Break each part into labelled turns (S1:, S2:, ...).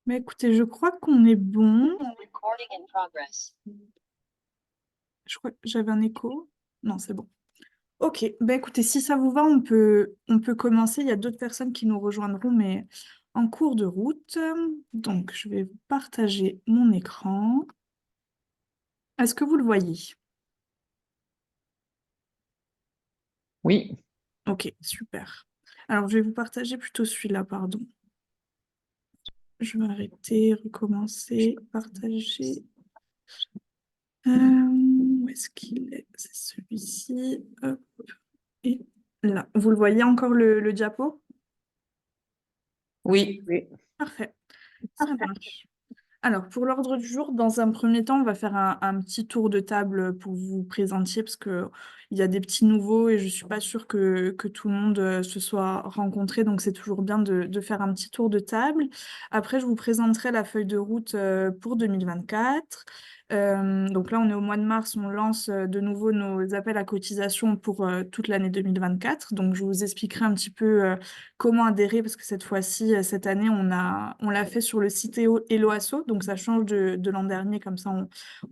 S1: Mais écoutez, je crois qu'on est bon. Je crois que j'avais un écho. Non, c'est bon. Ok, bah écoutez, si ça vous va, on peut commencer. Il y a d'autres personnes qui nous rejoindront, mais en cours de route. Donc, je vais vous partager mon écran. Est-ce que vous le voyez?
S2: Oui,
S1: Ok, super. Alors, je vais vous partager plutôt celui-là, pardon. Je vais arrêter, recommencer, partager. Où est-ce qu'il est? C'est celui-ci. Hop, et là. Vous le voyez encore le diapo?
S2: oui, oui.
S1: Parfait. Ça marche. Alors, pour l'ordre du jour, dans un premier temps, on va faire un petit tour de table pour vous présenter, parce qu'il y a des petits nouveaux et je ne suis pas sûre que tout le monde se soit rencontré, donc c'est toujours bien de faire un petit tour de table. Après, je vous présenterai la feuille de route pour 2024. Donc là, on est au mois de mars, on lance de nouveau nos appels à cotisation pour toute l'année 2024. Donc, je vous expliquerai un petit peu comment adhérer, parce que cette fois-ci, cette année, on l'a fait sur le site Eloasso, donc ça change de l'an dernier, comme ça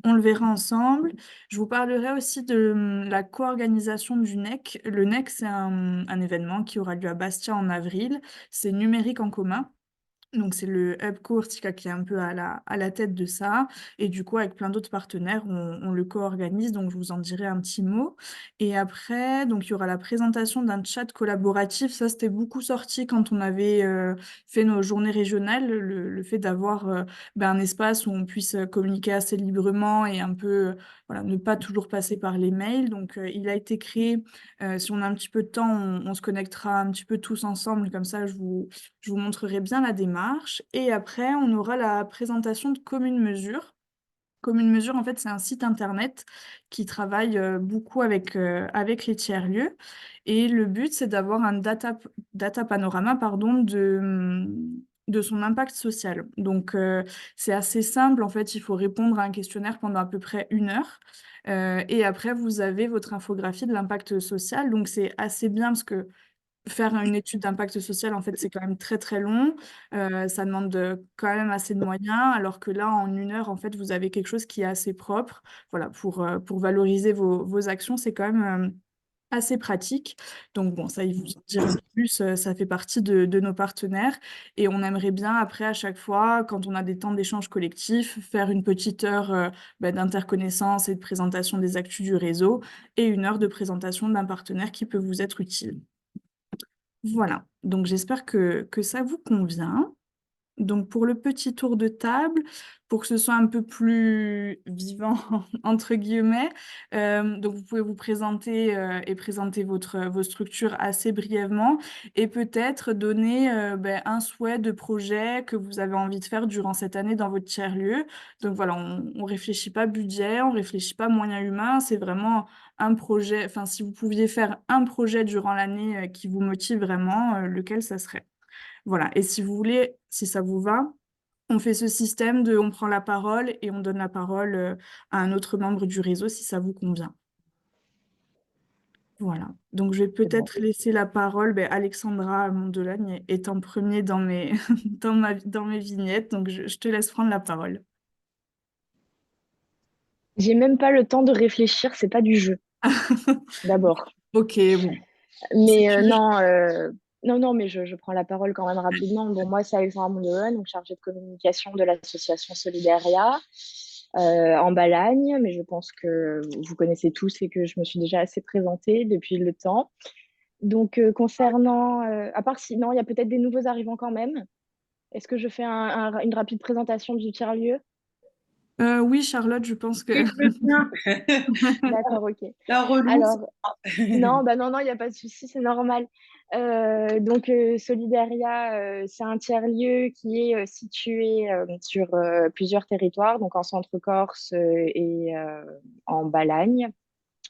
S1: on le verra ensemble. Je vous parlerai aussi de la co-organisation du NEC. Le NEC, c'est un événement qui aura lieu à Bastia en avril. C'est numérique en commun. Donc, c'est le Hub Courtica qui est un peu à la tête de ça. Et du coup, avec plein d'autres partenaires, on le co-organise. Donc, je vous en dirai un petit mot. Et après, donc, il y aura la présentation d'un chat collaboratif. Ça, c'était beaucoup sorti quand on avait fait nos journées régionales. Le fait d'avoir un espace où on puisse communiquer assez librement et un peu, voilà, ne pas toujours passer par les mails. Donc, il a été créé. Si on a un petit peu de temps, on se connectera un petit peu tous ensemble. Comme ça, je vous montrerai bien la démarche. Et après, on aura la présentation de Commune Mesure. Commune Mesure, en fait, c'est un site internet qui travaille beaucoup avec les tiers-lieux. Et le but, c'est d'avoir un data panorama, pardon, de son impact social. Donc, c'est assez simple. En fait, il faut répondre à un questionnaire pendant à peu près 1 heure. Et après, vous avez votre infographie de l'impact social. Donc, c'est assez bien parce que faire une étude d'impact social, en fait, c'est quand même très, très long. Ça demande quand même assez de moyens, alors que là, en 1 heure, en fait, vous avez quelque chose qui est assez propre. Voilà, pour valoriser vos actions, c'est quand même assez pratique. Donc, bon, ça, il vous en dira plus. Ça fait partie de nos partenaires. Et on aimerait bien, après, à chaque fois, quand on a des temps d'échange collectif, faire une petite heure d'interconnaissance et de présentation des actus du réseau et 1 heure de présentation d'un partenaire qui peut vous être utile. Voilà, donc j'espère que ça vous convient. Donc pour le petit tour de table, pour que ce soit un peu plus vivant, entre guillemets, donc vous pouvez vous présenter et présenter vos structures assez brièvement et peut-être donner un souhait de projet que vous avez envie de faire durant cette année dans votre tiers-lieu. Donc voilà, on réfléchit pas budget, on réfléchit pas moyens humains, c'est vraiment un projet, enfin si vous pouviez faire un projet durant l'année qui vous motive vraiment, lequel ça serait? Voilà. Et si vous voulez, si ça vous va, on fait ce système de on prend la parole et on donne la parole à un autre membre du réseau si ça vous convient. Voilà. Donc je vais
S2: C'est bon.
S1: peut-être laisser la parole. Alexandra Mondelagne est en premier dans mes, dans mes vignettes. Donc je te laisse prendre la parole.
S3: J'ai même pas le temps de réfléchir, c'est pas du jeu, d'abord.
S1: Ok, bon. Si
S3: Mais
S1: tu veux.
S3: non, mais je prends la parole quand même rapidement. Bon, moi, c'est Alexandra Mondeon, donc chargée de communication de l'association Solidaria en Balagne, mais je pense que vous connaissez tous et que je me suis déjà assez présentée depuis le temps. Donc, concernant, à part si, non, il y a peut-être des nouveaux arrivants quand même. Est-ce que je fais une rapide présentation du tiers-lieu?
S1: Oui, Charlotte, je pense que.
S2: Oui, je veux bien.
S3: D'accord, ok.
S2: La relou, ça.
S3: Alors, non, bah non, il n'y a pas de souci, c'est normal. Donc, Solidaria, c'est un tiers-lieu qui est situé sur plusieurs territoires, donc en Centre-Corse et en Balagne.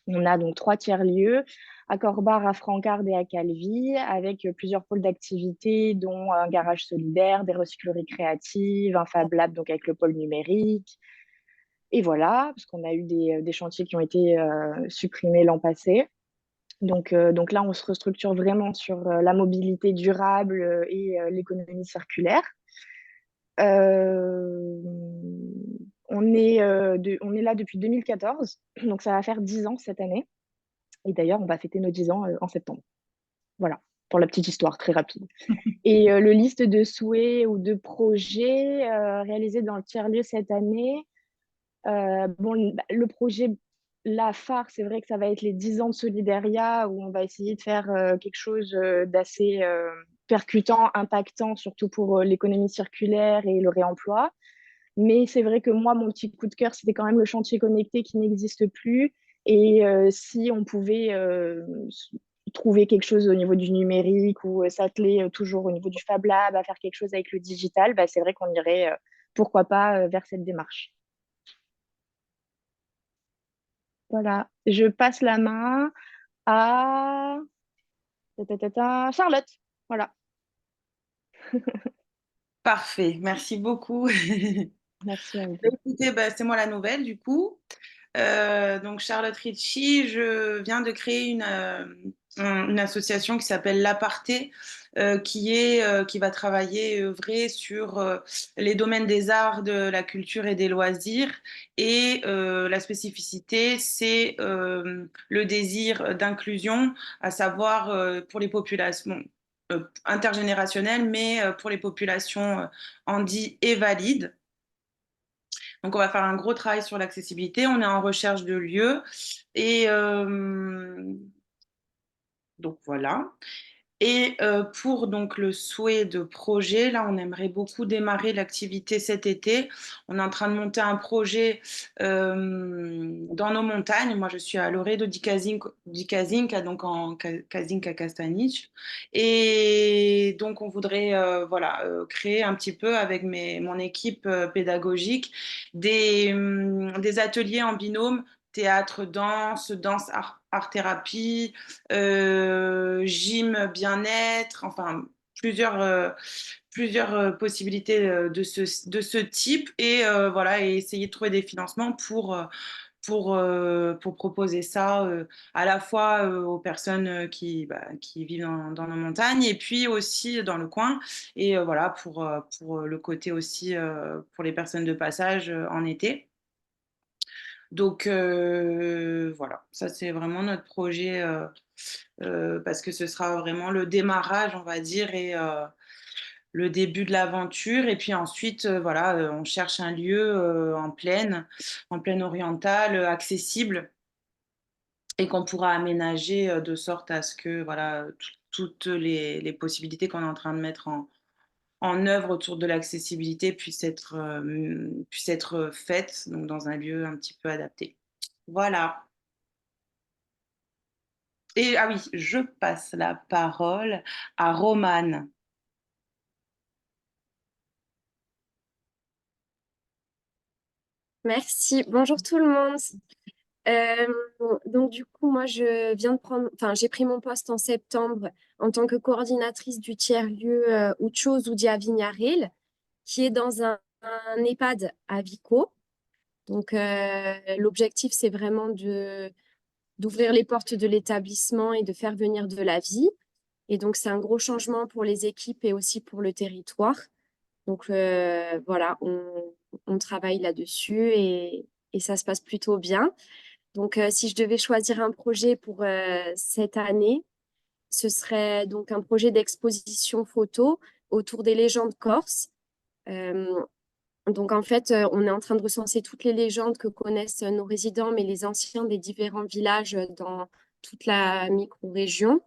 S3: On a donc 3 tiers-lieux, à Corbar, à Francarde et à Calvi, avec plusieurs pôles d'activité, dont un garage solidaire, des recycleries créatives, un Fab Lab, donc avec le pôle numérique. Et voilà, parce qu'on a eu des chantiers qui ont été supprimés l'an passé. Donc là, on se restructure vraiment sur la mobilité durable et l'économie circulaire. Euh, on est là depuis 2014, donc ça va faire 10 ans cette année. Et d'ailleurs, on va fêter nos 10 ans en septembre. Voilà, pour la petite histoire très rapide. Et le liste de souhaits ou de projets réalisés dans le tiers-lieu cette année. Bon, le projet, la phare, c'est vrai que ça va être les 10 ans de Solidaria, où on va essayer de faire quelque chose d'assez percutant, impactant, surtout pour l'économie circulaire et le réemploi. Mais c'est vrai que moi, mon petit coup de cœur, c'était quand même le chantier connecté qui n'existe plus. Et si on pouvait trouver quelque chose au niveau du numérique ou s'atteler toujours au niveau du Fab Lab à faire quelque chose avec le digital, bah, c'est vrai qu'on irait, pourquoi pas, vers cette démarche. Voilà, je passe la main à Charlotte. Voilà,
S4: Parfait, merci beaucoup.
S3: merci à vous.
S4: Écoutez, bah, c'est moi la nouvelle du coup. Donc Charlotte Ritchie, je viens de créer une association qui s'appelle l'Aparté, qui va travailler et œuvrer sur les domaines des arts, de la culture et des loisirs. Et la spécificité, c'est le désir d'inclusion, à savoir pour les populations intergénérationnelles, mais pour les populations handi et valides. Donc, on va faire un gros travail sur l'accessibilité. On est en recherche de lieux. Et donc, voilà. Et pour donc le souhait de projet, là, on aimerait beaucoup démarrer l'activité cet été. On est en train de monter un projet dans nos montagnes. Moi, je suis à Loredo di Casinca, donc en Casinca Castanich. Et donc, on voudrait voilà, créer un petit peu avec mon équipe pédagogique des ateliers en binôme, théâtre, danse, art-thérapie, gym, bien-être, enfin plusieurs possibilités de ce type et voilà et essayer de trouver des financements pour proposer ça à la fois aux personnes qui vivent dans nos montagnes et puis aussi dans le coin et voilà pour le côté aussi pour les personnes de passage en été. Donc voilà, ça c'est vraiment notre projet parce que ce sera vraiment le démarrage, on va dire, et le début de l'aventure. Et puis ensuite, voilà, on cherche un lieu en plaine orientale, accessible et qu'on pourra aménager de sorte à ce que voilà, toutes les possibilités qu'on est en train de mettre en œuvre autour de l'accessibilité puissent être faites donc dans un lieu un petit peu adapté. Voilà. Et ah oui, je passe la parole à Romane.
S5: Merci. Bonjour tout le monde. Euh, donc du coup, moi, je viens de prendre, enfin, j'ai pris mon poste en septembre en tant que coordinatrice du tiers-lieu Uchos Oudia Vignarel, qui est dans un EHPAD à Vico. Donc l'objectif, c'est vraiment d'ouvrir les portes de l'établissement et de faire venir de la vie. Et donc c'est un gros changement pour les équipes et aussi pour le territoire. Donc voilà, on travaille là-dessus et ça se passe plutôt bien. Donc si je devais choisir un projet pour cette année, ce serait donc un projet d'exposition photo autour des légendes corses. Euh, donc en fait, on est en train de recenser toutes les légendes que connaissent nos résidents, mais les anciens des différents villages dans toute la micro-région.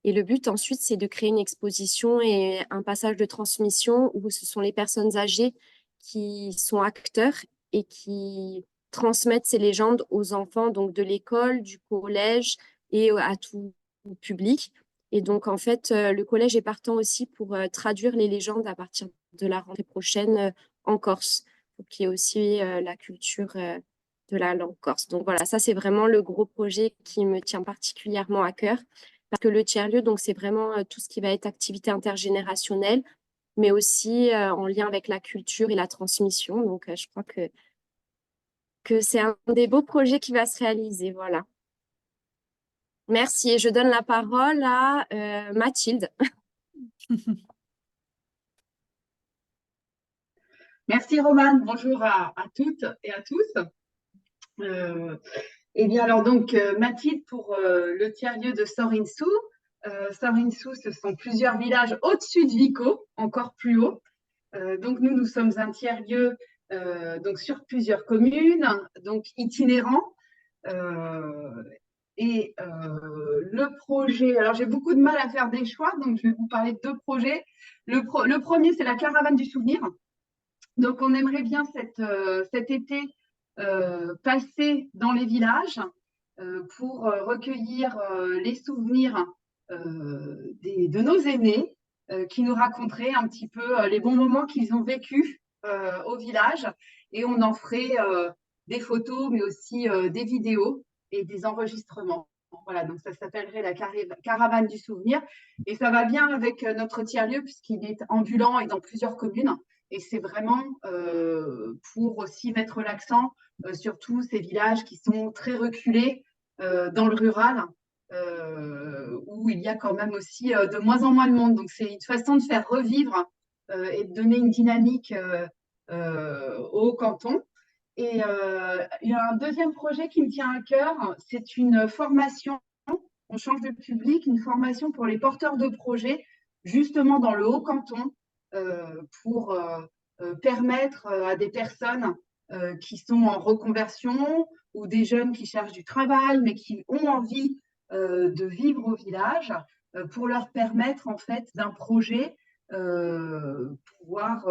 S5: Et le but ensuite, c'est de créer une exposition et un passage de transmission où ce sont les personnes âgées qui sont acteurs et qui transmettent ces légendes aux enfants donc de l'école, du collège et à tout public. Et donc en fait, le collège est partant aussi pour traduire les légendes à partir de la rentrée prochaine en Corse, pour qu'il y ait aussi la culture de la langue corse. Donc voilà, ça c'est vraiment le gros projet qui me tient particulièrement à cœur parce que le tiers-lieu, donc, c'est vraiment tout ce qui va être activité intergénérationnelle, mais aussi en lien avec la culture et la transmission. Donc, je crois que c'est un des beaux projets qui va se réaliser. Voilà. Merci. Et je donne la parole à Mathilde.
S6: Merci Romane, bonjour à toutes et à tous. Eh bien alors donc Mathilde pour le tiers-lieu de Sorinsou. Sorinsou, ce sont plusieurs villages au-dessus de Vico, encore plus haut. Donc nous sommes un tiers-lieu donc sur plusieurs communes, donc itinérant. Le projet, alors j'ai beaucoup de mal à faire des choix, donc je vais vous parler de deux projets. Le premier, c'est la caravane du souvenir. Donc on aimerait bien cet été passer dans les villages pour recueillir les souvenirs de nos aînés qui nous raconteraient un petit peu les bons moments qu'ils ont vécus au village. Et on en ferait des photos, mais aussi des vidéos et des enregistrements. Voilà, donc ça s'appellerait la caravane du souvenir. Et ça va bien avec notre tiers-lieu puisqu'il est ambulant et dans plusieurs communes. Et c'est vraiment pour aussi mettre l'accent sur tous ces villages qui sont très reculés dans le rural, où il y a quand même aussi de moins en moins de monde. Donc c'est une façon de faire revivre et de donner une dynamique au canton. Et il y a un deuxième projet qui me tient à cœur, c'est une formation, on change de public, une formation pour les porteurs de projets, justement dans le Haut-Canton, pour permettre à des personnes qui sont en reconversion ou des jeunes qui cherchent du travail, mais qui ont envie de vivre au village, pour leur permettre en fait d'un projet pouvoir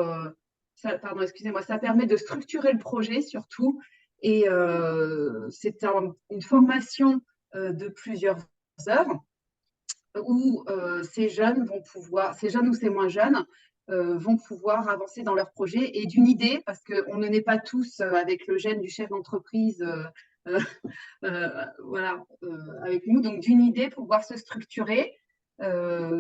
S6: pardon, excusez-moi, ça permet de structurer le projet surtout. Et c'est une formation de plusieurs heures où ces jeunes ou ces moins jeunes vont pouvoir avancer dans leur projet et d'une idée, parce qu'on ne naît pas tous avec le gène du chef d'entreprise voilà, avec nous, donc d'une idée pour pouvoir se structurer.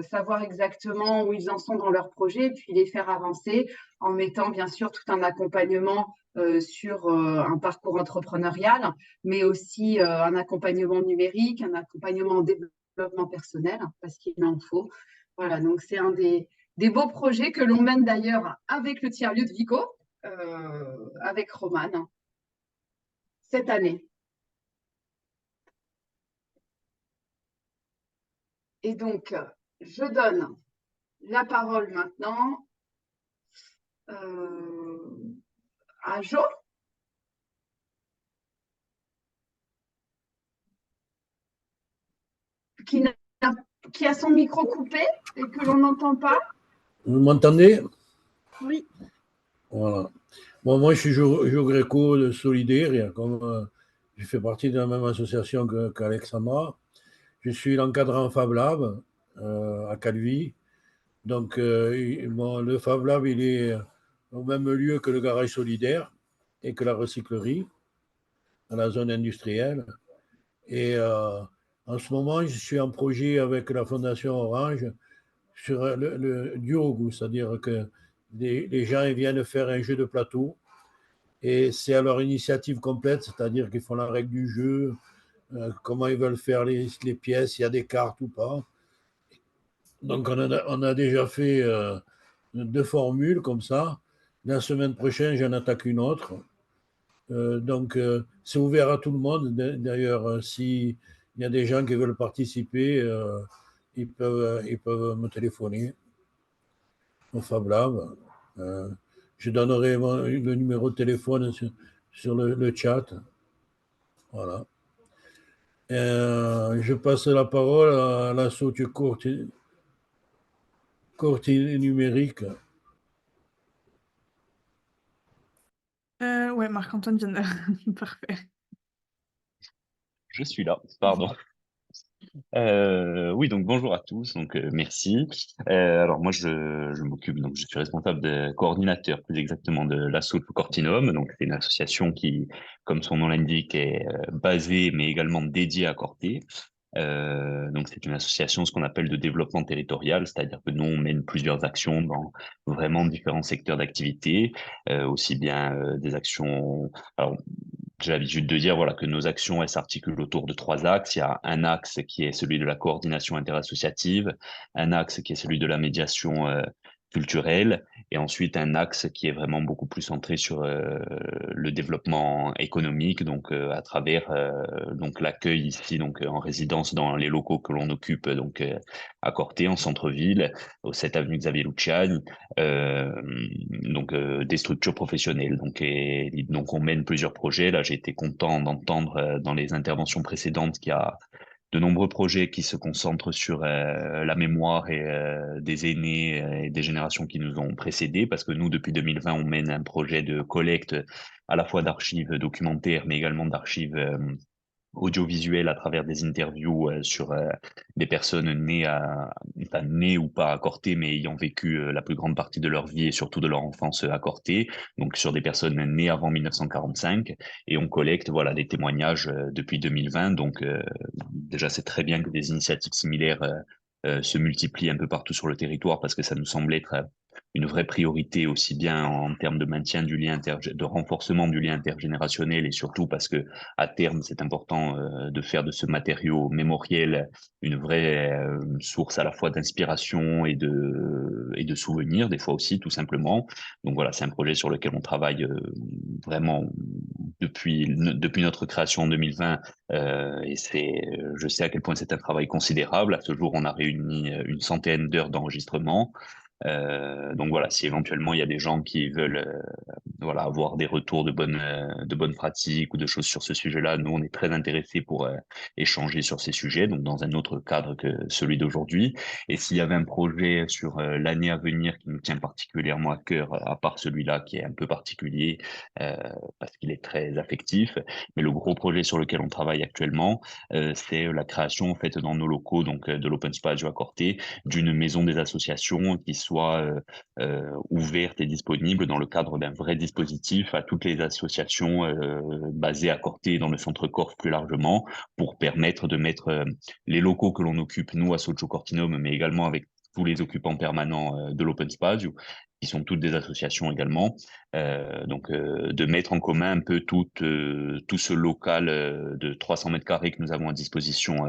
S6: Savoir exactement où ils en sont dans leur projet, puis les faire avancer en mettant bien sûr tout un accompagnement sur un parcours entrepreneurial, mais aussi un accompagnement numérique, un accompagnement en développement personnel, parce qu'il en faut. Voilà, donc c'est un des beaux projets que l'on mène d'ailleurs avec le tiers-lieu de Vico, avec Romane, cette année. Et donc, je donne la parole maintenant à Jo, qui a son micro coupé et que l'on n'entend pas.
S7: Vous m'entendez?
S1: Oui.
S7: Voilà. Bon, moi, je suis Jo Greco de Solidaire, comme je fais partie de la même association qu'Alexandra. Je suis l'encadrant Fab Lab à Calvi. Donc, le Fab Lab, il est au même lieu que le garage solidaire et que la recyclerie, dans la zone industrielle. Et en ce moment, je suis en projet avec la Fondation Orange sur le duo, c'est-à-dire que les gens ils viennent faire un jeu de plateau et c'est à leur initiative complète, c'est-à-dire qu'ils font la règle du jeu, comment ils veulent faire les pièces, s'il y a des cartes ou pas. Donc on a déjà fait 2 formules comme ça. La semaine prochaine, j'en attaque une autre. Donc c'est ouvert à tout le monde. D'ailleurs, s'il y a des gens qui veulent participer, ils peuvent me téléphoner au Fab Lab. Je donnerai le numéro de téléphone sur le chat. Voilà. Je passe la parole à la société courtier numérique.
S1: Ouais, Marc-Antoine vient de... Parfait.
S2: Je suis là, pardon. Oui, donc bonjour à tous, donc merci. Alors moi je m'occupe, donc je suis responsable de coordinateur plus exactement de l'asso Cortinum, donc c'est une association qui, comme son nom l'indique, est basée mais également dédiée à Corté. Donc c'est une association ce qu'on appelle de développement territorial, c'est-à-dire que nous on mène plusieurs actions dans vraiment différents secteurs d'activité, aussi bien des actions. Alors, j'ai l'habitude de dire voilà, que nos actions elles s'articulent autour de 3 axes. Il y a un axe qui est celui de la coordination interassociative, un axe qui est celui de la médiation culturel, et ensuite un axe qui est vraiment beaucoup plus centré sur le développement économique, donc à travers donc l'accueil ici donc en résidence dans les locaux que l'on occupe donc à Corté en centre-ville, au 7 avenue Xavier Luciani, euh, donc des structures professionnelles. Donc on mène plusieurs projets. Là, j'ai été content d'entendre dans les interventions précédentes qu'il y a de nombreux projets qui se concentrent sur la mémoire et des aînés et des générations qui nous ont précédés, parce que nous, depuis 2020, on mène un projet de collecte à la fois d'archives documentaires, mais également d'archives audiovisuelles à travers des interviews sur des personnes enfin, nées ou pas à Corté, mais ayant vécu la plus grande partie de leur vie et surtout de leur enfance à Corté, donc sur des personnes nées avant 1945, et on collecte voilà des témoignages depuis 2020. Donc déjà c'est très bien que des initiatives similaires se multiplient un peu partout sur le territoire, parce que ça nous semble être une vraie priorité, aussi bien en termes de maintien du lien de renforcement du lien intergénérationnel, et surtout parce que à terme, c'est important de faire de ce matériau mémoriel une vraie source à la fois d'inspiration et de souvenirs, des fois aussi, tout simplement. Donc voilà, c'est un projet sur lequel on travaille vraiment depuis notre création en 2020, et je sais à quel point c'est un travail considérable. À ce jour, on a réuni une centaine d'heures d'enregistrement. Donc voilà, si éventuellement il y a des gens qui veulent voilà, avoir des retours de bonnes pratiques ou de choses sur ce sujet-là, nous, on est très intéressés pour échanger sur ces sujets, donc dans un autre cadre que celui d'aujourd'hui. Et s'il y avait un projet sur l'année à venir qui nous tient particulièrement à cœur, à part celui-là qui est un peu particulier euh, parce qu'il est très affectif, mais le gros projet sur lequel on travaille actuellement, c'est la création en fait dans nos locaux, donc de l'Open Space à Corté, d'une maison des associations qui soit ouverte et disponible dans le cadre d'un vrai dispositif à toutes les associations basées à Corté dans le centre Corse plus largement, pour permettre de mettre les locaux que l'on occupe, nous, à Socio Cortinum, mais également avec tous les occupants permanents de l'Open Space, qui sont toutes des associations également, de mettre en commun un peu tout ce local de 300 mètres carrés que nous avons à disposition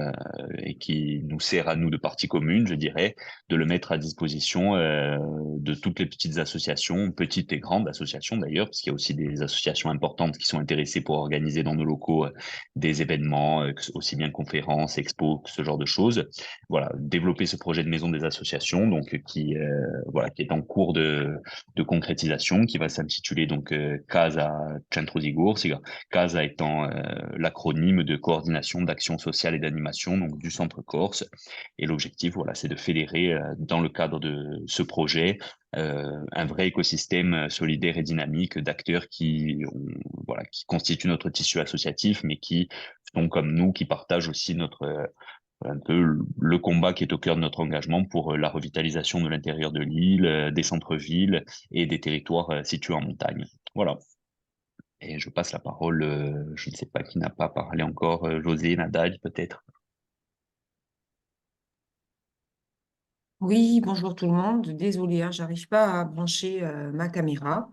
S2: et qui nous sert à nous de partie commune, je dirais, de le mettre à disposition de toutes les petites associations, petites et grandes associations d'ailleurs, parce qu'il y a aussi des associations importantes qui sont intéressées pour organiser dans nos locaux des événements, aussi bien conférences, expos, ce genre de choses. Voilà, développer ce projet de maison des associations, donc qui est en cours de concrétisation, qui va s'intituler donc Casa Centro Sigurd, Casa étant l'acronyme de coordination d'action sociale et d'animation, donc du Centre Corse. Et l'objectif, voilà, c'est de fédérer dans le cadre de ce projet un vrai écosystème solidaire et dynamique d'acteurs voilà, qui constituent notre tissu associatif, mais qui sont comme nous, qui partagent aussi un peu le combat qui est au cœur de notre engagement pour la revitalisation de l'intérieur de l'île, des centres-villes et des territoires situés en montagne. Voilà. Et je passe la parole, je ne sais pas qui n'a pas parlé encore, José, Nadal peut-être.
S8: Oui, bonjour tout le monde. Désolée, hein, j'arrive pas à brancher ma caméra.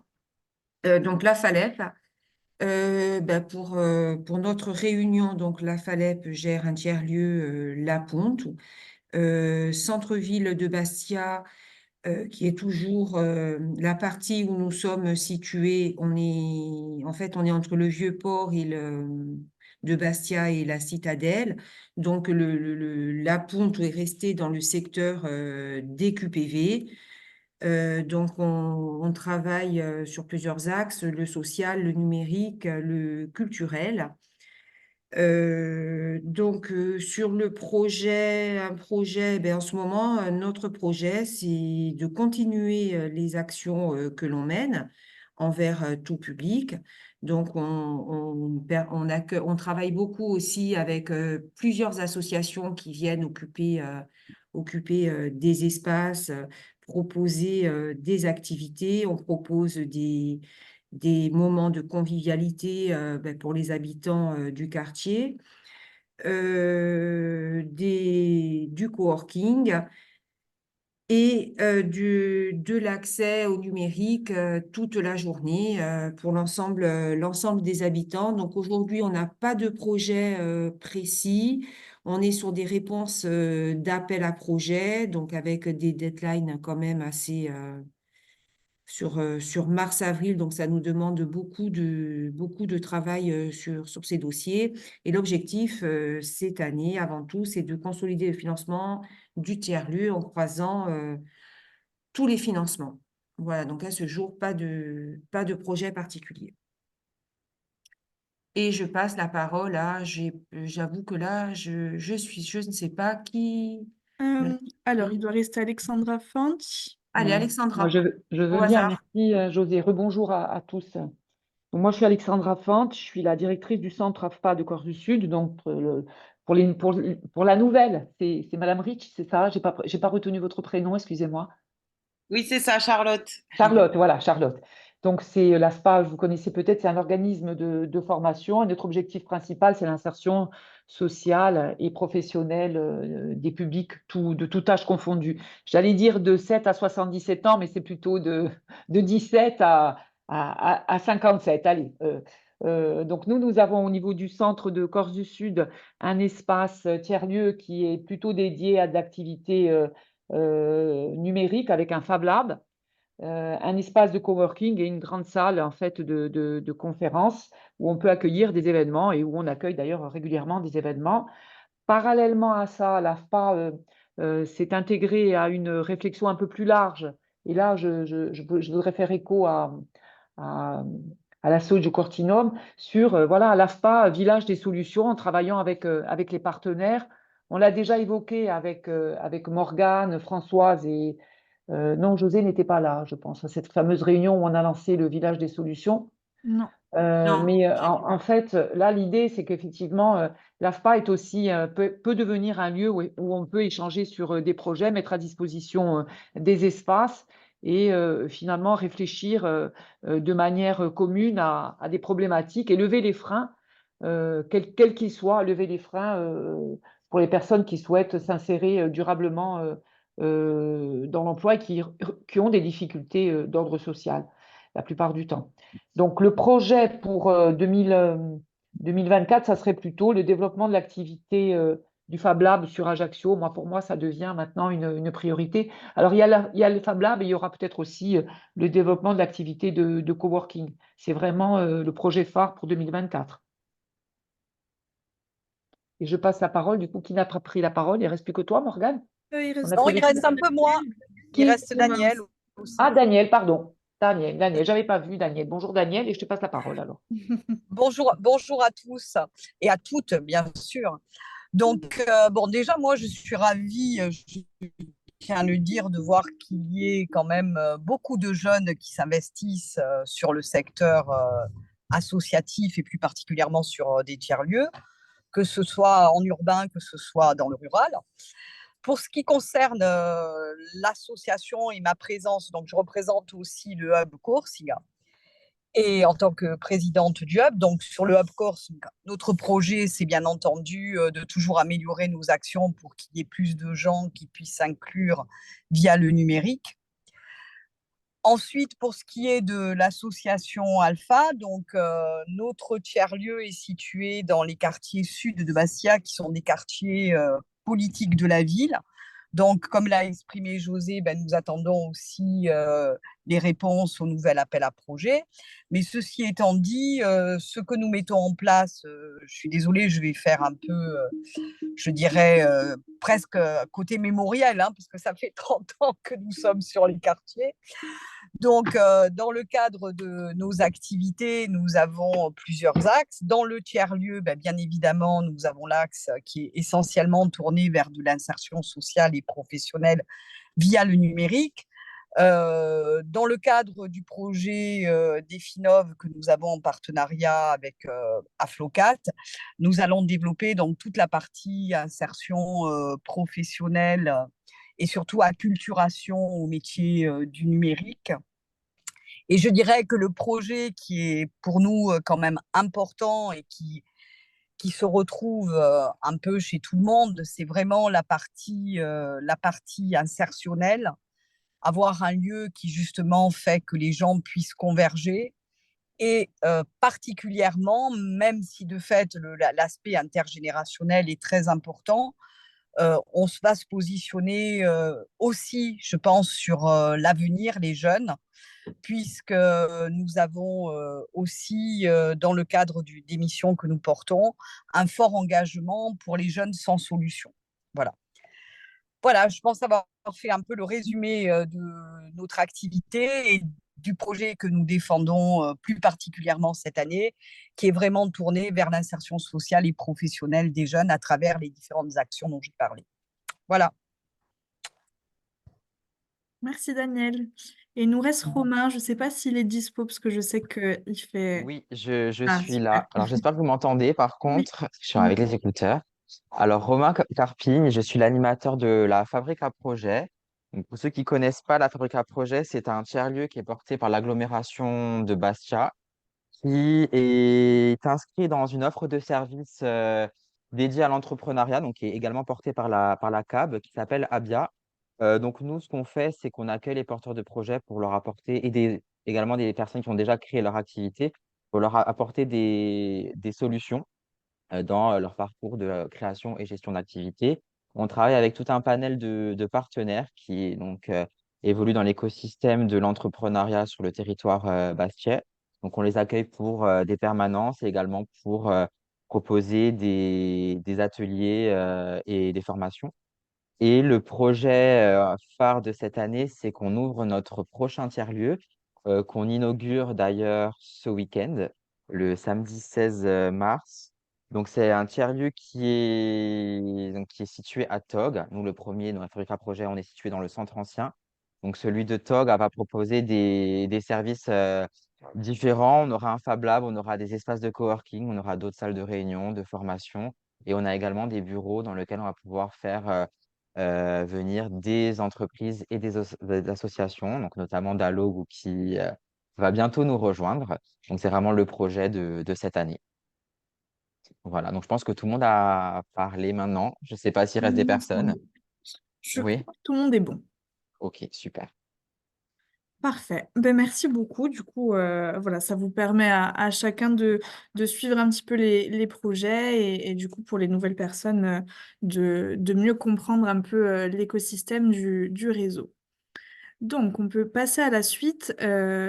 S8: Donc la FALEP, pour notre réunion, donc la FALEP gère un tiers-lieu, La Ponte, centre-ville de Bastia, qui est toujours la partie où nous sommes situés. En fait, on est entre le Vieux-Port de Bastia et la Citadelle. Donc, la Ponte est restée dans le secteur des QPV. Donc, on travaille sur plusieurs axes, le social, le numérique, le culturel. Sur le projet, en ce moment, notre projet, c'est de continuer les actions que l'on mène envers tout public. Donc, on travaille beaucoup aussi avec plusieurs associations qui viennent occuper des espaces, proposer des activités. On propose des moments de convivialité pour les habitants du quartier, du coworking et de l'accès au numérique toute la journée pour l'ensemble des habitants. Donc aujourd'hui, on n'a pas de projet précis. On est sur des réponses d'appel à projet, donc avec des deadlines quand même assez sur mars-avril, donc ça nous demande beaucoup de travail sur ces dossiers. Et l'objectif cette année, avant tout, c'est de consolider le financement du tiers-lieu en croisant tous les financements. Voilà, donc à ce jour, pas de projet particulier. Et je passe la parole à, j'avoue que là, je ne sais pas qui.
S1: Alors, il doit rester Alexandra Fant.
S8: Allez,
S9: Moi,
S8: Alexandra,
S9: je
S8: au
S9: veux bien,
S8: hasard.
S9: merci José. Rebonjour à tous. Donc, moi, je suis Alexandra Fante, je suis la directrice du centre AFPA de Corse du Sud. Donc, pour la nouvelle, c'est Madame Rich, c'est ça? J'ai pas retenu votre prénom, excusez-moi.
S4: Oui, c'est ça, Charlotte.
S9: Charlotte, voilà, Charlotte. Donc, c'est l'AFPA, vous connaissez peut-être, c'est un organisme de formation. Et notre objectif principal, c'est l'insertion sociale et professionnelle des publics de tout âge confondu. J'allais dire de 7 à 77 ans, mais c'est plutôt de 17 à 57. Allez. Donc, nous avons au niveau du centre de Corse du Sud un espace tiers-lieu qui est plutôt dédié à de l'activité numérique avec un Fab Lab, un espace de coworking et une grande salle en fait de conférences où on peut accueillir des événements et où on accueille d'ailleurs régulièrement des événements. Parallèlement à ça, l'AFPA s'est intégrée à une réflexion un peu plus large. Et là, je voudrais faire écho à, à l'assaut du Cortinum sur voilà, l'AFPA, village des solutions, en travaillant avec les partenaires. On l'a déjà évoqué avec Morgane, Françoise et non, José n'était pas là, je pense, à cette fameuse réunion où on a lancé le village des solutions.
S1: Non.
S8: Non,
S9: Mais en fait, là, l'idée, c'est qu'effectivement, l'AFPA est aussi, peut devenir un lieu où on peut échanger sur des projets, mettre à disposition des espaces et finalement réfléchir de manière commune à des problématiques et lever les freins, quels qu'ils soient, lever les freins pour les personnes qui souhaitent s'insérer durablement dans l'emploi et qui ont des difficultés d'ordre social la plupart du temps. Donc, le projet pour 2024, ça serait plutôt le développement de l'activité du Fab Lab sur Ajaccio. Pour moi, ça devient maintenant une priorité. Alors, il y a le Fab Lab et il y aura peut-être aussi le développement de l'activité de coworking. C'est vraiment le projet phare pour 2024. Et je passe la parole, du coup, qui n'a pas pris la parole? Il ne reste plus que toi, Morgane?
S1: Il reste
S10: Non, il reste un peu moins.
S9: Qui?
S10: Il reste Daniel aussi.
S9: Ah, Daniel, pardon. Daniel, j'avais pas vu Daniel. Bonjour Daniel, et je te passe la parole alors.
S10: Bonjour à tous et à toutes, bien sûr. Donc, bon, déjà, moi, je suis ravie, je tiens à le dire, de voir qu'il y ait quand même beaucoup de jeunes qui s'investissent sur le secteur associatif et plus particulièrement sur des tiers-lieux, que ce soit en urbain, que ce soit dans le rural. Pour ce qui concerne l'association et ma présence, donc je représente aussi le Hub Corsica et en tant que présidente du Hub, donc sur le Hub Corse, notre projet, c'est bien entendu de toujours améliorer nos actions pour qu'il y ait plus de gens qui puissent s'inclure via le numérique. Ensuite, pour ce qui est de l'association Alpha, donc notre tiers-lieu est situé dans les quartiers sud de Bastia, qui sont des quartiers politiques de la ville. Donc, comme l'a exprimé José, nous attendons aussi les réponses au nouvel appel à projet. Mais ceci étant dit, ce que nous mettons en place, je suis désolée, je vais faire un peu, je dirais, presque côté mémoriel, hein, parce que ça fait 30 ans que nous sommes sur les quartiers. Donc, dans le cadre de nos activités, nous avons plusieurs axes. Dans le tiers-lieu, bien évidemment, nous avons l'axe qui est essentiellement tourné vers de l'insertion sociale et professionnelle via le numérique. Dans le cadre du projet Definov que nous avons en partenariat avec Aflocat, nous allons développer donc toute la partie insertion professionnelle et surtout acculturation au métier du numérique. Et je dirais que le projet qui est pour nous quand même important et qui se retrouve un peu chez tout le monde, c'est vraiment la partie insertionnelle, avoir un lieu qui justement fait que les gens puissent converger Et particulièrement, même si de fait l'aspect intergénérationnel est très important, on va se positionner aussi, je pense, sur l'avenir, les jeunes, puisque nous avons aussi, dans le cadre des missions que nous portons, un fort engagement pour les jeunes sans solution. Voilà. Voilà, je pense avoir fait un peu le résumé de notre activité et du projet que nous défendons plus particulièrement cette année, qui est vraiment tourné vers l'insertion sociale et professionnelle des jeunes à travers les différentes actions dont j'ai parlé. Voilà.
S1: Merci Daniel. Et il nous reste Romain, je ne sais pas s'il est dispo parce que je sais qu'il fait...
S11: Oui, je
S1: Ah,
S11: suis
S1: super.
S11: là. Alors, j'espère que vous m'entendez. Par
S1: Oui.
S11: contre, je suis avec les écouteurs. Alors, Romain Carpigne, je suis l'animateur de la Fabrique à Projet. Donc, pour ceux qui connaissent pas la Fabrique à Projet, c'est un tiers-lieu qui est porté par l'agglomération de Bastia, qui est inscrit dans une offre de services dédiée à l'entrepreneuriat, donc qui est également portée par la CAB, qui s'appelle Abia. Donc, nous, ce qu'on fait, c'est qu'on accueille les porteurs de projets pour leur apporter, et également des personnes qui ont déjà créé leur activité, pour leur apporter des solutions dans leur parcours de création et gestion d'activité. On travaille avec tout un panel de partenaires qui donc, évoluent dans l'écosystème de l'entrepreneuriat sur le territoire bastien. Donc, on les accueille pour des permanences et également pour proposer des ateliers et des formations. Et le projet phare de cette année, c'est qu'on ouvre notre prochain tiers-lieu, qu'on inaugure d'ailleurs ce week-end, le samedi 16 mars. Donc, c'est un tiers-lieu qui est situé à Tog. Nous, le premier, dans la Fabrica Projet, on est situé dans le centre ancien. Donc, celui de Tog va proposer des services différents. On aura un Fab Lab, on aura des espaces de coworking, on aura d'autres salles de réunion, de formation. Et on a également des bureaux dans lesquels on va pouvoir faire venir des entreprises et des associations, donc notamment Dalogu qui va bientôt nous rejoindre. Donc, c'est vraiment le projet de cette année. Voilà, donc je pense que tout le monde a parlé maintenant. Je ne sais pas s'il reste des personnes.
S1: Je
S11: Oui,
S1: crois que tout le monde est bon.
S11: ok, super.
S1: Parfait. Ben, merci beaucoup. Du coup, voilà, ça vous permet à chacun de suivre un petit peu les projets et du coup, pour les nouvelles personnes, de mieux comprendre un peu l'écosystème du réseau. Donc, on peut passer à la suite.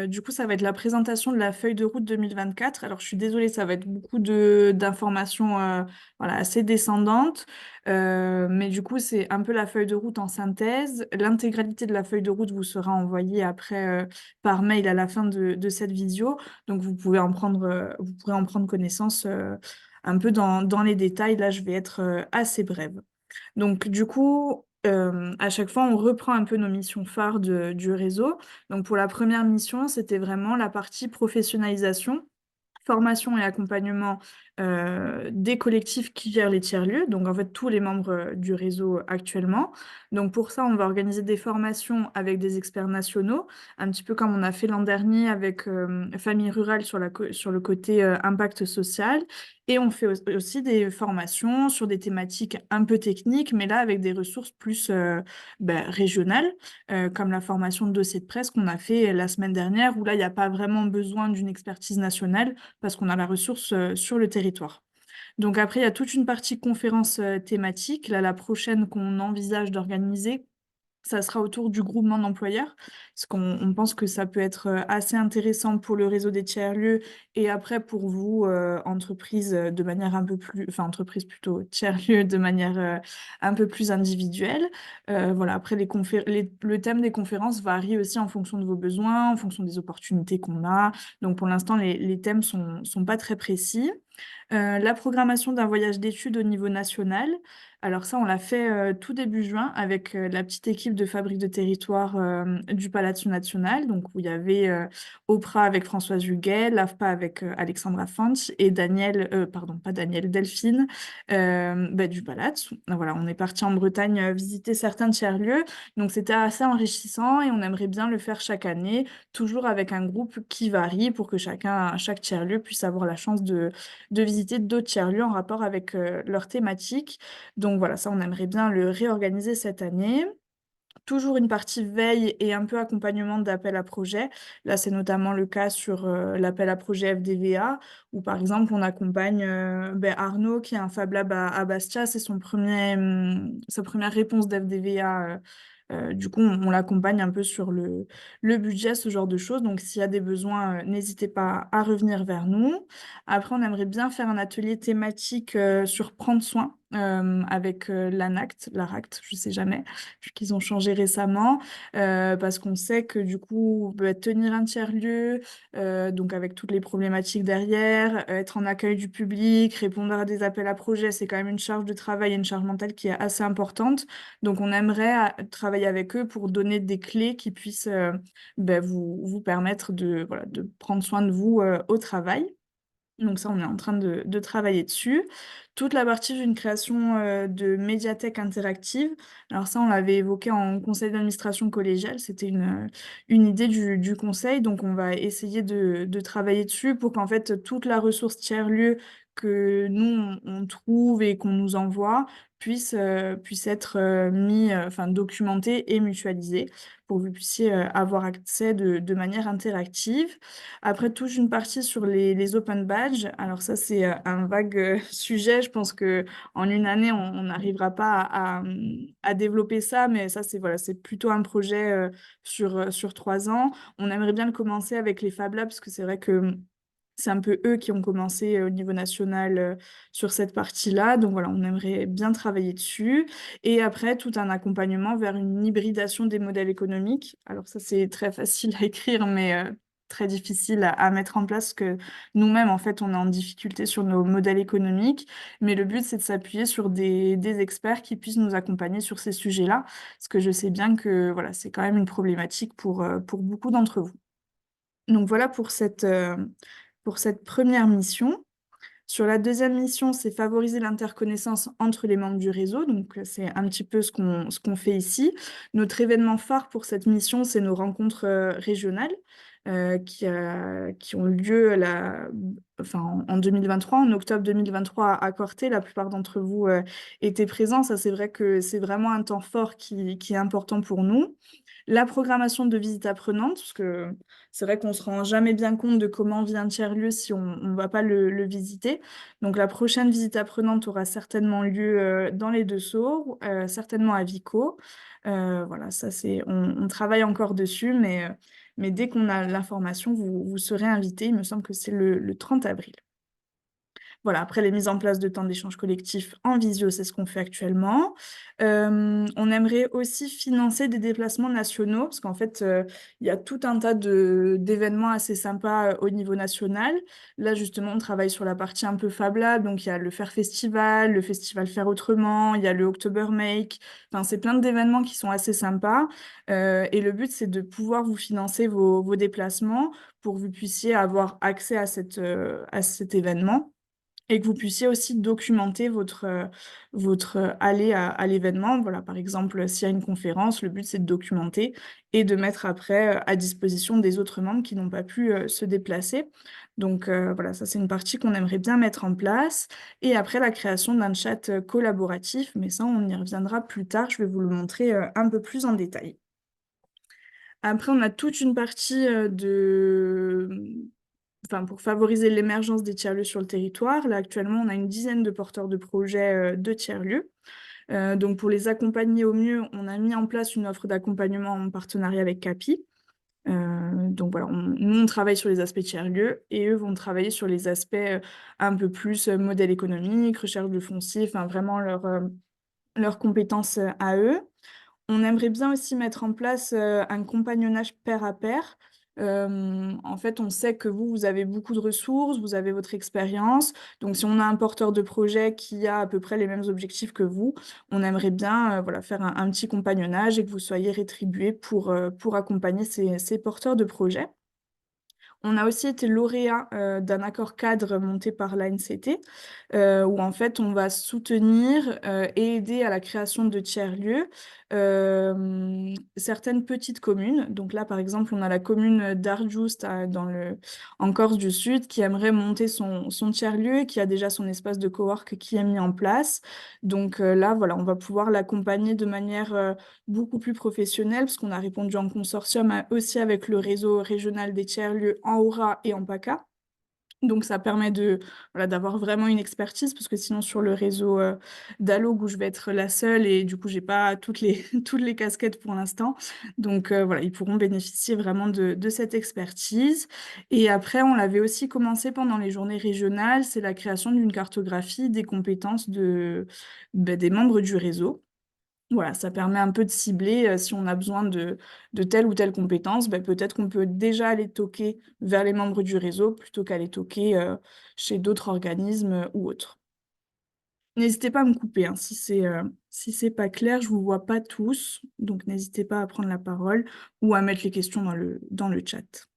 S1: Du coup, ça va être la présentation de la feuille de route 2024. Alors, je suis désolée, ça va être beaucoup d'informations voilà, assez descendantes. Mais du coup, c'est un peu la feuille de route en synthèse. L'intégralité de la feuille de route vous sera envoyée après par mail à la fin de cette vidéo. Donc, vous pourrez en prendre connaissance un peu dans les détails. Là, je vais être assez brève. Donc, du coup, à chaque fois, on reprend un peu nos missions phares du réseau. Donc, pour la première mission, c'était vraiment la partie professionnalisation, formation et accompagnement des collectifs qui gèrent les tiers-lieux, donc en fait tous les membres du réseau actuellement. Donc pour ça, on va organiser des formations avec des experts nationaux, un petit peu comme on a fait l'an dernier avec Famille Rurale sur le côté impact social. Et on fait aussi des formations sur des thématiques un peu techniques, mais là avec des ressources plus régionales, comme la formation de dossier de presse qu'on a fait la semaine dernière, où là, il n'y a pas vraiment besoin d'une expertise nationale parce qu'on a la ressource sur le territoire. Donc après, il y a toute une partie conférence thématique. Là, la prochaine qu'on envisage d'organiser, ça sera autour du groupement d'employeurs, parce qu'on pense que ça peut être assez intéressant pour le réseau des tiers-lieux et après pour vous, entreprise, de manière un peu plus, enfin entreprise plutôt, tiers-lieux de manière un peu plus individuelle. Voilà, après le thème des conférences varie aussi en fonction de vos besoins, en fonction des opportunités qu'on a. Donc pour l'instant, les thèmes sont pas très précis. La programmation d'un voyage d'études au niveau national. Alors ça, on l'a fait tout début juin avec la petite équipe de Fabrique de Territoire du Palazzo National, donc où il y avait Oprah avec Françoise Huguet, l'AFPA avec Alexandra Fanch et pardon, pas Daniel, Delphine du Palazzo. Voilà, on est parti en Bretagne visiter certains tiers-lieux, donc c'était assez enrichissant et on aimerait bien le faire chaque année, toujours avec un groupe qui varie pour que chaque tiers-lieu puisse avoir la chance de visiter d'autres tiers-lieux en rapport avec leur thématique. Donc voilà, ça, on aimerait bien le réorganiser cette année. toujours une partie veille et un peu accompagnement d'appel à projet. Là, c'est notamment le cas sur l'appel à projet FDVA, où par exemple, on accompagne Arnaud, qui est un Fab Lab à Bastia. C'est sa première réponse d'FDVA. Du coup, on l'accompagne un peu sur le budget, ce genre de choses. Donc, s'il y a des besoins, n'hésitez pas à revenir vers nous. Après, on aimerait bien faire un atelier thématique sur prendre soin avec l'ANACT, l'ARACT, je ne sais jamais, vu qu'ils ont changé récemment, parce qu'on sait que du coup, tenir un tiers-lieu, donc avec toutes les problématiques derrière, être en accueil du public, répondre à des appels à projets, c'est quand même une charge de travail et une charge mentale qui est assez importante. Donc, on aimerait travailler avec eux pour donner des clés qui puissent vous permettre voilà, de prendre soin de vous au travail. Donc ça, on est en train de travailler dessus. Toute la partie d'une création de médiathèque interactive. Alors ça, on l'avait évoqué en conseil d'administration collégial. C'était une idée du conseil. Donc on va essayer de travailler dessus pour qu'en fait, toute la ressource tiers-lieu que nous, on trouve et qu'on nous envoie puisse être documentée et mutualisée pour que vous puissiez avoir accès de manière interactive. Après, touche une partie sur les open badges. Alors ça, c'est un vague sujet. Je pense qu'en une année, on n'arrivera pas à développer ça, mais ça, c'est plutôt un projet sur 3 ans. On aimerait bien le commencer avec les Fab Labs, parce que c'est vrai que c'est un peu eux qui ont commencé au niveau national sur cette partie-là. Donc voilà, on aimerait bien travailler dessus. Et après, tout un accompagnement vers une hybridation des modèles économiques. Alors ça, c'est très facile à écrire, mais très difficile à mettre en place, que nous-mêmes, en fait, on est en difficulté sur nos modèles économiques. Mais le but, c'est de s'appuyer sur des experts qui puissent nous accompagner sur ces sujets-là, parce que je sais bien que voilà, c'est quand même une problématique pour beaucoup d'entre vous. Donc voilà pour cette première mission. Sur la deuxième mission, c'est favoriser l'interconnaissance entre les membres du réseau. Donc, c'est un petit peu ce qu'on fait ici. Notre événement phare pour cette mission, c'est nos rencontres régionales qui ont lieu en 2023, en octobre 2023 à Corté. La plupart d'entre vous étaient présents. Ça, c'est vrai que c'est vraiment un temps fort qui est important pour nous. La programmation de visites apprenantes, parce que c'est vrai qu'on ne se rend jamais bien compte de comment vit un tiers-lieu si on ne va pas le visiter. Donc la prochaine visite apprenante aura certainement lieu dans les Deux-Sceaux, certainement à Vico. Voilà, ça on travaille encore dessus, mais dès qu'on a l'information, vous serez invité. Il me semble que c'est le 30 avril. Voilà, après les mises en place de temps d'échange collectif en visio, c'est ce qu'on fait actuellement. On aimerait aussi financer des déplacements nationaux, parce qu'en fait, il y a tout un tas d'événements assez sympas au niveau national. Là, justement, on travaille sur la partie un peu Fab Lab, donc il y a le Faire Festival, le Festival Faire Autrement, il y a le October Make. Enfin, c'est plein d'événements qui sont assez sympas. Et le but, c'est de pouvoir vous financer vos déplacements pour que vous puissiez avoir accès à cet événement, et que vous puissiez aussi documenter votre allée à l'événement. Voilà, par exemple, s'il y a une conférence, le but, c'est de documenter et de mettre après à disposition des autres membres qui n'ont pas pu se déplacer. Donc voilà, ça, c'est une partie qu'on aimerait bien mettre en place. Et après, la création d'un chat collaboratif, mais ça, on y reviendra plus tard. Je vais vous le montrer un peu plus en détail. Après, on a toute une partie pour favoriser l'émergence des tiers-lieux sur le territoire. Là, actuellement, on a une dizaine de porteurs de projets de tiers-lieux. Donc, pour les accompagner au mieux, on a mis en place une offre d'accompagnement en partenariat avec CAPI. Donc voilà, nous, on travaille sur les aspects tiers-lieux et eux vont travailler sur les aspects un peu plus modèle économique, recherche de foncier, enfin vraiment leurs compétences à eux. On aimerait bien aussi mettre en place un compagnonnage pair à pair. En fait, on sait que vous avez beaucoup de ressources, vous avez votre expérience. Donc, si on a un porteur de projet qui a à peu près les mêmes objectifs que vous, on aimerait bien faire un petit compagnonnage et que vous soyez rétribués pour accompagner ces porteurs de projet. On a aussi été lauréat d'un accord cadre monté par l'ANCT, où en fait on va soutenir et aider à la création de tiers-lieux certaines petites communes. Donc là, par exemple, on a la commune d'Arjoust en Corse du Sud qui aimerait monter son tiers-lieu, qui a déjà son espace de cowork qui est mis en place. Donc là, voilà, on va pouvoir l'accompagner de manière beaucoup plus professionnelle, parce qu'on a répondu en consortium aussi avec le réseau régional des tiers-lieux en Aura et en PACA. Donc, ça permet voilà, d'avoir vraiment une expertise, parce que sinon, sur le réseau d'Alog, où je vais être la seule, et du coup, j'ai pas toutes les casquettes pour l'instant. Donc, voilà, ils pourront bénéficier vraiment de cette expertise. Et après, on l'avait aussi commencé pendant les journées régionales, c'est la création d'une cartographie des compétences des membres du réseau. Voilà, ça permet un peu de cibler si on a besoin de telle ou telle compétence, peut-être qu'on peut déjà aller toquer vers les membres du réseau plutôt qu'aller toquer chez d'autres organismes ou autres. N'hésitez pas à me couper hein, si c'est pas clair, je vous vois pas tous, donc n'hésitez pas à prendre la parole ou à mettre les questions dans le chat.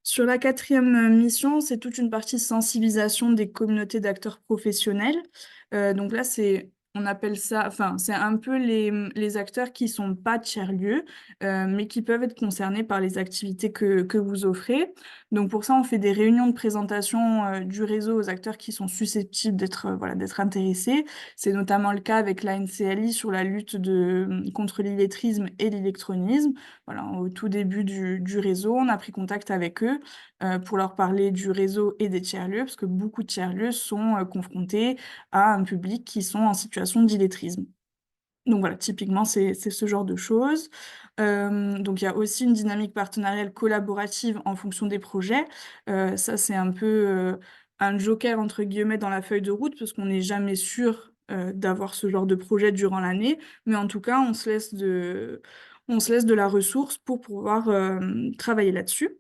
S1: Sur la 4e mission, c'est toute une partie sensibilisation des communautés d'acteurs professionnels. Donc là, on appelle ça, enfin, c'est un peu les acteurs qui sont pas tiers-lieux, mais qui peuvent être concernés par les activités que vous offrez. Donc pour ça, on fait des réunions de présentation du réseau aux acteurs qui sont susceptibles d'être intéressés. C'est notamment le cas avec la NCLI sur la lutte contre l'illettrisme et l'électronisme. Voilà, au tout début du réseau, on a pris contact avec eux pour leur parler du réseau et des tiers-lieux, parce que beaucoup de tiers-lieux sont confrontés à un public qui sont en situation d'illettrisme. Donc voilà, typiquement, c'est ce genre de choses. Donc il y a aussi une dynamique partenariale collaborative en fonction des projets. Ça, c'est un peu un joker, entre guillemets, dans la feuille de route, parce qu'on n'est jamais sûr d'avoir ce genre de projet durant l'année. Mais en tout cas, on se laisse de la ressource pour pouvoir travailler là-dessus.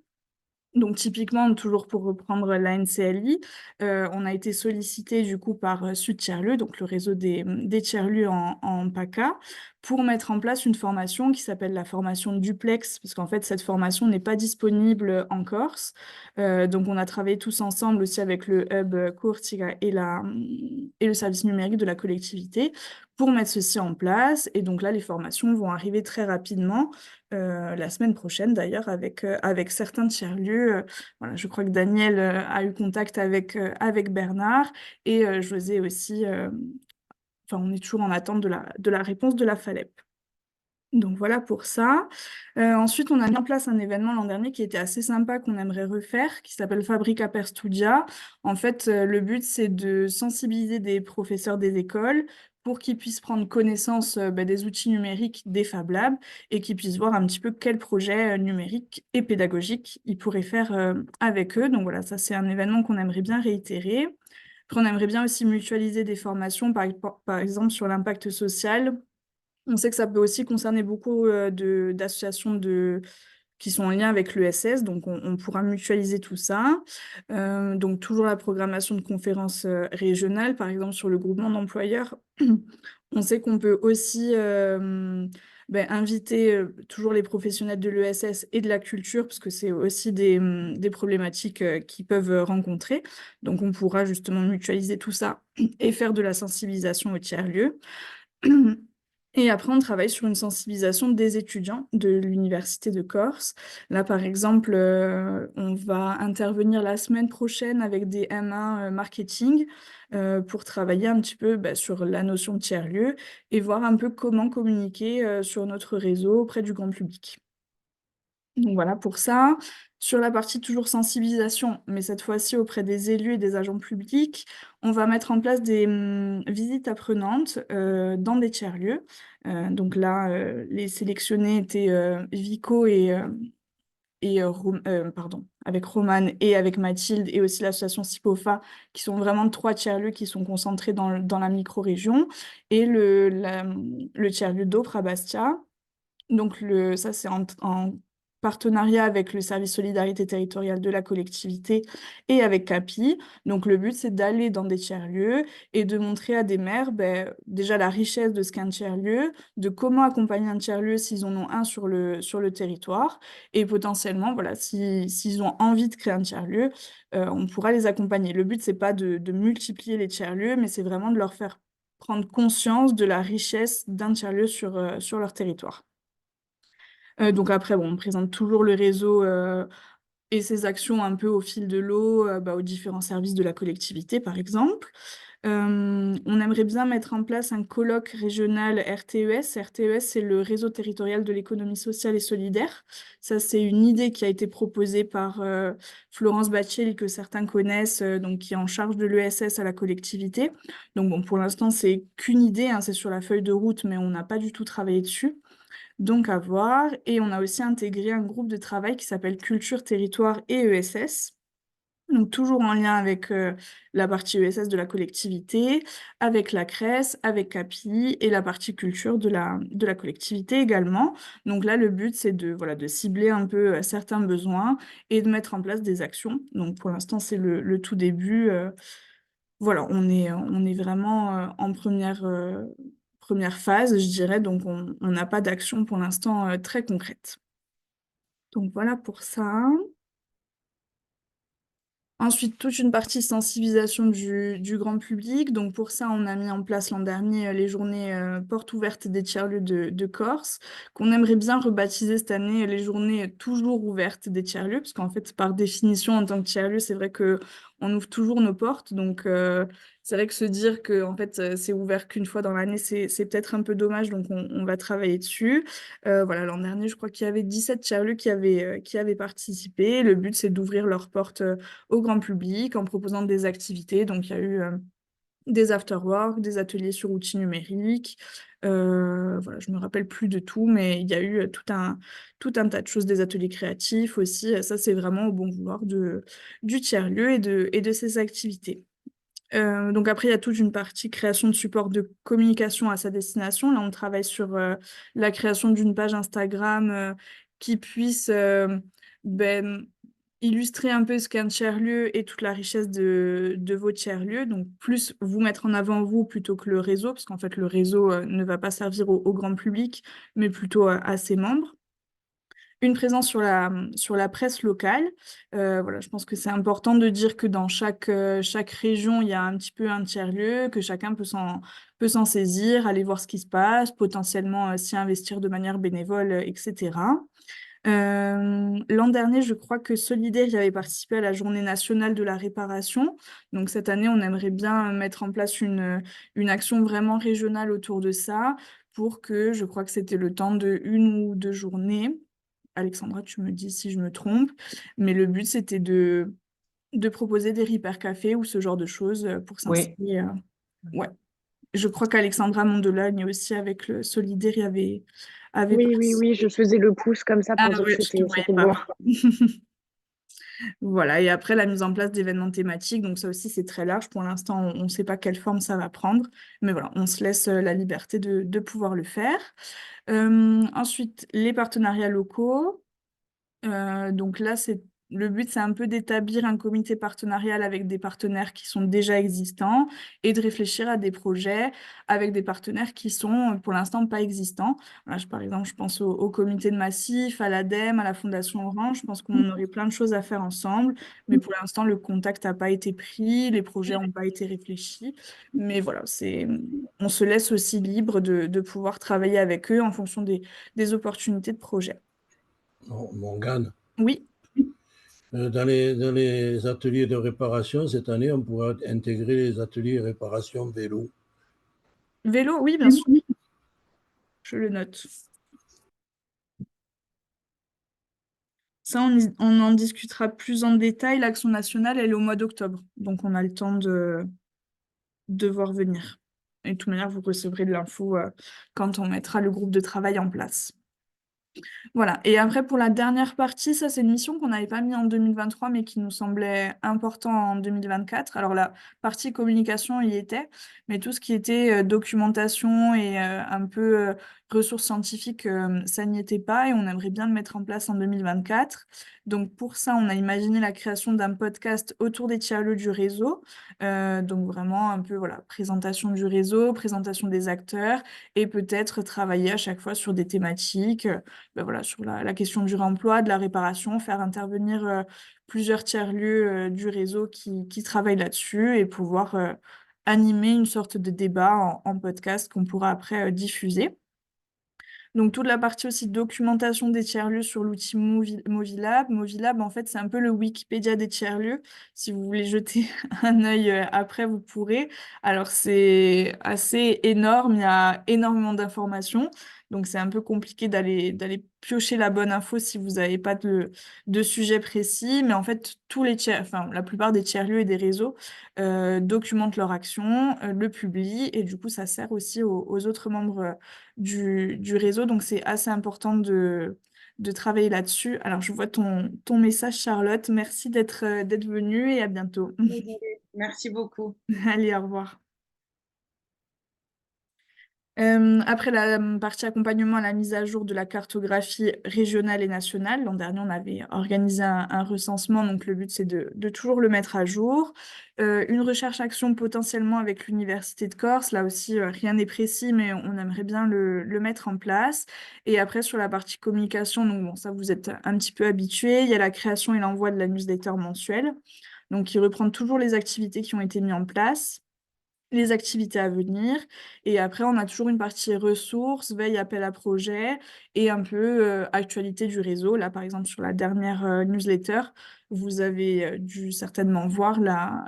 S1: Donc typiquement, toujours pour reprendre la NCLI, on a été sollicité du coup par Sud Tiers-Lieux, donc le réseau des tiers-lieux en PACA, pour mettre en place une formation qui s'appelle la formation Duplex, parce qu'en fait cette formation n'est pas disponible en Corse. Donc on a travaillé tous ensemble aussi avec le hub Courtiga et le service numérique de la collectivité pour mettre ceci en place. Et donc là, les formations vont arriver très rapidement. La semaine prochaine d'ailleurs avec certains tiers-lieux. Voilà, je crois que Daniel a eu contact avec Bernard et José aussi. Enfin, on est toujours en attente de la réponse de la FALEP. Donc voilà pour ça. Ensuite, on a mis en place un événement l'an dernier qui était assez sympa, qu'on aimerait refaire, qui s'appelle Fabrica per Studia. En fait, le but, c'est de sensibiliser des professeurs des écoles pour qu'ils puissent prendre connaissance des outils numériques des Fab Labs et qu'ils puissent voir un petit peu quels projets numériques et pédagogiques ils pourraient faire avec eux. Donc voilà, ça c'est un événement qu'on aimerait bien réitérer. Puis on aimerait bien aussi mutualiser des formations, par exemple sur l'impact social. On sait que ça peut aussi concerner beaucoup d'associations qui sont en lien avec l'ESS, donc on pourra mutualiser tout ça. Donc toujours la programmation de conférences régionales, par exemple sur le groupement d'employeurs. On sait qu'on peut aussi inviter toujours les professionnels de l'ESS et de la culture, parce que c'est aussi des problématiques qu'ils peuvent rencontrer. Donc on pourra justement mutualiser tout ça et faire de la sensibilisation au tiers-lieu. Et après, on travaille sur une sensibilisation des étudiants de l'Université de Corse. Là, par exemple, on va intervenir la semaine prochaine avec des M1 marketing pour travailler un petit peu sur la notion de tiers-lieu et voir un peu comment communiquer sur notre réseau auprès du grand public. Donc voilà pour ça. Sur la partie toujours sensibilisation, mais cette fois-ci auprès des élus et des agents publics, on va mettre en place des visites apprenantes dans des tiers-lieux. Donc là, les sélectionnés étaient Vico avec Romane et avec Mathilde et aussi l'association Sipofa, qui sont vraiment 3 tiers-lieux qui sont concentrés dans la micro-région, et le tiers-lieu d'Aupre à Bastia. Donc ça, c'est en partenariat avec le service solidarité territoriale de la collectivité et avec CAPI. Donc le but, c'est d'aller dans des tiers-lieux et de montrer à des maires déjà la richesse de ce qu'est un tiers-lieu, de comment accompagner un tiers-lieu s'ils en ont un sur le territoire, et potentiellement, voilà, s'ils ont envie de créer un tiers-lieu, on pourra les accompagner. Le but, c'est pas de multiplier les tiers-lieux, mais c'est vraiment de leur faire prendre conscience de la richesse d'un tiers-lieu sur leur territoire. Donc après, bon, on présente toujours le réseau et ses actions un peu au fil de l'eau aux différents services de la collectivité, par exemple. On aimerait bien mettre en place un colloque régional RTES. RTES, c'est le réseau territorial de l'économie sociale et solidaire. Ça, c'est une idée qui a été proposée par Florence Bachelli, que certains connaissent, donc qui est en charge de l'ESS à la collectivité. Donc bon, pour l'instant, c'est qu'une idée, hein, c'est sur la feuille de route, mais on n'a pas du tout travaillé dessus. Donc à voir. Et on a aussi intégré un groupe de travail qui s'appelle Culture, Territoire et ESS. Donc toujours en lien avec la partie ESS de la collectivité, avec la CRES, avec CAPI et la partie culture de la collectivité également. Donc là, le but, c'est de cibler un peu certains besoins et de mettre en place des actions. Donc pour l'instant, c'est le tout début. Voilà, on est vraiment en première phase, je dirais, donc on n'a pas d'action pour l'instant très concrète. Donc voilà pour ça. Ensuite, toute une partie sensibilisation du grand public. Donc pour ça, on a mis en place l'an dernier les journées portes ouvertes des tiers-lieux de Corse, qu'on aimerait bien rebaptiser cette année les journées toujours ouvertes des tiers-lieux, parce qu'en fait, par définition, en tant que tiers-lieu, c'est vrai qu'on ouvre toujours nos portes. Donc c'est vrai que se dire que en fait, c'est ouvert qu'une fois dans l'année, c'est peut-être un peu dommage, donc on va travailler dessus. Voilà, l'an dernier, je crois qu'il y avait 17 tiers-lieux qui avaient participé. Le but, c'est d'ouvrir leurs portes au grand public en proposant des activités. Donc, il y a eu des after-work, des ateliers sur outils numériques. Voilà, je ne me rappelle plus de tout, mais il y a eu tout un tas de choses, des ateliers créatifs aussi. Ça, c'est vraiment au bon vouloir du tiers-lieu et de ses activités. Donc après, il y a toute une partie création de support de communication à sa destination. Là, on travaille sur la création d'une page Instagram qui puisse illustrer un peu ce qu'est un tiers-lieu et toute la richesse de vos tiers-lieux. Donc plus vous mettre en avant vous plutôt que le réseau, parce qu'en fait, le réseau ne va pas servir au grand public, mais plutôt à ses membres. Une présence sur la presse locale. Voilà, je pense que c'est important de dire que dans chaque région, il y a un petit peu un tiers-lieu, que chacun peut s'en saisir, aller voir ce qui se passe, potentiellement s'y investir de manière bénévole, etc. L'an dernier, je crois que Solidaire y avait participé à la Journée nationale de la réparation. Donc cette année, on aimerait bien mettre en place une action vraiment régionale autour de ça, pour que, je crois que c'était le temps de 1 ou 2 journées. Alexandra, tu me dis si je me trompe, mais le but, c'était de proposer des repair cafés ou ce genre de choses pour
S9: Oui.
S1: s'installer. Ouais. Je crois qu'Alexandra Mondelagne aussi, avec le Solidaire, avait
S3: Oui, je faisais le pouce comme ça
S1: Ah
S3: pour dire
S1: ouais,
S3: que
S1: je te voyais
S3: c'était
S1: pas.
S3: bon.
S1: Voilà, et après la mise en place d'événements thématiques, donc ça aussi c'est très large. Pour l'instant, on ne sait pas quelle forme ça va prendre, mais voilà, on se laisse la liberté de pouvoir le faire. Ensuite, les partenariats locaux. Donc là, le but, c'est un peu d'établir un comité partenarial avec des partenaires qui sont déjà existants et de réfléchir à des projets avec des partenaires qui sont pour l'instant pas existants. Voilà, par exemple, je pense au comité de Massif, à l'ADEME, à la Fondation Orange. Je pense qu'on aurait plein de choses à faire ensemble, mais pour l'instant, le contact n'a pas été pris, les projets n'ont pas été réfléchis. Mais voilà, on se laisse aussi libre de pouvoir travailler avec eux en fonction des opportunités de projet.
S7: Morgane,
S1: Oui.
S7: dans les ateliers de réparation, cette année, on pourra intégrer les ateliers de réparation vélo.
S1: Vélo, oui, bien sûr. Je le note. Ça, on en discutera plus en détail. L'action nationale, elle est au mois d'octobre. Donc, on a le temps de voir venir. Et de toute manière, vous recevrez de l'info quand on mettra le groupe de travail en place. Voilà. Et après, pour la dernière partie, ça, c'est une mission qu'on n'avait pas mis en 2023, mais qui nous semblait important en 2024. Alors, la partie communication y était, mais tout ce qui était documentation et un peu ressources scientifiques, ça n'y était pas et on aimerait bien le mettre en place en 2024. Donc pour ça, on a imaginé la création d'un podcast autour des tiers-lieux du réseau. Donc vraiment un peu voilà, présentation du réseau, présentation des acteurs et peut-être travailler à chaque fois sur des thématiques, voilà, sur la question du réemploi, de la réparation, faire intervenir plusieurs tiers-lieux du réseau qui travaillent là-dessus et pouvoir animer une sorte de débat en podcast qu'on pourra après diffuser. Donc, toute la partie aussi documentation des tiers-lieux sur l'outil Movilab. Movilab, en fait, c'est un peu le Wikipédia des tiers-lieux. Si vous voulez jeter un œil après, vous pourrez. Alors, c'est assez énorme, il y a énormément d'informations. Donc, c'est un peu compliqué d'aller piocher la bonne info si vous n'avez pas de sujet précis. Mais en fait, enfin, la plupart des tiers-lieux et des réseaux documentent leur action, le publient, et du coup, ça sert aussi aux autres membres du réseau. Donc, c'est assez important de travailler là-dessus. Alors, je vois ton message, Charlotte. Merci d'être venue et à bientôt.
S4: Merci beaucoup.
S1: Allez, au revoir. Après la partie accompagnement à la mise à jour de la cartographie régionale et nationale, l'an dernier, on avait organisé un recensement, donc le but, c'est de toujours le mettre à jour. Une recherche-action potentiellement avec l'Université de Corse, là aussi, rien n'est précis, mais on aimerait bien le mettre en place. Et après, sur la partie communication, donc bon, ça, vous êtes un petit peu habitués, il y a la création et l'envoi de la newsletter mensuelle, donc qui reprend toujours les activités qui ont été mises en place, les activités à venir. Et après, on a toujours une partie ressources, veille, appel à projet et un peu actualité du réseau. Là, par exemple, sur la dernière newsletter, vous avez dû certainement voir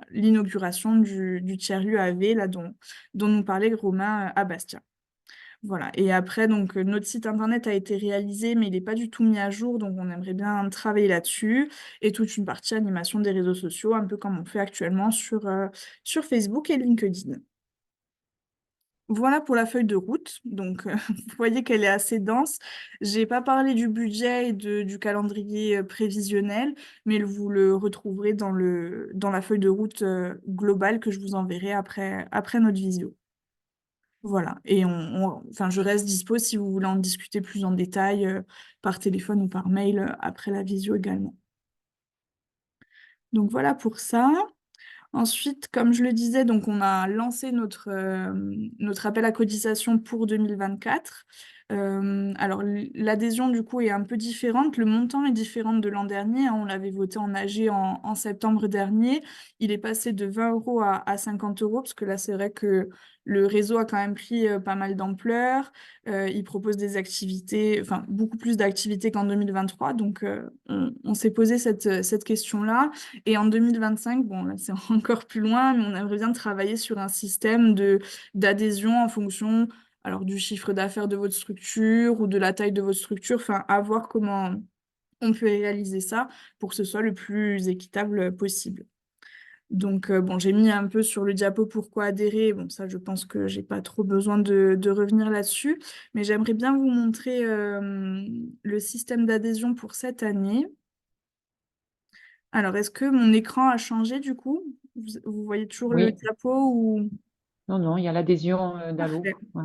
S1: l'inauguration du tiers-lieu AV, là, dont nous parlait Romain à Bastia. Voilà. Et après, donc, notre site internet a été réalisé, mais il n'est pas du tout mis à jour, donc on aimerait bien travailler là-dessus. Et toute une partie animation des réseaux sociaux, un peu comme on fait actuellement sur Facebook et LinkedIn. Voilà pour la feuille de route. Donc, vous voyez qu'elle est assez dense. Je n'ai pas parlé du budget et du calendrier prévisionnel, mais vous le retrouverez dans la feuille de route globale que je vous enverrai après notre visio. Voilà. Et enfin, je reste dispo si vous voulez en discuter plus en détail par téléphone ou par mail après la visio également. Donc, voilà pour ça. Ensuite, comme je le disais, donc on a lancé notre appel à cotisation pour 2024. Alors, l'adhésion, du coup, est un peu différente. Le montant est différent de l'an dernier, hein. On l'avait voté en AG en septembre dernier. Il est passé de 20 € à 50 €, parce que là, c'est vrai que le réseau a quand même pris pas mal d'ampleur. Il propose des activités, enfin, beaucoup plus d'activités qu'en 2023. Donc, on s'est posé cette question-là. Et en 2025, bon, là, c'est encore plus loin, mais on aimerait bien travailler sur un système d'adhésion en fonction alors, du chiffre d'affaires de votre structure ou de la taille de votre structure, enfin, à voir comment on peut réaliser ça pour que ce soit le plus équitable possible. Donc, bon, j'ai mis un peu sur le diapo pourquoi adhérer. Bon, ça, je pense que j'ai pas trop besoin de revenir là-dessus, mais j'aimerais bien vous montrer le système d'adhésion pour cette année. Alors, est-ce que mon écran a changé du coup? Vous voyez toujours le
S9: Oui,
S1: diapo ou...
S9: non, il y a l'adhésion d'Allo.
S1: Parfait.
S9: Ouais.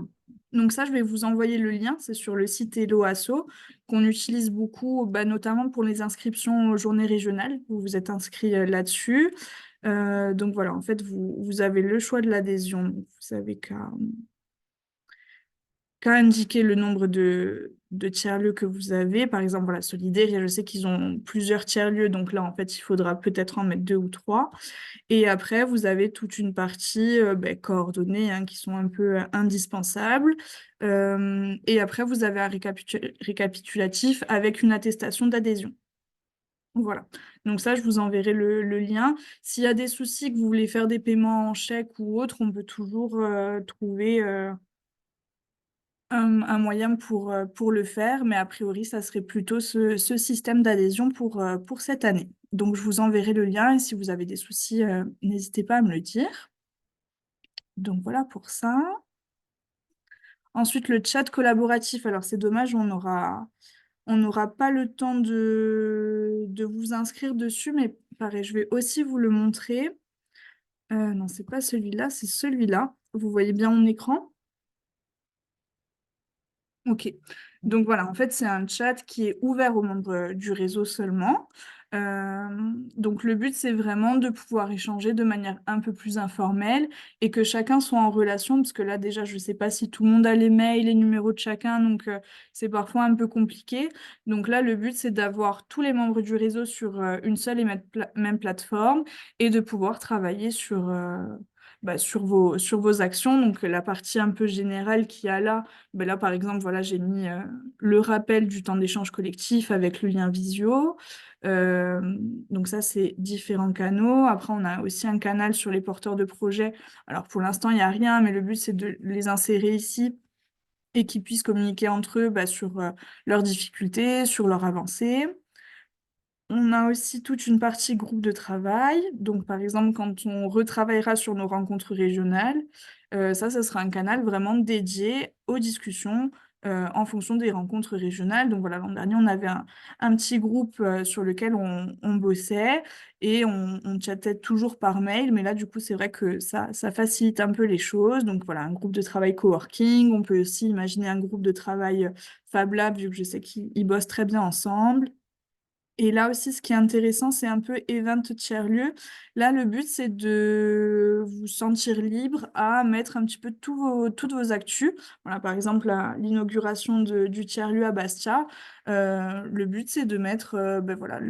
S1: Donc ça, je vais vous envoyer le lien, c'est sur le site Hello Asso, qu'on utilise beaucoup, notamment pour les inscriptions aux journées régionales. Vous vous êtes inscrit là-dessus. Donc voilà, en fait, vous avez le choix de l'adhésion. Vous avez qu'à indiquer le nombre de tiers-lieux que vous avez. Par exemple, voilà, Solidaire, je sais qu'ils ont plusieurs tiers-lieux, donc là, en fait, il faudra peut-être en mettre 2 ou 3. Et après, vous avez toute une partie coordonnées, hein, qui sont un peu indispensables. Et après, vous avez un récapitulatif avec une attestation d'adhésion. Voilà. Donc ça, je vous enverrai le lien. S'il y a des soucis, que vous voulez faire des paiements en chèque ou autre, on peut toujours trouver un moyen pour le faire. Mais a priori, ça serait plutôt ce système d'adhésion pour cette année. Donc, je vous enverrai le lien et si vous avez des soucis, n'hésitez pas à me le dire. Donc, voilà pour ça. Ensuite, le chat collaboratif. Alors, c'est dommage, on n'aura pas le temps de vous inscrire dessus, mais pareil, je vais aussi vous le montrer. Non, c'est pas celui-là, c'est celui-là. Vous voyez bien mon écran? Ok. Donc voilà, en fait, c'est un chat qui est ouvert aux membres du réseau seulement. Euh, donc le but, c'est vraiment de pouvoir échanger de manière un peu plus informelle et que chacun soit en relation, parce que là, déjà, je ne sais pas si tout le monde a les mails, les numéros de chacun, donc c'est parfois un peu compliqué. Donc là, le but, c'est d'avoir tous les membres du réseau sur une seule et même plateforme et de pouvoir travailler sur vos actions. Donc la partie un peu générale qu'il y a là, ben là, par exemple, voilà, j'ai mis le rappel du temps d'échange collectif avec le lien visio. Euh, donc ça, c'est différents canaux. Après, on a aussi un canal sur les porteurs de projets. Alors pour l'instant, il n'y a rien, mais le but, c'est de les insérer ici et qu'ils puissent communiquer entre eux sur leurs difficultés, sur leurs avancées. On a aussi toute une partie groupe de travail. Donc, par exemple, quand on retravaillera sur nos rencontres régionales, ça sera un canal vraiment dédié aux discussions en fonction des rencontres régionales. Donc, voilà, l'an dernier, on avait un petit groupe sur lequel on bossait et on chattait toujours par mail. Mais là, du coup, c'est vrai que ça facilite un peu les choses. Donc, voilà, un groupe de travail coworking. On peut aussi imaginer un groupe de travail Fab Lab, vu que je sais qu'ils bossent très bien ensemble. Et là aussi, ce qui est intéressant, c'est un peu event tiers-lieu. Là, le but, c'est de vous sentir libre à mettre un petit peu toutes vos actus. Voilà, par exemple, l'inauguration du tiers-lieu à Bastia. Le but, c'est de mettre, voilà,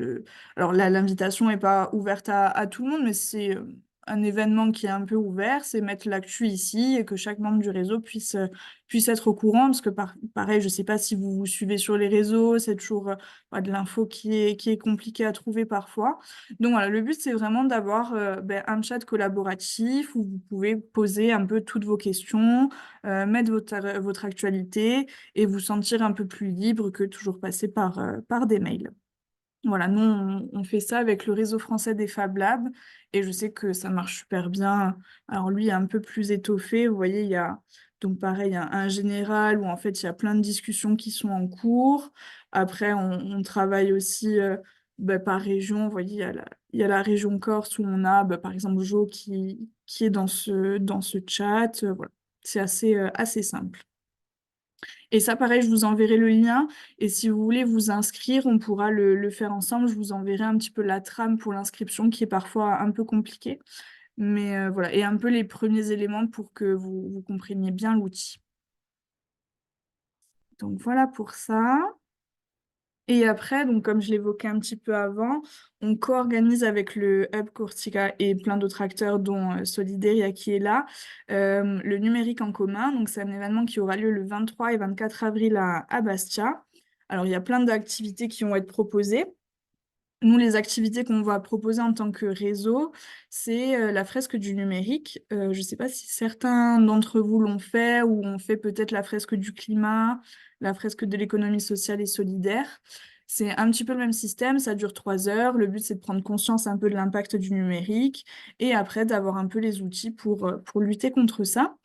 S1: alors là, l'invitation n'est pas ouverte à tout le monde, mais c'est un événement qui est un peu ouvert. C'est mettre l'actu ici et que chaque membre du réseau puisse être au courant. Parce que, pareil, je ne sais pas si vous vous suivez sur les réseaux, c'est toujours de l'info qui est compliquée à trouver parfois. Donc voilà, le but, c'est vraiment d'avoir un chat collaboratif où vous pouvez poser un peu toutes vos questions, mettre votre actualité et vous sentir un peu plus libre que toujours passer par des mails. Voilà, nous, on fait ça avec le réseau français des Fab Labs et je sais que ça marche super bien. Alors lui est un peu plus étoffé. Vous voyez, il y a donc pareil un général où en fait il y a plein de discussions qui sont en cours. Après, on travaille aussi par région. Vous voyez, il y a la région Corse où on a par exemple Jo qui est dans ce chat. Voilà, c'est assez simple. Et ça, pareil, je vous enverrai le lien. Et si vous voulez vous inscrire, on pourra le faire ensemble. Je vous enverrai un petit peu la trame pour l'inscription qui est parfois un peu compliquée. Mais voilà, et un peu les premiers éléments pour que vous compreniez bien l'outil. Donc voilà pour ça. Et après, donc comme je l'évoquais un petit peu avant, on co-organise avec le Hub Cortica et plein d'autres acteurs, dont Solidaria qui est là, le numérique en commun. Donc c'est un événement qui aura lieu le 23 et 24 avril à Bastia. Alors il y a plein d'activités qui vont être proposées. Nous, les activités qu'on va proposer en tant que réseau, c'est la fresque du numérique. Je ne sais pas si certains d'entre vous l'ont fait ou ont fait peut-être la fresque du climat, la fresque de l'économie sociale et solidaire. C'est un petit peu le même système, ça dure 3 heures. Le but, c'est de prendre conscience un peu de l'impact du numérique et après d'avoir un peu les outils pour lutter contre ça.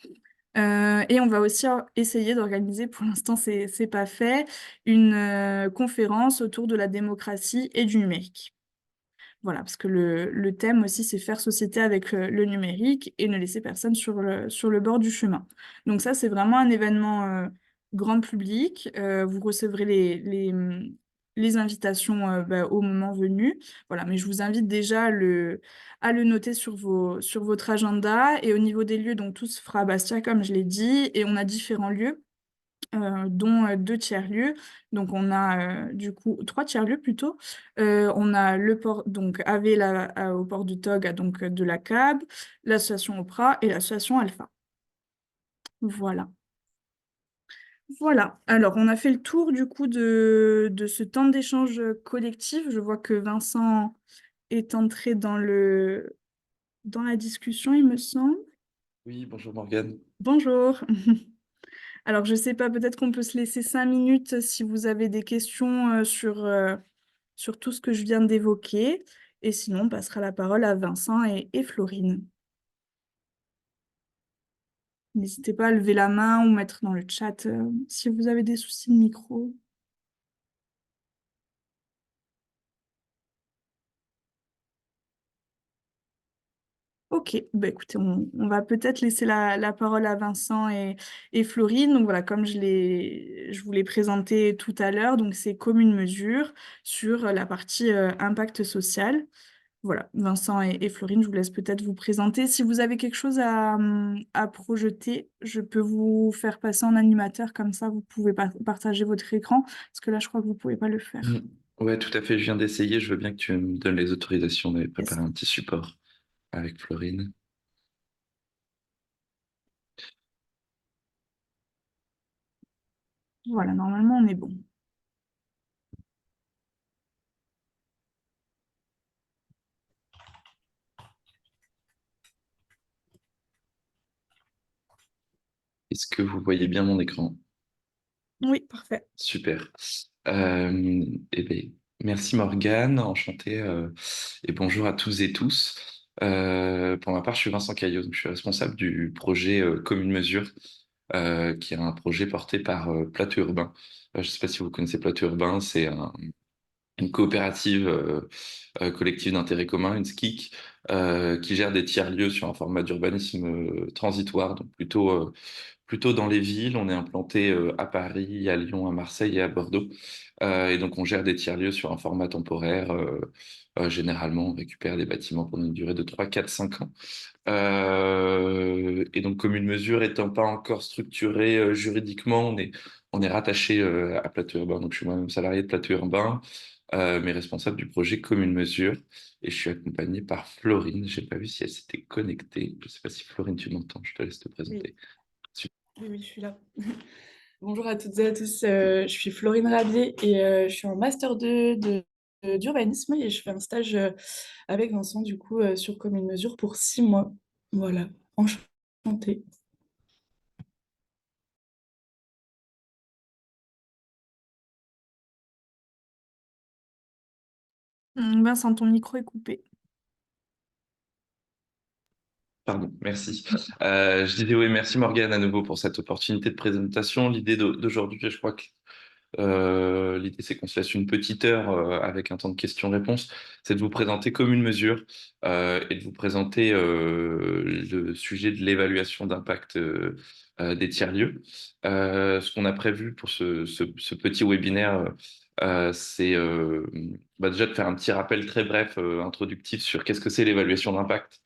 S1: Et on va aussi essayer d'organiser, pour l'instant c'est pas fait, une conférence autour de la démocratie et du numérique. Voilà, parce que le thème aussi, c'est faire société avec le numérique et ne laisser personne sur le bord du chemin. Donc ça, c'est vraiment un événement grand public. Vous recevrez les invitations au moment venu. Voilà, mais je vous invite déjà à le noter sur votre agenda. Et au niveau des lieux, donc tout se fera à Bastia, comme je l'ai dit, et on a différents lieux dont 2 tiers-lieux. Donc, on a du coup 3 tiers-lieux plutôt. On a le port, donc AV au port de Tog, donc de la CAB, l'association Opra et l'association Alpha. Voilà. Voilà. Alors, on a fait le tour du coup de ce temps d'échange collectif. Je vois que Vincent est entré dans la discussion, il me semble.
S12: Oui, bonjour Morgane.
S1: Bonjour. Alors, je ne sais pas, peut-être qu'on peut se laisser 5 minutes si vous avez des questions sur tout ce que je viens d'évoquer. Et sinon, on passera la parole à Vincent et Florine. N'hésitez pas à lever la main ou mettre dans le chat si vous avez des soucis de micro. Ok, bah écoutez, on va peut-être laisser la parole à Vincent et Florine. Donc voilà, comme je vous l'ai présenté tout à l'heure, donc c'est commune mesure sur la partie impact social. Voilà, Vincent et Florine, je vous laisse peut-être vous présenter. Si vous avez quelque chose à projeter, je peux vous faire passer en animateur, comme ça vous pouvez partager votre écran, parce que là, je crois que vous ne pouvez pas le faire.
S12: Ouais, tout à fait. Je viens d'essayer. Je veux bien que tu me donnes les autorisations d'aller
S1: Yes.
S12: préparer un petit support avec Florine.
S1: Voilà, normalement, on est bon.
S12: Est-ce que vous voyez bien mon écran?
S1: Oui, parfait.
S12: Super. Eh bien, merci Morgane, enchanté et bonjour à tous et tous. Pour ma part, je suis Vincent Caillot, donc je suis responsable du projet Commune Mesure, qui est un projet porté par Plateau Urbain. Je ne sais pas si vous connaissez Plateau Urbain, c'est une coopérative collective d'intérêt commun, une SCIC, qui gère des tiers-lieux sur un format d'urbanisme transitoire, donc plutôt dans les villes. On est implanté à Paris, à Lyon, à Marseille et à Bordeaux. Et donc, on gère des tiers-lieux sur un format temporaire. Généralement, on récupère des bâtiments pendant une durée de 3, 4, 5 ans. Et donc, commune mesure étant pas encore structurée juridiquement, on est rattaché à Plateau Urbain. Donc, je suis moi-même salarié de Plateau Urbain, mais responsable du projet commune mesure. Et je suis accompagné par Florine. J'ai pas vu si elle s'était connectée. Je sais pas si Florine, tu m'entends. Je te laisse te présenter.
S13: Oui, je suis là. Bonjour à toutes et à tous, je suis Florine Rabier et je suis en master 2 d'urbanisme et je fais un stage avec Vincent du coup sur commune mesure pour 6 mois. Voilà, enchantée.
S1: Vincent, ton micro est coupé.
S12: Pardon, merci. Je disais oui, merci Morgane à nouveau pour cette opportunité de présentation. L'idée d'aujourd'hui, je crois que l'idée c'est qu'on se laisse une petite heure avec un temps de questions-réponses, c'est de vous présenter comme une mesure et de vous présenter le sujet de l'évaluation d'impact des tiers-lieux. Ce qu'on a prévu pour ce petit webinaire, c'est déjà de faire un petit rappel très bref, introductif sur qu'est-ce que c'est l'évaluation d'impact.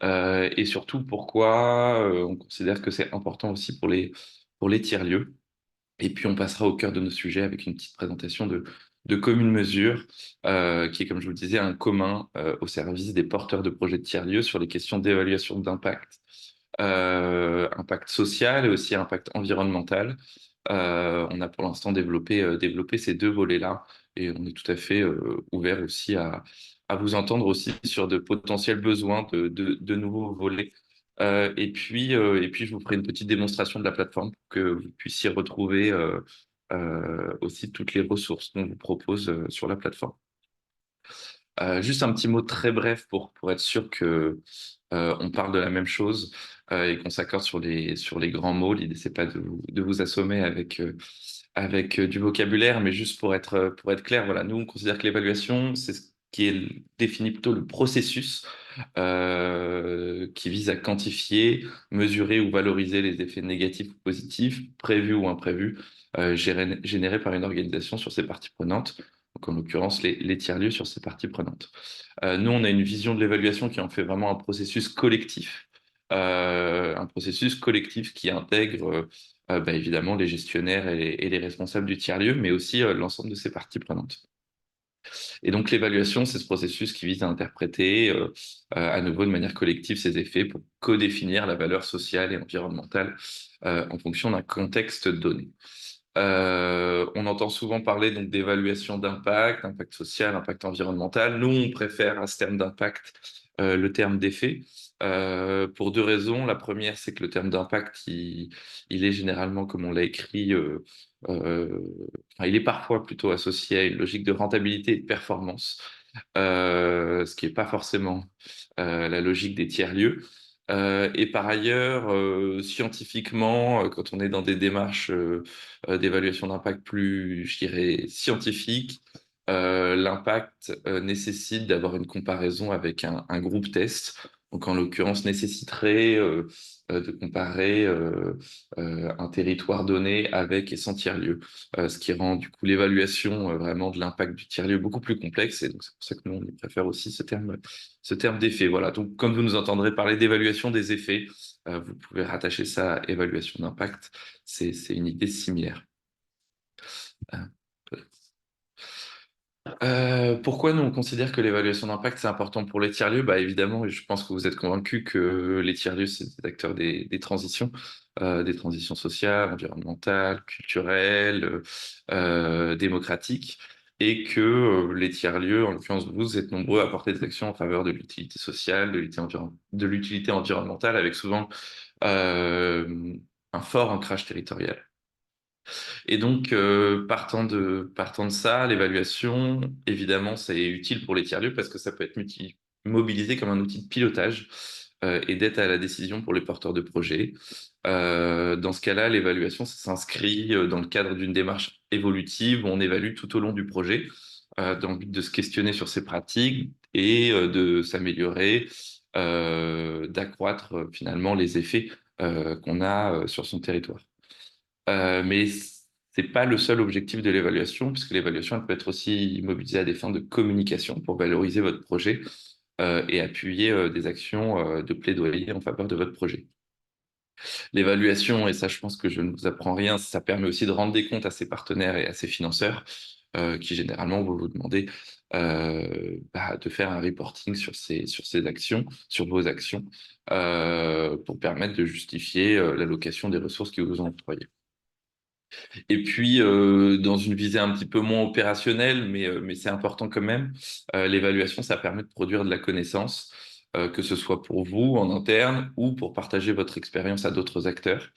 S12: Et surtout pourquoi on considère que c'est important aussi pour les tiers-lieux. Et puis on passera au cœur de nos sujets avec une petite présentation de commune mesure, qui est, comme je vous le disais, un commun au service des porteurs de projets de tiers-lieux sur les questions d'évaluation d'impact, impact social et aussi impact environnemental. On a pour l'instant développé ces deux volets-là et on est tout à fait ouvert aussi à vous entendre aussi sur de potentiels besoins de nouveaux volets. Et puis, je vous ferai une petite démonstration de la plateforme pour que vous puissiez retrouver aussi toutes les ressources qu'on vous propose sur la plateforme. Juste un petit mot très bref pour être sûr que on parle de la même chose et qu'on s'accorde sur les grands mots. L'idée, c'est pas de vous assommer avec du vocabulaire, mais juste pour être clair, voilà, nous, on considère que l'évaluation, c'est ce qui est défini plutôt le processus qui vise à quantifier, mesurer ou valoriser les effets négatifs ou positifs, prévus ou imprévus, générés par une organisation sur ses parties prenantes, donc en l'occurrence les tiers-lieux sur ses parties prenantes. Nous, on a une vision de l'évaluation qui en fait vraiment un processus collectif qui intègre évidemment les gestionnaires et les responsables du tiers-lieu, mais aussi l'ensemble de ses parties prenantes. Et donc l'évaluation, c'est ce processus qui vise à interpréter à nouveau de manière collective ces effets pour codéfinir la valeur sociale et environnementale en fonction d'un contexte donné. On entend souvent parler donc d'évaluation d'impact, impact social, impact environnemental. Nous, on préfère à ce terme d'impact le terme d'effet pour deux raisons. La première, c'est que le terme d'impact, il est généralement, comme on l'a écrit, il est parfois plutôt associé à une logique de rentabilité et de performance, ce qui n'est pas forcément la logique des tiers-lieux. Et par ailleurs, scientifiquement, quand on est dans des démarches d'évaluation d'impact plus, je dirais, scientifiques, l'impact nécessite d'avoir une comparaison avec un groupe test donc en l'occurrence nécessiterait de comparer un territoire donné avec et sans tiers-lieu, ce qui rend du coup l'évaluation vraiment de l'impact du tiers-lieu beaucoup plus complexe, et donc c'est pour ça que nous on préfère aussi ce terme d'effet. Voilà, donc comme vous nous entendrez parler d'évaluation des effets, vous pouvez rattacher ça à évaluation d'impact, c'est une idée similaire. Pourquoi nous on considère que l'évaluation d'impact c'est important pour les tiers-lieux? Bah évidemment, et je pense que vous êtes convaincus que les tiers-lieux c'est des acteurs des transitions sociales, environnementales, culturelles, démocratiques, et que les tiers-lieux, en l'occurrence vous êtes nombreux à porter des actions en faveur de l'utilité sociale, de l'utilité environnementale, avec souvent un fort ancrage territorial. Et donc, partant de ça, l'évaluation, évidemment, c'est utile pour les tiers-lieux parce que ça peut être mobilisé comme un outil de pilotage et d'aide à la décision pour les porteurs de projets. Dans ce cas-là, l'évaluation, ça s'inscrit dans le cadre d'une démarche évolutive où on évalue tout au long du projet dans le but de se questionner sur ses pratiques et de s'améliorer, d'accroître finalement les effets qu'on a sur son territoire. Mais c'est pas le seul objectif de l'évaluation, puisque l'évaluation elle peut être aussi mobilisée à des fins de communication pour valoriser votre projet et appuyer des actions de plaidoyer en faveur de votre projet. L'évaluation, et ça je pense que je ne vous apprends rien, ça permet aussi de rendre des comptes à ses partenaires et à ses financeurs, qui généralement vont vous demander de faire un reporting sur ces actions, sur vos actions, pour permettre de justifier l'allocation des ressources qui vous ont octroyées. Et puis, dans une visée un petit peu moins opérationnelle, mais c'est important quand même, l'évaluation, ça permet de produire de la connaissance, que ce soit pour vous en interne ou pour partager votre expérience à d'autres acteurs.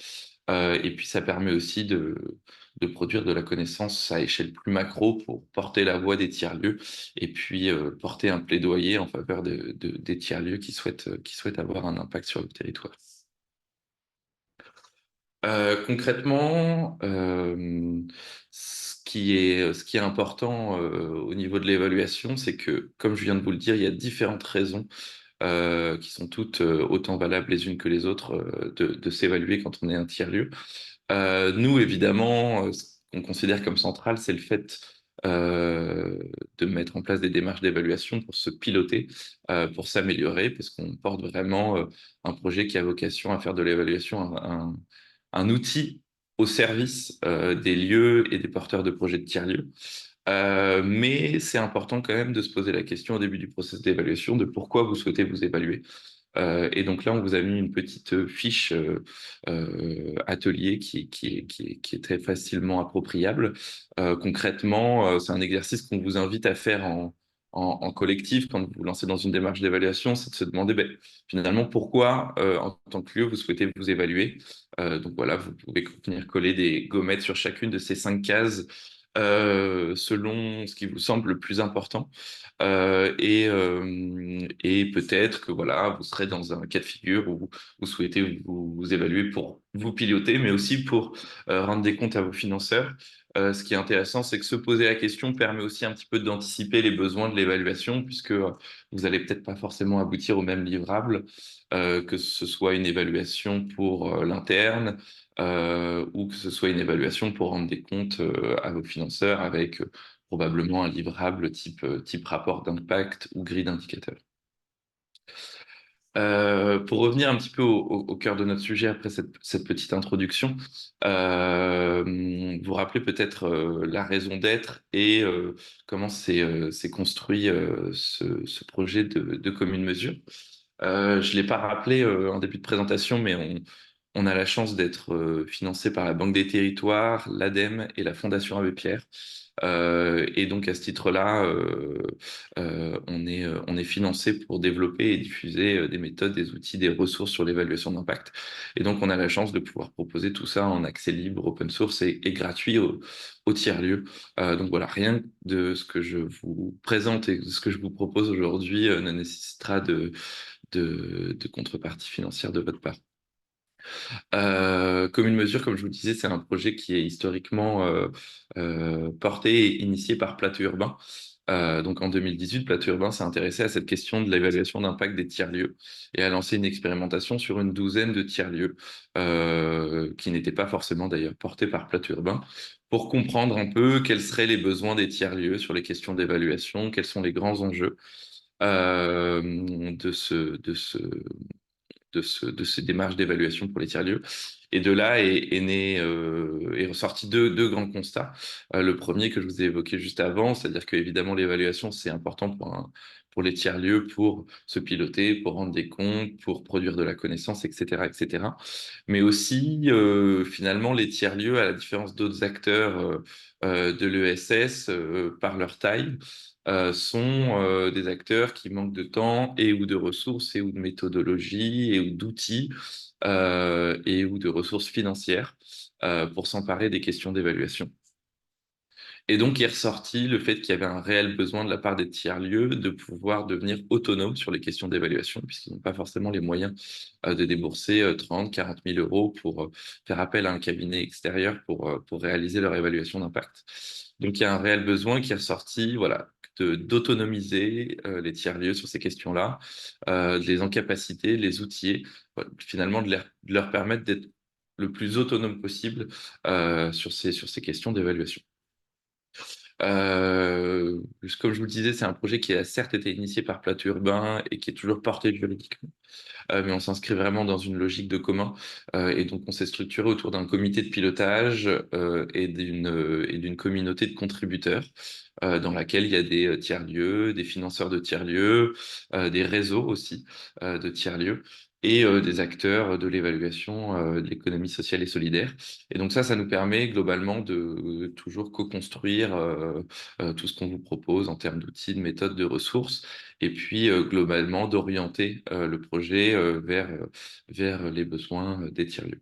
S12: Et puis, ça permet aussi de produire de la connaissance à échelle plus macro pour porter la voix des tiers-lieux et puis porter un plaidoyer en faveur des tiers-lieux qui souhaitent avoir un impact sur le territoire. Concrètement, ce qui est important au niveau de l'évaluation, c'est que, comme je viens de vous le dire, il y a différentes raisons qui sont toutes autant valables les unes que les autres de s'évaluer quand on est un tiers-lieu. Nous, évidemment, ce qu'on considère comme central, c'est le fait de mettre en place des démarches d'évaluation pour se piloter, pour s'améliorer, parce qu'on porte vraiment un projet qui a vocation à faire de l'évaluation un outil au service des lieux et des porteurs de projets de tiers-lieux. Mais c'est important quand même de se poser la question au début du processus d'évaluation de pourquoi vous souhaitez vous évaluer. Et donc là, on vous a mis une petite fiche atelier qui est très facilement appropriable. Concrètement, c'est un exercice qu'on vous invite à faire en collectif quand vous vous lancez dans une démarche d'évaluation, c'est de se demander finalement pourquoi, en tant que lieu, vous souhaitez vous évaluer. Donc voilà, vous pouvez venir coller des gommettes sur chacune de ces 5 cases selon ce qui vous semble le plus important. Et peut-être que voilà, vous serez dans un cas de figure où vous souhaitez vous évaluer pour vous piloter, mais aussi pour rendre des comptes à vos financeurs. Ce qui est intéressant, c'est que se poser la question permet aussi un petit peu d'anticiper les besoins de l'évaluation, puisque vous n'allez peut-être pas forcément aboutir au même livrable, que ce soit une évaluation pour l'interne, ou que ce soit une évaluation pour rendre des comptes à vos financeurs avec probablement un livrable type rapport d'impact ou grille d'indicateurs. Pour revenir un petit peu au cœur de notre sujet après cette petite introduction, vous rappelez peut-être la raison d'être et comment s'est construit ce projet de commune mesure. Je ne l'ai pas rappelé en début de présentation, mais on a la chance d'être financé par la Banque des Territoires, l'ADEME et la Fondation Abbé Pierre. Et donc à ce titre-là, on est financé pour développer et diffuser des méthodes, des outils, des ressources sur l'évaluation d'impact. Et donc on a la chance de pouvoir proposer tout ça en accès libre, open source et gratuit au tiers-lieu. Donc voilà, rien de ce que je vous présente et de ce que je vous propose aujourd'hui ne nécessitera de contrepartie financière de votre part. Commune mesure, comme je vous le disais, c'est un projet qui est historiquement porté et initié par Plateau Urbain, Donc en 2018, Plateau Urbain s'est intéressé à cette question de l'évaluation d'impact des tiers-lieux et a lancé une expérimentation sur une douzaine de tiers-lieux qui n'étaient pas forcément d'ailleurs portés par Plateau Urbain pour comprendre un peu quels seraient les besoins des tiers-lieux sur les questions d'évaluation, quels sont les grands enjeux de ces démarches d'évaluation pour les tiers-lieux. Et de là est ressorti deux grands constats. Le premier que je vous ai évoqué juste avant, c'est-à-dire que évidemment l'évaluation, c'est important pour les tiers-lieux, pour se piloter, pour rendre des comptes, pour produire de la connaissance, etc., etc. Mais aussi, finalement, les tiers-lieux, à la différence d'autres acteurs de l'ESS, par leur taille, sont des acteurs qui manquent de temps et ou de ressources et ou de méthodologie et ou d'outils et ou de ressources financières pour s'emparer des questions d'évaluation. Et donc, il est ressorti le fait qu'il y avait un réel besoin de la part des tiers-lieux de pouvoir devenir autonomes sur les questions d'évaluation, puisqu'ils n'ont pas forcément les moyens de débourser 30, 40 000 euros pour faire appel à un cabinet extérieur pour réaliser leur évaluation d'impact. Donc, il y a un réel besoin qui est ressorti, voilà, d'autonomiser les tiers-lieux sur ces questions-là, de les incapaciter, de les outiller, finalement de leur permettre d'être le plus autonome possible sur ces questions d'évaluation. Comme je vous le disais, c'est un projet qui a certes été initié par Plateau Urbain et qui est toujours porté juridiquement, mais on s'inscrit vraiment dans une logique de commun. Et donc, on s'est structuré autour d'un comité de pilotage et d'une communauté de contributeurs dans laquelle il y a des tiers-lieux, des financeurs de tiers-lieux, des réseaux aussi de tiers-lieux et des acteurs de l'évaluation de l'économie sociale et solidaire. Et donc ça nous permet globalement de toujours co-construire tout ce qu'on vous propose en termes d'outils, de méthodes, de ressources, et puis globalement d'orienter le projet vers les besoins des tiers-lieux.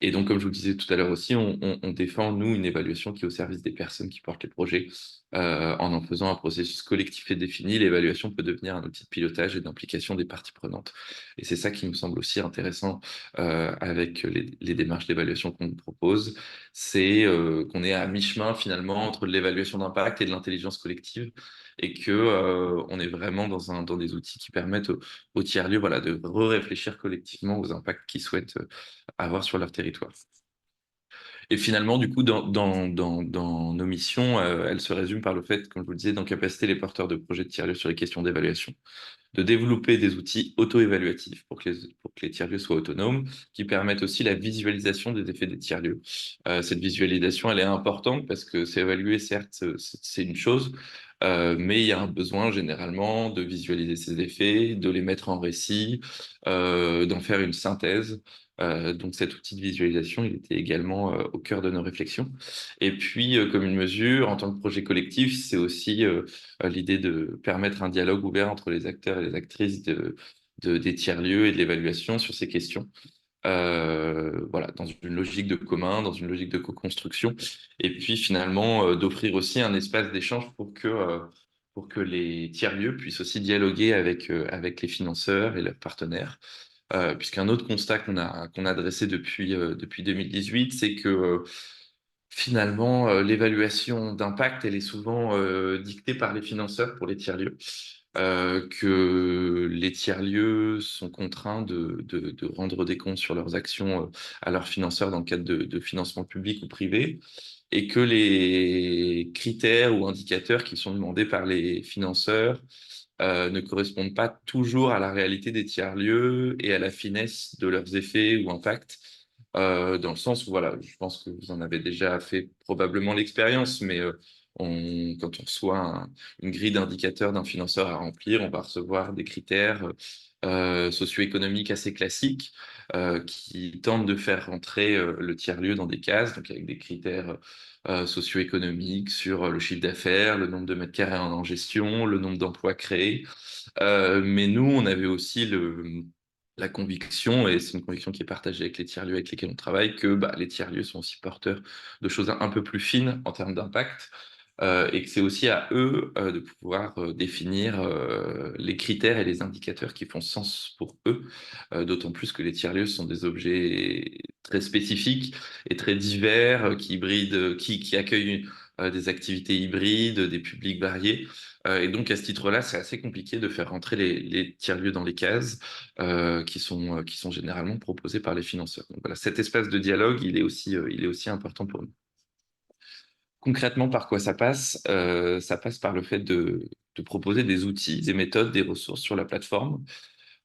S12: Et donc, comme je vous le disais tout à l'heure aussi, on défend, nous, une évaluation qui est au service des personnes qui portent les projets. En faisant un processus collectif et défini, l'évaluation peut devenir un outil de pilotage et d'implication des parties prenantes. Et c'est ça qui me semble aussi intéressant avec les démarches d'évaluation qu'on nous propose, c'est qu'on est à mi-chemin finalement entre l'évaluation d'impact et de l'intelligence collective, et que on est vraiment dans des outils qui permettent aux tiers-lieux, voilà, de réfléchir collectivement aux impacts qu'ils souhaitent avoir sur leur territoire. Et finalement, du coup, dans nos missions, elles se résument par le fait, comme je vous le disais, d'incapaciter les porteurs de projets de tiers-lieux sur les questions d'évaluation, de développer des outils auto-évaluatifs pour que les tiers-lieux soient autonomes, qui permettent aussi la visualisation des effets des tiers-lieux. Cette visualisation, elle est importante parce que c'est évaluer, certes, c'est une chose, mais il y a un besoin généralement de visualiser ces effets, de les mettre en récit, d'en faire une synthèse. Donc cet outil de visualisation, il était également au cœur de nos réflexions. Et puis, comme une mesure, en tant que projet collectif, c'est aussi l'idée de permettre un dialogue ouvert entre les acteurs et les actrices des tiers-lieux et de l'évaluation sur ces questions. Voilà, dans une logique de commun, dans une logique de co-construction, et puis finalement d'offrir aussi un espace d'échange pour que les tiers-lieux puissent aussi dialoguer avec les financeurs et leurs partenaires. Puisqu'un autre constat qu'on a dressé depuis 2018, c'est que finalement, l'évaluation d'impact, elle est souvent dictée par les financeurs pour les tiers-lieux. Que les tiers-lieux sont contraints de rendre des comptes sur leurs actions à leurs financeurs dans le cadre de financement public ou privé, et que les critères ou indicateurs qui sont demandés par les financeurs ne correspondent pas toujours à la réalité des tiers-lieux et à la finesse de leurs effets ou impacts. Dans le sens où, voilà, je pense que vous en avez déjà fait probablement l'expérience, mais quand on reçoit une grille d'indicateurs d'un financeur à remplir, on va recevoir des critères socio-économiques assez classiques qui tentent de faire rentrer le tiers-lieu dans des cases, donc avec des critères socio-économiques sur le chiffre d'affaires, le nombre de mètres carrés en gestion, le nombre d'emplois créés. Mais nous, on avait aussi la conviction, et c'est une conviction qui est partagée avec les tiers-lieux avec lesquels on travaille, que les tiers-lieux sont aussi porteurs de choses un peu plus fines en termes d'impact, et que c'est aussi à eux de pouvoir définir les critères et les indicateurs qui font sens pour eux, d'autant plus que les tiers-lieux sont des objets très spécifiques et très divers, qui accueillent des activités hybrides, des publics variés. Et donc, à ce titre-là, c'est assez compliqué de faire rentrer les tiers-lieux dans les cases qui sont généralement proposées par les financeurs. Donc, voilà, cet espace de dialogue, il est aussi important pour nous. Concrètement, par quoi ça passe? Ça passe par le fait de proposer des outils, des méthodes, des ressources sur la plateforme.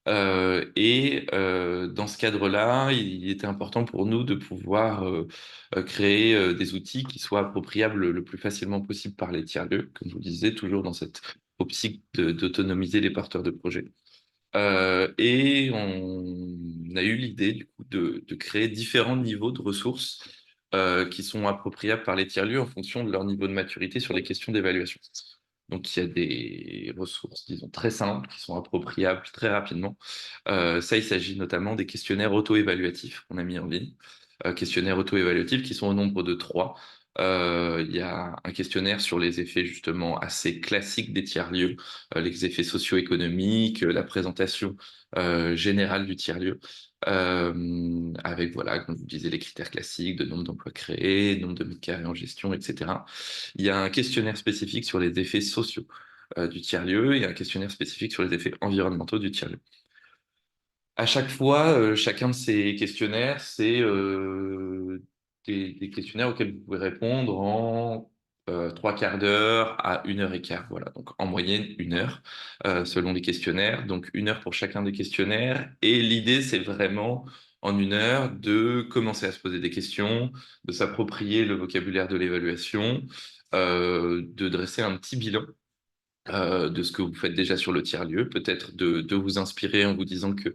S12: Dans ce cadre-là, il était important pour nous de pouvoir créer des outils qui soient appropriables le plus facilement possible par les tiers-lieux, comme je vous disais, toujours dans cette optique d'autonomiser les porteurs de projets. Et on a eu l'idée du coup de créer différents niveaux de ressources qui sont appropriables par les tiers-lieux en fonction de leur niveau de maturité sur les questions d'évaluation. Donc, il y a des ressources, disons, très simples qui sont appropriables très rapidement. Il s'agit notamment des questionnaires auto-évaluatifs qu'on a mis en ligne. Questionnaires auto-évaluatifs qui sont au nombre de 3. Il y a un questionnaire sur les effets justement assez classiques des tiers-lieux, les effets socio-économiques, la présentation générale du tiers-lieu, avec, voilà, comme je vous disais, les critères classiques de nombre d'emplois créés, nombre de mètres carrés en gestion, etc. Il y a un questionnaire spécifique sur les effets sociaux du tiers-lieu et un questionnaire spécifique sur les effets environnementaux du tiers-lieu. À chaque fois, chacun de ces questionnaires, c'est des questionnaires auxquels vous pouvez répondre en 3/4 d'heure à 1 h 15. Voilà, donc en moyenne 1 heure selon les questionnaires. Donc 1 heure pour chacun des questionnaires. Et l'idée, c'est vraiment en 1 heure de commencer à se poser des questions, de s'approprier le vocabulaire de l'évaluation, de dresser un petit bilan de ce que vous faites déjà sur le tiers-lieu, peut-être de vous inspirer en vous disant que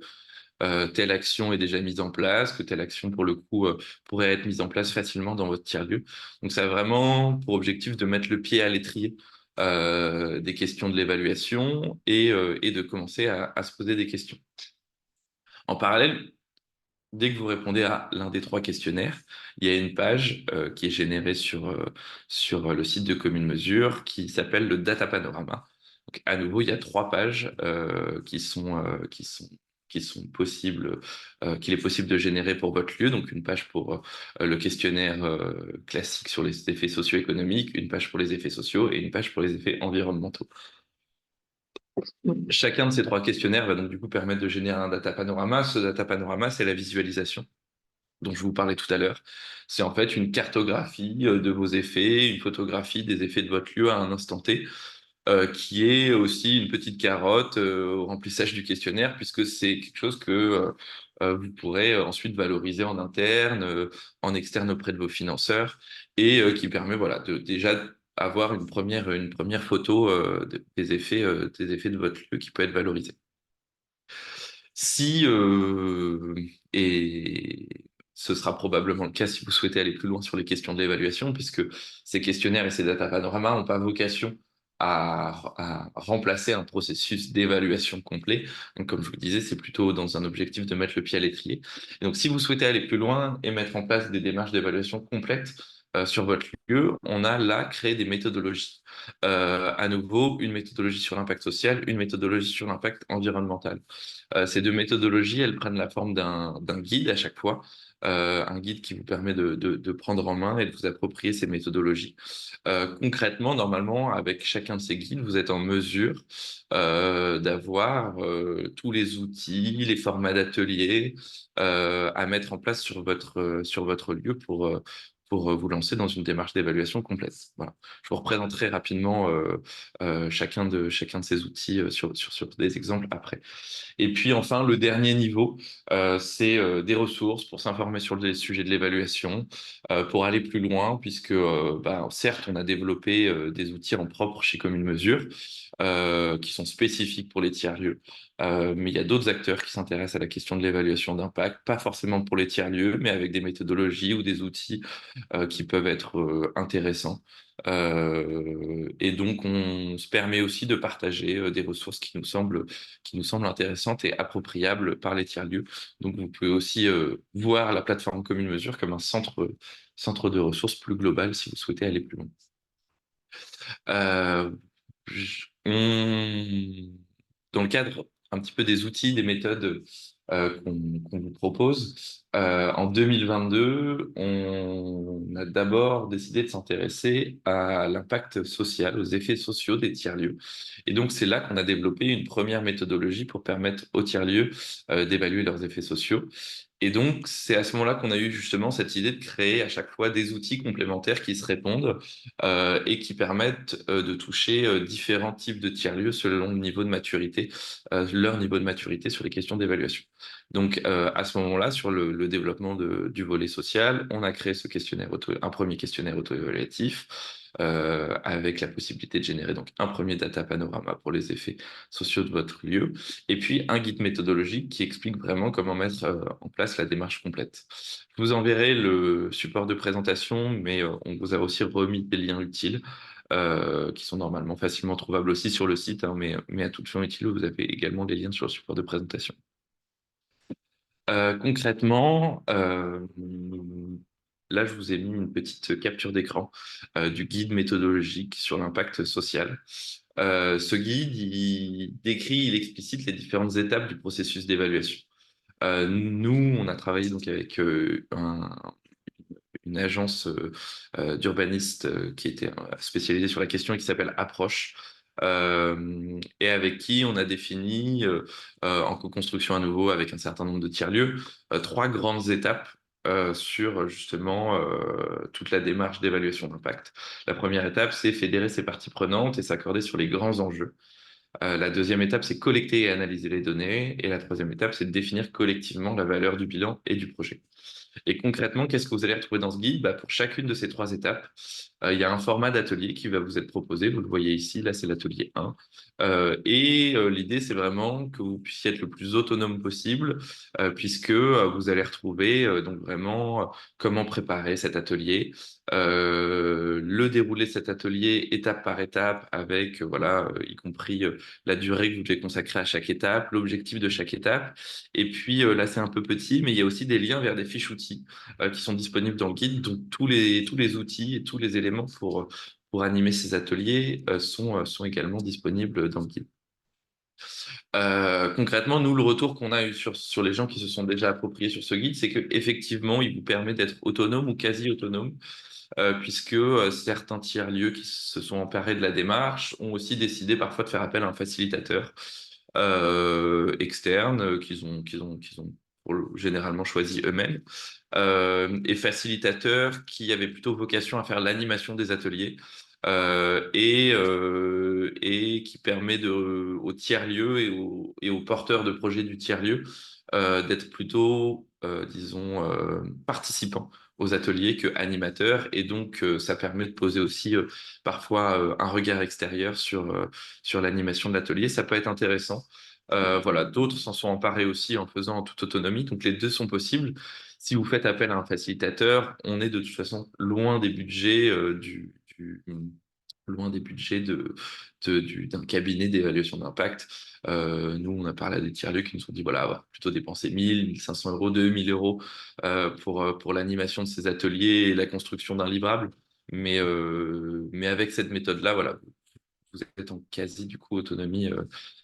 S12: telle action est déjà mise en place, que telle action, pour le coup, pourrait être mise en place facilement dans votre tiers-lieu. Donc, ça a vraiment pour objectif de mettre le pied à l'étrier des questions de l'évaluation et de commencer à se poser des questions. En parallèle, dès que vous répondez à l'un des 3 questionnaires, il y a une page qui est générée sur le site de Commune Mesure qui s'appelle le Data Panorama. Donc, à nouveau, il y a 3 pages qui sont possibles, qu'il est possible de générer pour votre lieu. Donc, une page pour le questionnaire classique sur les effets socio-économiques, une page pour les effets sociaux et une page pour les effets environnementaux. Chacun de ces 3 questionnaires va donc du coup permettre de générer un data panorama. Ce data panorama, c'est la visualisation dont je vous parlais tout à l'heure. C'est en fait une cartographie de vos effets, une photographie des effets de votre lieu à un instant T, qui est aussi une petite carotte au remplissage du questionnaire, puisque c'est quelque chose que vous pourrez ensuite valoriser en interne, en externe auprès de vos financeurs, et qui permet, voilà, de déjà avoir une première photo des effets de votre lieu qui peut être valorisée. Et ce sera probablement le cas si vous souhaitez aller plus loin sur les questions de l'évaluation, puisque ces questionnaires et ces data panoramas n'ont pas vocation à remplacer un processus d'évaluation complet. Donc, comme je vous disais, c'est plutôt dans un objectif de mettre le pied à l'étrier. Et donc, si vous souhaitez aller plus loin et mettre en place des démarches d'évaluation complètes sur votre lieu, on a là créé des méthodologies. À nouveau, une méthodologie sur l'impact social, une méthodologie sur l'impact environnemental. Ces 2 méthodologies, elles prennent la forme d'un guide à chaque fois, un guide qui vous permet de prendre en main et de vous approprier ces méthodologies. Concrètement, normalement, avec chacun de ces guides, vous êtes en mesure d'avoir tous les outils, les formats d'ateliers à mettre en place sur votre lieu pour vous lancer dans une démarche d'évaluation complète. Voilà. Je vous représenterai rapidement chacun de ces outils sur des exemples après. Et puis enfin, le dernier niveau, c'est des ressources pour s'informer sur les sujets de l'évaluation, pour aller plus loin, puisque certes, on a développé des outils en propre chez Commune Mesure, qui sont spécifiques pour les tiers-lieux. Mais il y a d'autres acteurs qui s'intéressent à la question de l'évaluation d'impact, pas forcément pour les tiers-lieux, mais avec des méthodologies ou des outils qui peuvent être intéressants. Et donc, on se permet aussi de partager des ressources qui nous semblent intéressantes et appropriables par les tiers-lieux. Donc, vous pouvez aussi voir la plateforme Commune Mesure comme un centre de ressources plus global si vous souhaitez aller plus loin. Dans le cadre un petit peu des outils, des méthodes qu'on vous propose, En 2022, on a d'abord décidé de s'intéresser à l'impact social, aux effets sociaux des tiers-lieux. Et donc, c'est là qu'on a développé une première méthodologie pour permettre aux tiers-lieux d'évaluer leurs effets sociaux. Et donc, c'est à ce moment-là qu'on a eu justement cette idée de créer à chaque fois des outils complémentaires qui se répondent et qui permettent de toucher différents types de tiers-lieux selon le niveau de maturité, leur niveau de maturité sur les questions d'évaluation. Donc, à ce moment-là, sur le développement du volet social, on a créé un premier questionnaire auto-évaluatif avec la possibilité de générer donc un premier data panorama pour les effets sociaux de votre lieu, et puis un guide méthodologique qui explique vraiment comment mettre en place la démarche complète. Je vous enverrai le support de présentation, mais on vous a aussi remis des liens utiles qui sont normalement facilement trouvables aussi sur le site, hein, mais à toute fin utile, vous avez également des liens sur le support de présentation. Concrètement, là, je vous ai mis une petite capture d'écran du guide méthodologique sur l'impact social. Ce guide, il explicite les différentes étapes du processus d'évaluation. Nous, on a travaillé donc avec une agence d'urbanistes qui était spécialisée sur la question et qui s'appelle Approche. Et avec qui on a défini, en co-construction à nouveau avec un certain nombre de tiers-lieux, 3 grandes étapes sur justement toute la démarche d'évaluation d'impact. La première étape, c'est fédérer ses parties prenantes et s'accorder sur les grands enjeux. La deuxième étape, c'est collecter et analyser les données. Et la troisième étape, c'est de définir collectivement la valeur du bilan et du projet. Et concrètement, qu'est-ce que vous allez retrouver dans ce guide? Pour chacune de ces 3 étapes, il y a un format d'atelier qui va vous être proposé. Vous le voyez ici, là, c'est l'atelier 1. L'idée, c'est vraiment que vous puissiez être le plus autonome possible, puisque vous allez retrouver donc vraiment comment préparer cet atelier, le déroulé de cet atelier étape par étape, avec voilà, y compris la durée que vous devez consacrer à chaque étape, l'objectif de chaque étape. Et puis là, c'est un peu petit, mais il y a aussi des liens vers des fiches outils qui sont disponibles dans le guide. Donc, tous les outils et tous les éléments pour animer ces ateliers sont également disponibles dans le guide. Concrètement, nous, le retour qu'on a eu sur les gens qui se sont déjà appropriés sur ce guide, c'est qu'effectivement, il vous permet d'être autonome ou quasi autonome, puisque certains tiers-lieux qui se sont emparés de la démarche ont aussi décidé parfois de faire appel à un facilitateur externe qu'ils ont généralement choisi eux-mêmes, et facilitateur qui avait plutôt vocation à faire l'animation des ateliers. Et qui permet aux tiers-lieux et aux porteurs de projets du tiers-lieu d'être plutôt, disons, participants aux ateliers que animateurs. Et donc, ça permet de poser aussi parfois un regard extérieur sur l'animation de l'atelier. Ça peut être intéressant. Voilà, d'autres s'en sont emparés aussi en faisant en toute autonomie. Donc, les deux sont possibles. Si vous faites appel à un facilitateur, on est de toute façon loin des budgets loin des budgets d'un cabinet d'évaluation d'impact. Nous, on a parlé à des tiers-lieux qui nous ont dit, voilà, on va plutôt dépenser 1000, 1500 euros, 2000 euros pour l'animation de ces ateliers et la construction d'un livrable. Mais avec cette méthode-là, voilà, vous êtes en quasi du coup autonomie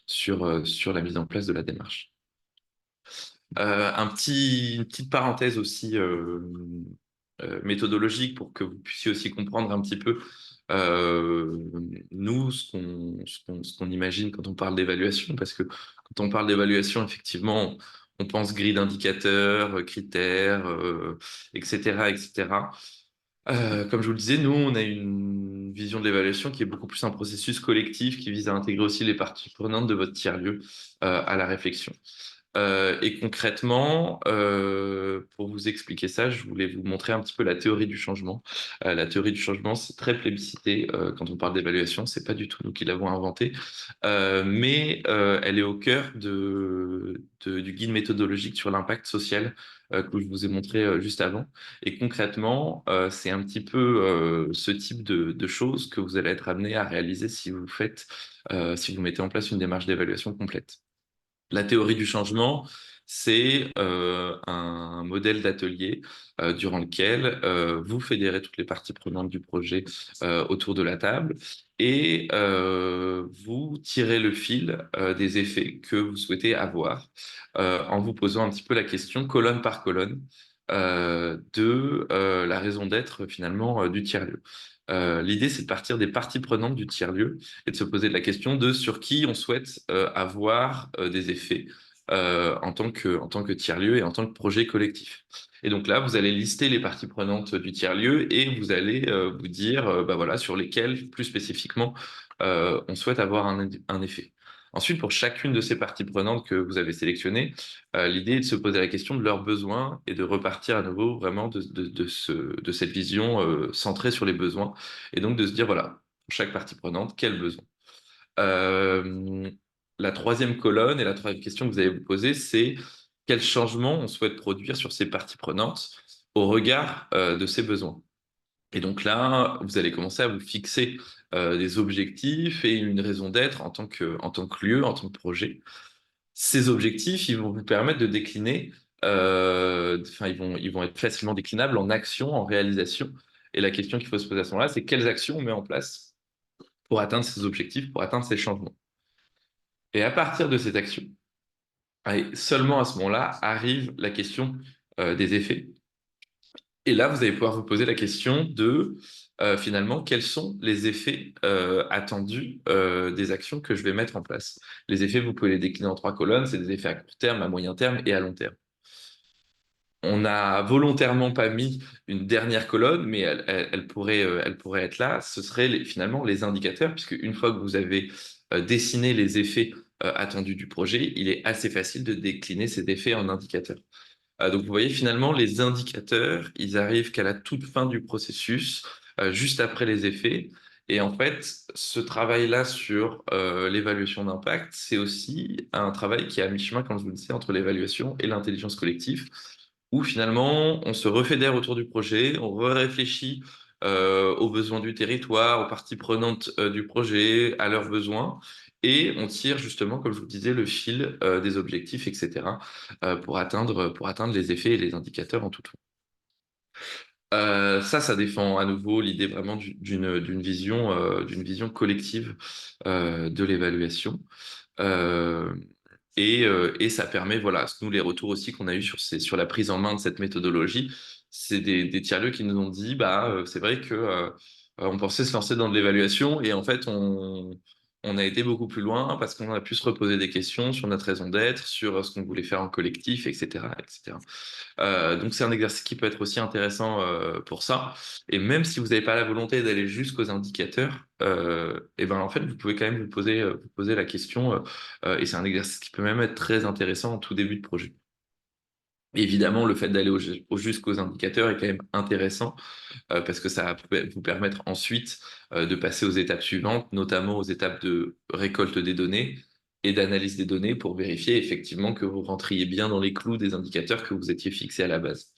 S12: sur la mise en place de la démarche. Une petite parenthèse aussi méthodologique pour que vous puissiez aussi comprendre un petit peu nous ce qu'on imagine quand on parle d'évaluation, parce que quand on parle d'évaluation, effectivement, on pense grille d'indicateurs, critères, etc., etc. Comme je vous le disais, nous, on a une vision de l'évaluation qui est beaucoup plus un processus collectif qui vise à intégrer aussi les parties prenantes de votre tiers-lieu à la réflexion. Et concrètement, pour vous expliquer ça, je voulais vous montrer un petit peu la théorie du changement. La théorie du changement, c'est très plébiscité quand on parle d'évaluation. C'est pas du tout nous qui l'avons inventée, mais elle est au cœur du guide méthodologique sur l'impact social que je vous ai montré juste avant. Et concrètement, c'est un petit peu ce type de choses que vous allez être amené à réaliser si vous mettez en place une démarche d'évaluation complète. La théorie du changement, c'est un modèle d'atelier durant lequel vous fédérez toutes les parties prenantes du projet autour de la table et vous tirez le fil des effets que vous souhaitez avoir en vous posant un petit peu la question colonne par colonne de la raison d'être finalement du tiers-lieu. L'idée, c'est de partir des parties prenantes du tiers-lieu et de se poser la question de sur qui on souhaite avoir des effets en tant que tiers-lieu et en tant que projet collectif. Et donc là, vous allez lister les parties prenantes du tiers-lieu et vous allez vous dire bah voilà, sur lesquelles, plus spécifiquement, on souhaite avoir un effet. Ensuite, pour chacune de ces parties prenantes que vous avez sélectionnées, l'idée est de se poser la question de leurs besoins et de repartir à nouveau vraiment de cette vision centrée sur les besoins. Et donc de se dire, voilà, pour chaque partie prenante, quel besoin? La troisième colonne et la troisième question que vous allez vous poser, c'est quel changement on souhaite produire sur ces parties prenantes au regard de ces besoins. Et donc là, vous allez commencer à vous fixer des objectifs et une raison d'être en tant que lieu, en tant que projet. Ces objectifs, ils vont vous permettre de décliner, ils vont être facilement déclinables en actions, en réalisation. Et la question qu'il faut se poser à ce moment-là, c'est quelles actions on met en place pour atteindre ces objectifs, pour atteindre ces changements. Et à partir de cette action, et seulement à ce moment-là, arrive la question des effets. Et là, vous allez pouvoir vous poser la question de, finalement, quels sont les effets attendus des actions que je vais mettre en place. Les effets, vous pouvez les décliner en 3 colonnes. C'est des effets à court terme, à moyen terme et à long terme. On n'a volontairement pas mis une dernière colonne, mais elle pourrait être là. Ce serait finalement les indicateurs, puisque une fois que vous avez dessiné les effets attendus du projet, il est assez facile de décliner ces effets en indicateurs. Donc vous voyez, finalement, les indicateurs, ils arrivent qu'à la toute fin du processus, juste après les effets. Et en fait, ce travail-là sur l'évaluation d'impact, c'est aussi un travail qui est à mi-chemin, comme je vous le disais, entre l'évaluation et l'intelligence collective, où finalement, on se refédère autour du projet, on réfléchit aux besoins du territoire, aux parties prenantes du projet, à leurs besoins, et on tire justement, comme je vous le disais, le fil des objectifs, etc., pour atteindre les effets et les indicateurs en tout temps. Ça défend à nouveau l'idée vraiment d'une vision collective de l'évaluation. Et ça permet, voilà, nous, les retours aussi qu'on a eu sur la prise en main de cette méthodologie, c'est des tiers-lieux qui nous ont dit, c'est vrai que on pensait se lancer dans de l'évaluation et en fait, on a été beaucoup plus loin parce qu'on a pu se reposer des questions sur notre raison d'être, sur ce qu'on voulait faire en collectif, etc., etc. Donc, c'est un exercice qui peut être aussi intéressant pour ça. Et même si vous n'avez pas la volonté d'aller jusqu'aux indicateurs, et ben, en fait, vous pouvez quand même vous poser la question. Et c'est un exercice qui peut même être très intéressant en tout début de projet. Évidemment, le fait d'aller jusqu'aux indicateurs est quand même intéressant parce que ça peut vous permettre ensuite de passer aux étapes suivantes, notamment aux étapes de récolte des données et d'analyse des données pour vérifier effectivement que vous rentriez bien dans les clous des indicateurs que vous étiez fixés à la base.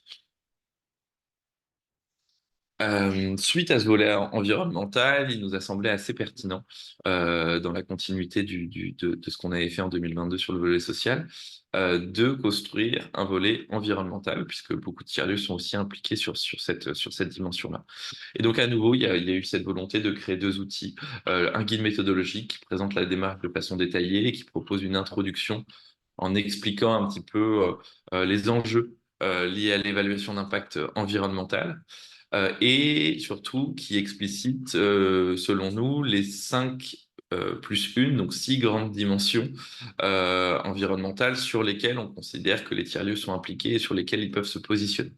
S12: Suite à ce volet environnemental, il nous a semblé assez pertinent dans la continuité de ce qu'on avait fait en 2022 sur le volet social, de construire un volet environnemental, puisque beaucoup de tiers-lieux sont aussi impliqués sur cette dimension-là. Et donc à nouveau, il y a eu cette volonté de créer 2 outils, un guide méthodologique qui présente la démarche de façon détaillée et qui propose une introduction en expliquant un petit peu les enjeux liés à l'évaluation d'impact environnemental. Et surtout qui explicite, selon nous, les 5 plus 1, donc 6 grandes dimensions environnementales sur lesquelles on considère que les tiers-lieux sont impliqués et sur lesquelles ils peuvent se positionner.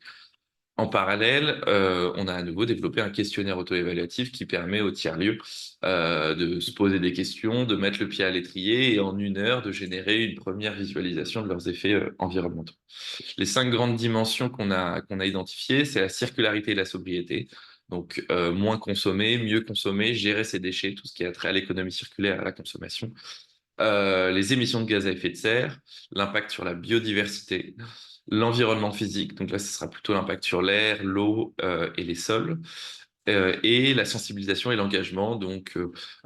S12: En parallèle, on a à nouveau développé un questionnaire auto-évaluatif qui permet aux tiers-lieux de se poser des questions, de mettre le pied à l'étrier et en 1 heure de générer une première visualisation de leurs effets environnementaux. Les 5 grandes dimensions qu'on a identifiées, c'est la circularité et la sobriété. Donc, moins consommer, mieux consommer, gérer ses déchets, tout ce qui a trait à l'économie circulaire et à la consommation. Les émissions de gaz à effet de serre, l'impact sur la biodiversité, l'environnement physique, donc là, ce sera plutôt l'impact sur l'air, l'eau et les sols, et la sensibilisation et l'engagement, donc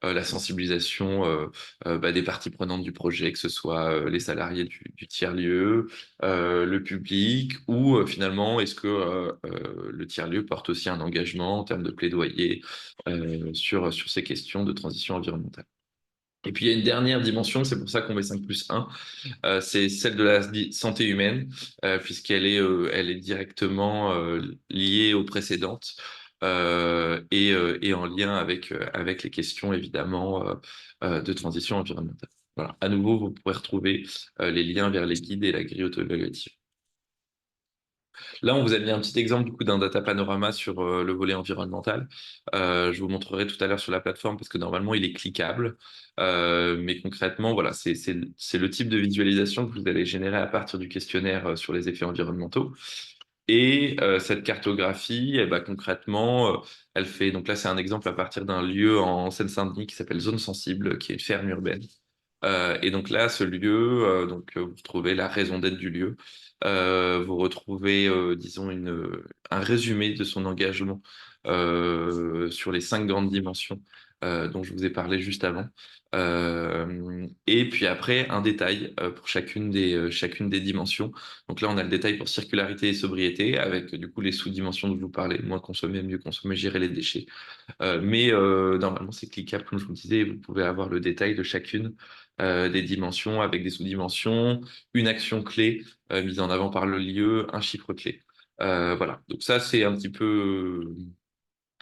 S12: la sensibilisation des parties prenantes du projet, que ce soit les salariés du tiers-lieu, le public, ou finalement, est-ce que le tiers-lieu porte aussi un engagement en termes de plaidoyer sur ces questions de transition environnementale. Et puis il y a une dernière dimension, c'est pour ça qu'on met 5+1, c'est celle de la santé humaine, puisqu'elle est directement liée aux précédentes et en lien avec les questions évidemment de transition environnementale. Voilà. À nouveau, vous pourrez retrouver les liens vers les guides et la grille auto-évaluative. Là, on vous a mis un petit exemple du coup d'un data panorama sur le volet environnemental. Je vous montrerai tout à l'heure sur la plateforme parce que normalement, il est cliquable. Mais concrètement, voilà, c'est le type de visualisation que vous allez générer à partir du questionnaire sur les effets environnementaux. Et cette cartographie, eh ben, concrètement, elle fait, donc là, c'est un exemple à partir d'un lieu en Seine-Saint-Denis qui s'appelle Zone Sensible, qui est une ferme urbaine. Et donc là, ce lieu, vous trouvez la raison d'être du lieu. Vous retrouvez, disons, un résumé de son engagement sur les 5 grandes dimensions dont je vous ai parlé juste avant. Et puis après, un détail pour chacune des dimensions. Donc là, on a le détail pour circularité et sobriété, avec du coup les sous-dimensions dont je vous parlais, moins consommer, mieux consommer, gérer les déchets. Mais normalement, c'est cliquable, comme je vous disais, et vous pouvez avoir le détail de chacune des dimensions avec des sous-dimensions, une action clé mise en avant par le lieu, un chiffre clé. Voilà, donc ça, c'est un petit peu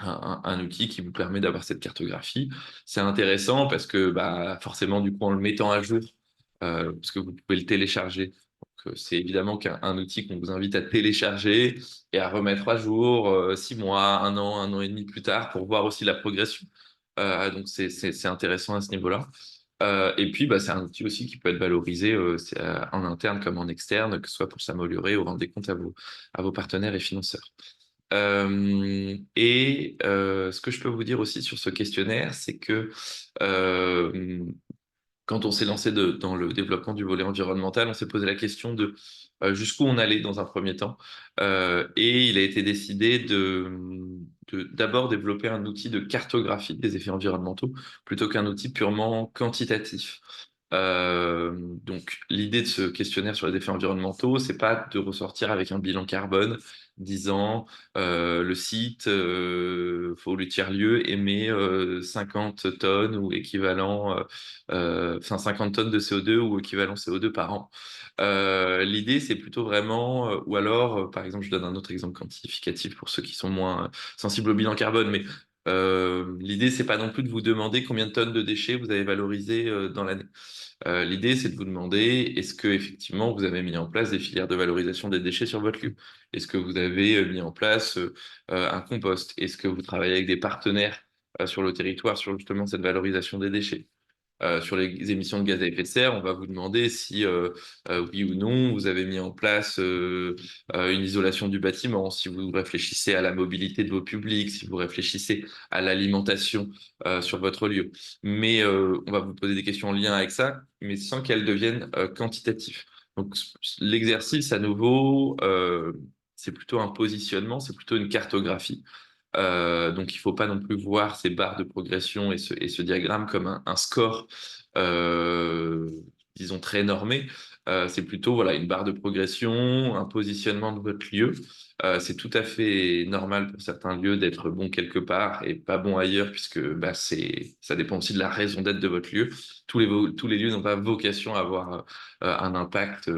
S12: un outil qui vous permet d'avoir cette cartographie. C'est intéressant parce que forcément, du coup, en le mettant à jour, parce que vous pouvez le télécharger. C'est évidemment un outil qu'on vous invite à télécharger et à remettre à jour 6 mois, un an et demi plus tard pour voir aussi la progression. Donc, c'est intéressant à ce niveau-là. Et puis, c'est un outil aussi qui peut être valorisé en interne comme en externe, que ce soit pour s'améliorer ou rendre des comptes à vos partenaires et financeurs. Ce que je peux vous dire aussi sur ce questionnaire, c'est que quand on s'est lancé dans le développement du volet environnemental, on s'est posé la question de jusqu'où on allait dans un premier temps. Et il a été décidé d'abord développer un outil de cartographie des effets environnementaux plutôt qu'un outil purement quantitatif. Donc, l'idée de ce questionnaire sur les effets environnementaux, c'est pas de ressortir avec un bilan carbone disant le site, le tiers-lieu émet 50 tonnes ou équivalent, 50 tonnes de CO2 ou équivalent CO2 par an. L'idée, c'est plutôt vraiment, ou alors, par exemple, je donne un autre exemple quantificatif pour ceux qui sont moins sensibles au bilan carbone, mais l'idée, c'est pas non plus de vous demander combien de tonnes de déchets vous avez valorisé dans l'année. L'idée, c'est de vous demander, est-ce que effectivement vous avez mis en place des filières de valorisation des déchets sur votre lieu? Est-ce que vous avez mis en place un compost? Est-ce que vous travaillez avec des partenaires sur le territoire sur justement cette valorisation des déchets? Sur les émissions de gaz à effet de serre, on va vous demander si, oui ou non, vous avez mis en place une isolation du bâtiment, si vous réfléchissez à la mobilité de vos publics, si vous réfléchissez à l'alimentation sur votre lieu. Mais on va vous poser des questions en lien avec ça, mais sans qu'elles deviennent quantitatives. Donc l'exercice, à nouveau, c'est plutôt un positionnement, c'est plutôt une cartographie. Donc, il ne faut pas non plus voir ces barres de progression et ce diagramme comme un score, disons, très normé. C'est plutôt voilà, une barre de progression, un positionnement de votre lieu. C'est tout à fait normal pour certains lieux d'être bon quelque part et pas bon ailleurs, puisque ça dépend aussi de la raison d'être de votre lieu. Tous les lieux n'ont pas vocation à avoir un impact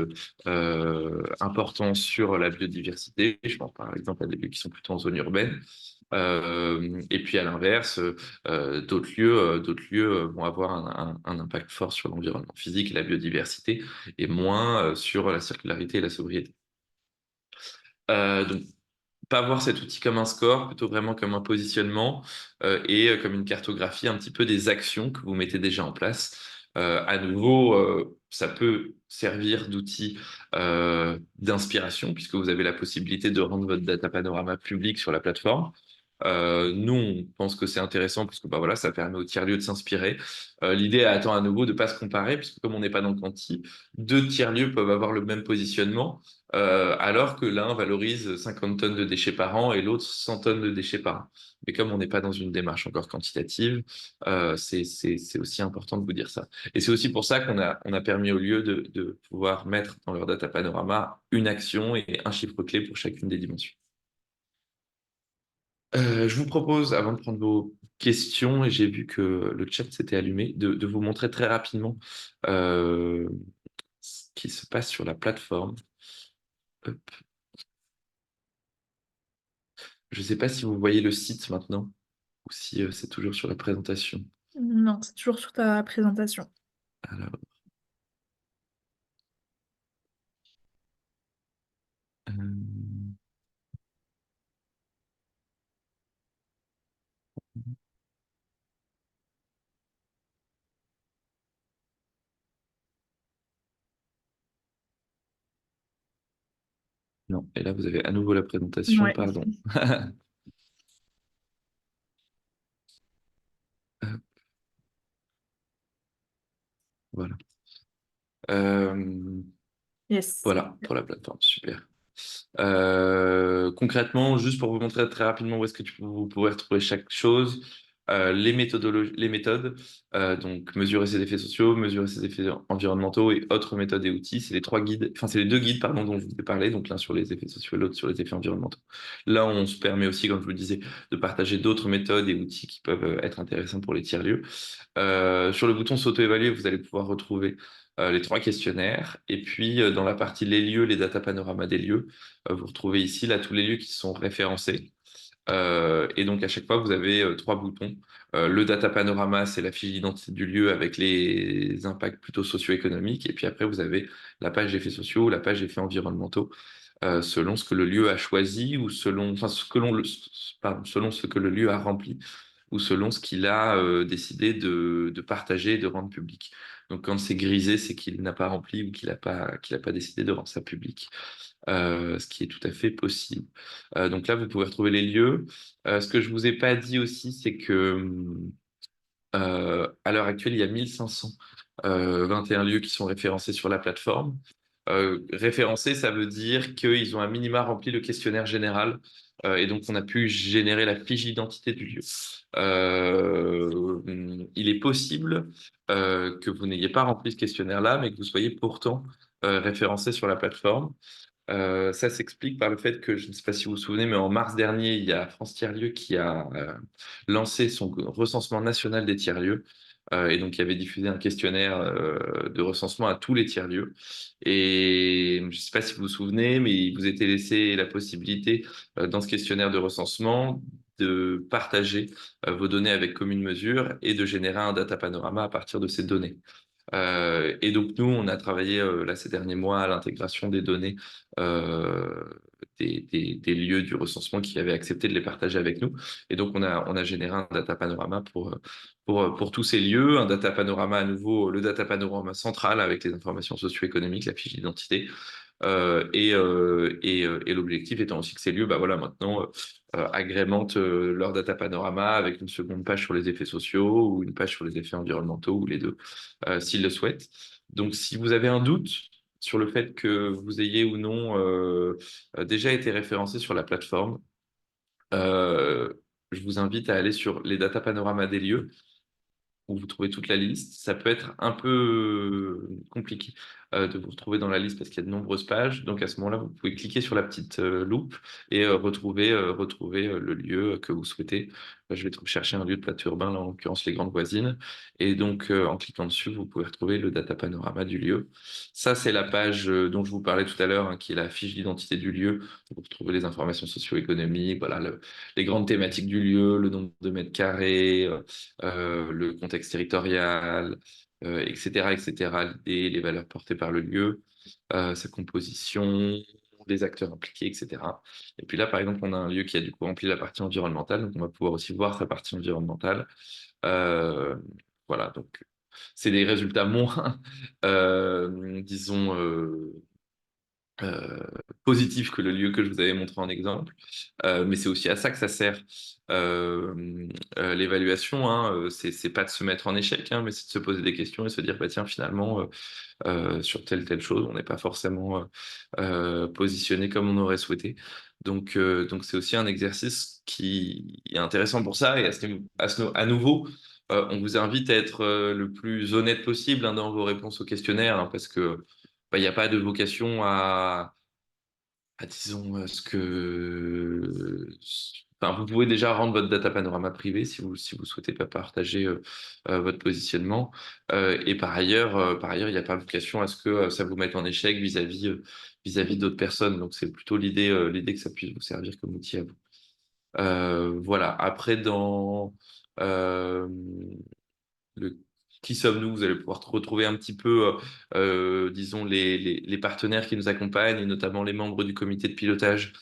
S12: important sur la biodiversité. Je pense par exemple à des lieux qui sont plutôt en zone urbaine. Et puis à l'inverse, d'autres lieux vont avoir un impact fort sur l'environnement physique et la biodiversité, et moins sur la circularité et la sobriété. Donc, pas voir cet outil comme un score, plutôt vraiment comme un positionnement et comme une cartographie un petit peu des actions que vous mettez déjà en place. À nouveau, ça peut servir d'outil d'inspiration, puisque vous avez la possibilité de rendre votre data panorama public sur la plateforme. Nous, on pense que c'est intéressant parce que bah, voilà, ça permet aux tiers-lieux de s'inspirer. L'idée attend à nouveau de ne pas se comparer, puisque comme on n'est pas dans le quanti, deux tiers-lieux peuvent avoir le même positionnement, alors que l'un valorise 50 tonnes de déchets par an et l'autre 100 tonnes de déchets par an. Mais comme on n'est pas dans une démarche encore quantitative, c'est aussi important de vous dire ça. Et c'est aussi pour ça qu'on a permis aux lieux de pouvoir mettre dans leur data panorama une action et un chiffre clé pour chacune des dimensions. Je vous propose, avant de prendre vos questions, et j'ai vu que le chat s'était allumé, de vous montrer très rapidement ce qui se passe sur la plateforme. Hop. Je ne sais pas si vous voyez le site maintenant ou si c'est toujours sur la présentation.
S1: Non, c'est toujours sur ta présentation.
S12: Alors, euh, non, et là vous avez à nouveau la présentation,
S1: Ouais.
S12: pardon. Hop, voilà.
S1: Yes.
S12: Voilà, pour la plateforme, super. Concrètement, juste pour vous montrer très rapidement où est-ce que vous pourrez retrouver chaque chose, les méthodes, donc mesurer ses effets sociaux, mesurer ses effets environnementaux et autres méthodes et outils, c'est les trois guides, enfin c'est les deux guides pardon dont je vous ai parlé, donc l'un sur les effets sociaux et l'autre sur les effets environnementaux. Là, on se permet aussi, comme je vous le disais, de partager d'autres méthodes et outils qui peuvent être intéressants pour les tiers-lieux. Sur le bouton s'auto-évaluer, vous allez pouvoir retrouver les trois questionnaires. Et puis, dans la partie les lieux, les data panoramas des lieux, vous retrouvez ici là tous les lieux qui sont référencés. Et donc, à chaque fois, vous avez trois boutons. Le data panorama, c'est la fiche d'identité du lieu avec les impacts plutôt socio-économiques. Et puis après, vous avez la page effets sociaux, la page effets environnementaux, selon ce que le lieu a choisi ou selon, enfin, selon ce que le lieu a rempli ou selon ce qu'il a décidé de partager et de rendre public. Donc, quand c'est grisé, c'est qu'il n'a pas rempli ou qu'il n'a pas décidé de rendre ça public. Ce qui est tout à fait possible. Donc là, vous pouvez retrouver les lieux. Ce que je ne vous ai pas dit aussi, c'est que à l'heure actuelle, il y a 1521 lieux qui sont référencés sur la plateforme. Référencés, ça veut dire qu'ils ont un minima rempli le questionnaire général et donc on a pu générer la fiche d'identité du lieu. Il est possible que vous n'ayez pas rempli ce questionnaire-là, mais que vous soyez pourtant référencé sur la plateforme. Ça s'explique par le fait que, je ne sais pas si vous vous souvenez, mais en mars dernier, il y a France Tiers-Lieux qui a lancé son recensement national des tiers-lieux. Et donc, il avait diffusé un questionnaire de recensement à tous les tiers-lieux. Et je ne sais pas si vous vous souvenez, mais il vous était laissé la possibilité, dans ce questionnaire de recensement, de partager vos données avec commune mesure et de générer un data panorama à partir de ces données. Et donc, nous, on a travaillé là, ces derniers mois à l'intégration des données euh, des lieux du recensement qui avaient accepté de les partager avec nous. Et donc, on a généré un data panorama pour tous ces lieux, un data panorama à nouveau, le data panorama central avec les informations socio-économiques, la fiche d'identité. Et l'objectif étant aussi que ces lieux, bah voilà, maintenant, agrémentent leur data panorama avec une seconde page sur les effets sociaux ou une page sur les effets environnementaux ou les deux, s'ils le souhaitent. Donc, si vous avez un doute sur le fait que vous ayez ou non déjà été référencé sur la plateforme, euh, je vous invite à aller sur les data panoramas des lieux où vous trouvez toute la liste. Ça peut être un peu compliqué de vous retrouver dans la liste parce qu'il y a de nombreuses pages. Donc à ce moment-là, vous pouvez cliquer sur la petite loupe et retrouver le lieu que vous souhaitez. Je vais chercher un lieu de plateau urbain, là en l'occurrence les Grandes Voisines. Et donc en cliquant dessus, vous pouvez retrouver le data panorama du lieu. Ça, c'est la page dont je vous parlais tout à l'heure, hein, qui est la fiche d'identité du lieu. Vous retrouvez les informations socio-économiques, voilà, les grandes thématiques du lieu, le nombre de mètres carrés, le contexte territorial, etc., etc., les valeurs portées par le lieu, sa composition, les acteurs impliqués, etc. Et puis là, par exemple, on a un lieu qui a du coup rempli la partie environnementale, donc on va pouvoir aussi voir sa partie environnementale. Euh, voilà, donc c'est des résultats moins, disons, positif que le lieu que je vous avais montré en exemple. Mais c'est aussi à ça que ça sert l'évaluation. Hein. C'est pas de se mettre en échec, hein, mais c'est de se poser des questions et se dire, bah, tiens, finalement, sur telle chose, on n'est pas forcément positionné comme on aurait souhaité. Donc c'est aussi un exercice qui est intéressant pour ça. Et à nouveau, on vous invite à être le plus honnête possible, hein, dans vos réponses au questionnaire, hein, parce que bah, il n'y a pas de vocation disons, ce que... Enfin, vous pouvez déjà rendre votre data panorama privé si vous souhaitez pas partager votre positionnement. Et par ailleurs, il n'y a pas vocation à ce que ça vous mette en échec vis-à-vis d'autres personnes. Donc, c'est plutôt l'idée que ça puisse vous servir comme outil à vous. Voilà. Après, dans le qui sommes-nous, vous allez pouvoir retrouver un petit peu, disons, les partenaires qui nous accompagnent, et notamment les membres du comité de pilotage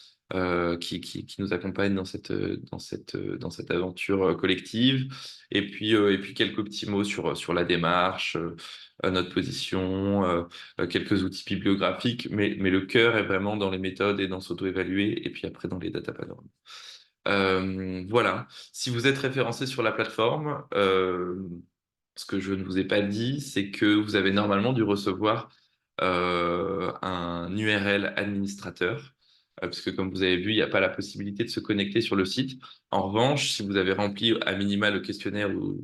S12: qui nous accompagnent dans cette aventure collective. Et puis quelques petits mots sur la démarche, notre position, quelques outils bibliographiques, mais le cœur est vraiment dans les méthodes et dans s'auto-évaluer, et puis après dans les data panoramas. Voilà. Si vous êtes référencé sur la plateforme, ce que je ne vous ai pas dit, c'est que vous avez normalement dû recevoir un URL administrateur, parce que comme vous avez vu, il n'y a pas la possibilité de se connecter sur le site. En revanche, si vous avez rempli à minima le questionnaire ou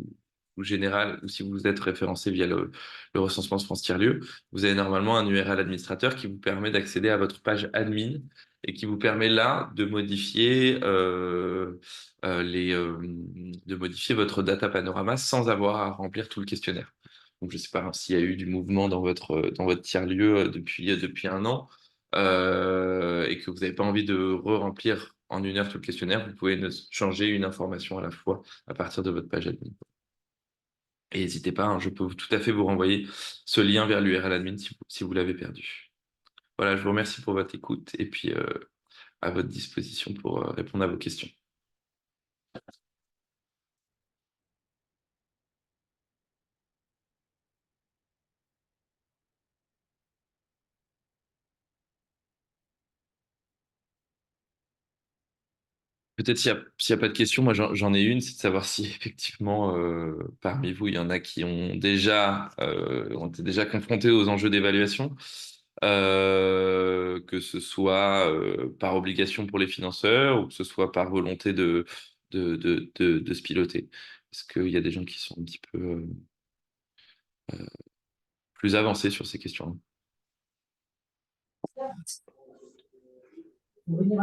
S12: général, ou si vous êtes référencé via le recensement France Tiers-Lieux, vous avez normalement un URL administrateur qui vous permet d'accéder à votre page admin et qui vous permet là de modifier votre data panorama sans avoir à remplir tout le questionnaire. Donc, je ne sais pas s'il y a eu du mouvement dans votre tiers-lieu depuis un an, et que vous n'avez pas envie de re-remplir en 1 heure tout le questionnaire, vous pouvez changer une information à la fois à partir de votre page admin. Et n'hésitez pas, hein, je peux tout à fait vous renvoyer ce lien vers l'URL admin si vous l'avez perdu. Voilà, je vous remercie pour votre écoute et puis à votre disposition pour répondre à vos questions. Peut-être s'il n'y a pas de questions, moi j'en ai une, c'est de savoir si effectivement parmi vous, il y en a qui ont été déjà confrontés aux enjeux d'évaluation, que ce soit par obligation pour les financeurs ou que ce soit par volonté de se piloter. Est-ce qu'il y a des gens qui sont un petit peu plus avancés sur ces questions-là?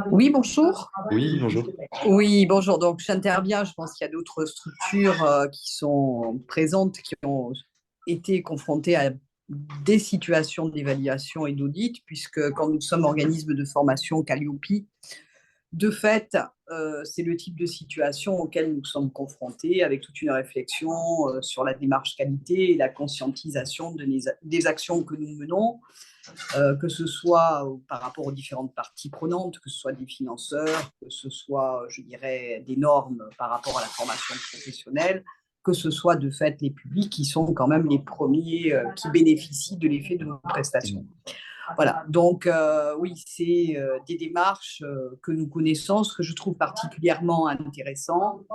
S10: Oui, bonjour.
S12: Oui, bonjour.
S10: Oui, bonjour. Donc, j'interviens. Je pense qu'il y a d'autres structures qui sont présentes, qui ont été confrontées à des situations d'évaluation et d'audit, puisque quand nous sommes organismes de formation Calliope, de fait, c'est le type de situation auquel nous sommes confrontés, avec toute une réflexion sur la démarche qualité et la conscientisation des actions que nous menons, que ce soit par rapport aux différentes parties prenantes, que ce soit des financeurs, que ce soit, je dirais, des normes par rapport à la formation professionnelle, que ce soit de fait les publics qui sont quand même les premiers qui bénéficient de l'effet de nos prestations. Voilà, donc oui, c'est des démarches que nous connaissons, ce que je trouve particulièrement intéressant.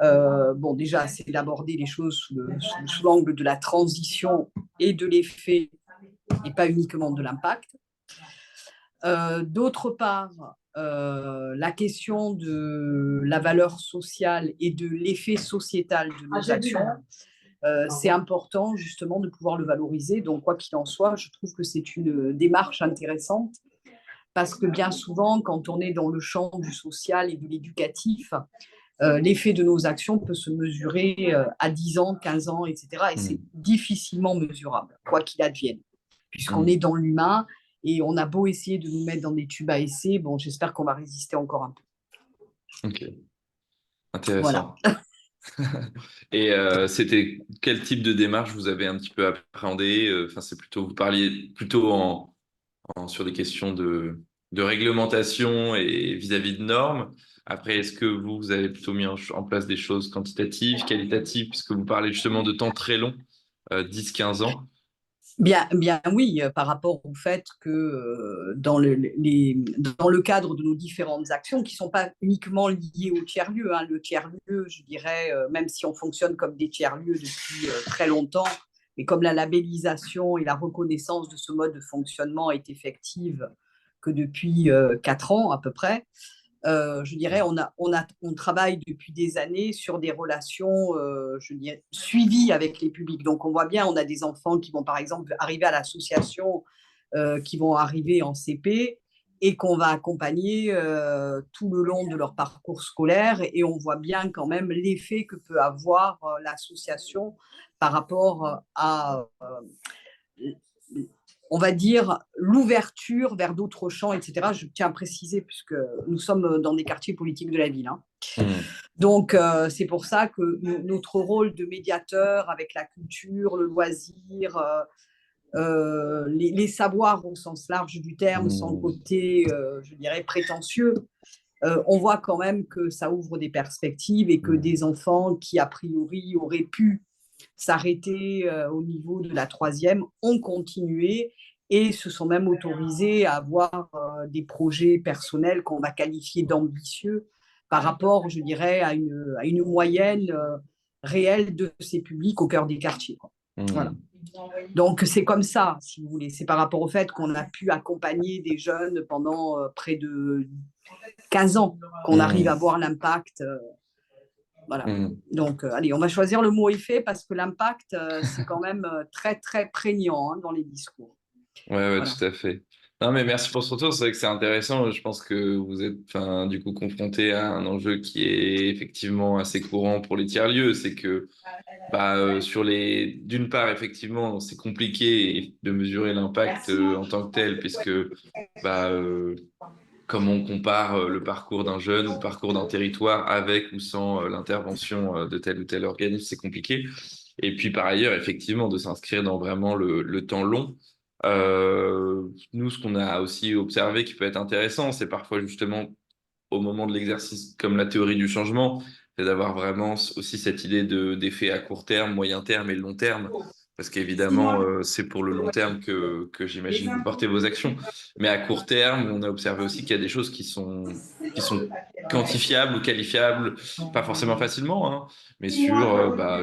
S10: Bon, déjà, c'est d'aborder les choses sous l'angle de la transition et de l'effet, et pas uniquement de l'impact. D'autre part, la question de la valeur sociale et de l'effet sociétal de nos actions, c'est important justement de pouvoir le valoriser. Donc, quoi qu'il en soit, je trouve que c'est une démarche intéressante parce que bien souvent, quand on est dans le champ du social et de l'éducatif, l'effet de nos actions peut se mesurer à 10 ans, 15 ans, etc. Et c'est difficilement mesurable, quoi qu'il advienne, puisqu'on est dans l'humain et on a beau essayer de nous mettre dans des tubes à essai, bon, j'espère qu'on va résister encore un peu.
S12: Ok, intéressant.
S10: Voilà.
S12: Et c'était quel type de démarche vous avez un petit peu appréhendé? Enfin, c'est plutôt, vous parliez plutôt sur des questions de réglementation et vis-à-vis de normes. Après, est-ce que vous avez plutôt mis en place des choses quantitatives, qualitatives, puisque vous parlez justement de temps très long, 10-15 ans?
S10: Bien, bien oui, par rapport au fait que dans dans le cadre de nos différentes actions, qui ne sont pas uniquement liées au tiers-lieu, hein, le tiers-lieu, je dirais, même si on fonctionne comme des tiers-lieux depuis très longtemps, et comme la labellisation et la reconnaissance de ce mode de fonctionnement est effective que depuis 4 ans à peu près, je dirais, on travaille depuis des années sur des relations, je dirais, suivies avec les publics. Donc, on voit bien, on a des enfants qui vont, par exemple, arriver à l'association, qui vont arriver en CP et qu'on va accompagner tout le long de leur parcours scolaire. Et on voit bien quand même l'effet que peut avoir l'association par rapport à on va dire, l'ouverture vers d'autres champs, etc. Je tiens à préciser, puisque nous sommes dans des quartiers politiques de la ville, hein. Donc, c'est pour ça que notre rôle de médiateur avec la culture, le loisir, les savoirs au sens large du terme, sans côté, je dirais, prétentieux, on voit quand même que ça ouvre des perspectives et que des enfants qui, a priori, auraient pu s'arrêter au niveau de la troisième ont continué et se sont même autorisés à avoir des projets personnels qu'on va qualifier d'ambitieux par rapport, je dirais, à une moyenne réelle de ces publics au cœur des quartiers, quoi. Voilà. Donc, c'est comme ça, si vous voulez. C'est par rapport au fait qu'on a pu accompagner des jeunes pendant près de 15 ans qu'on arrive à voir l'impact. Voilà. Donc, allez, on va choisir le mot effet parce que l'impact, c'est quand même très, très prégnant dans les discours.
S12: Ouais,
S10: Voilà.
S12: tout à fait. Non, mais merci pour ce retour. C'est vrai que c'est intéressant. Je pense que vous êtes, enfin, du coup, confronté à un enjeu qui est effectivement assez courant pour les tiers-lieux. C'est que, d'une part, effectivement, c'est compliqué de mesurer l'impact en tant que tel, puisque, bah, comme on compare le parcours d'un jeune ou le parcours d'un territoire avec ou sans l'intervention de tel ou tel organisme, c'est compliqué. Et puis par ailleurs, effectivement, de s'inscrire dans vraiment le temps long. Nous, ce qu'on a aussi observé qui peut être intéressant, c'est parfois justement au moment de l'exercice, comme la théorie du changement, c'est d'avoir vraiment aussi cette idée d'effet à court terme, moyen terme et long terme. Parce qu'évidemment, c'est pour le long terme que j'imagine vous portez vos actions. Mais à court terme, on a observé aussi qu'il y a des choses qui sont quantifiables ou qualifiables, pas forcément facilement, hein, mais sur,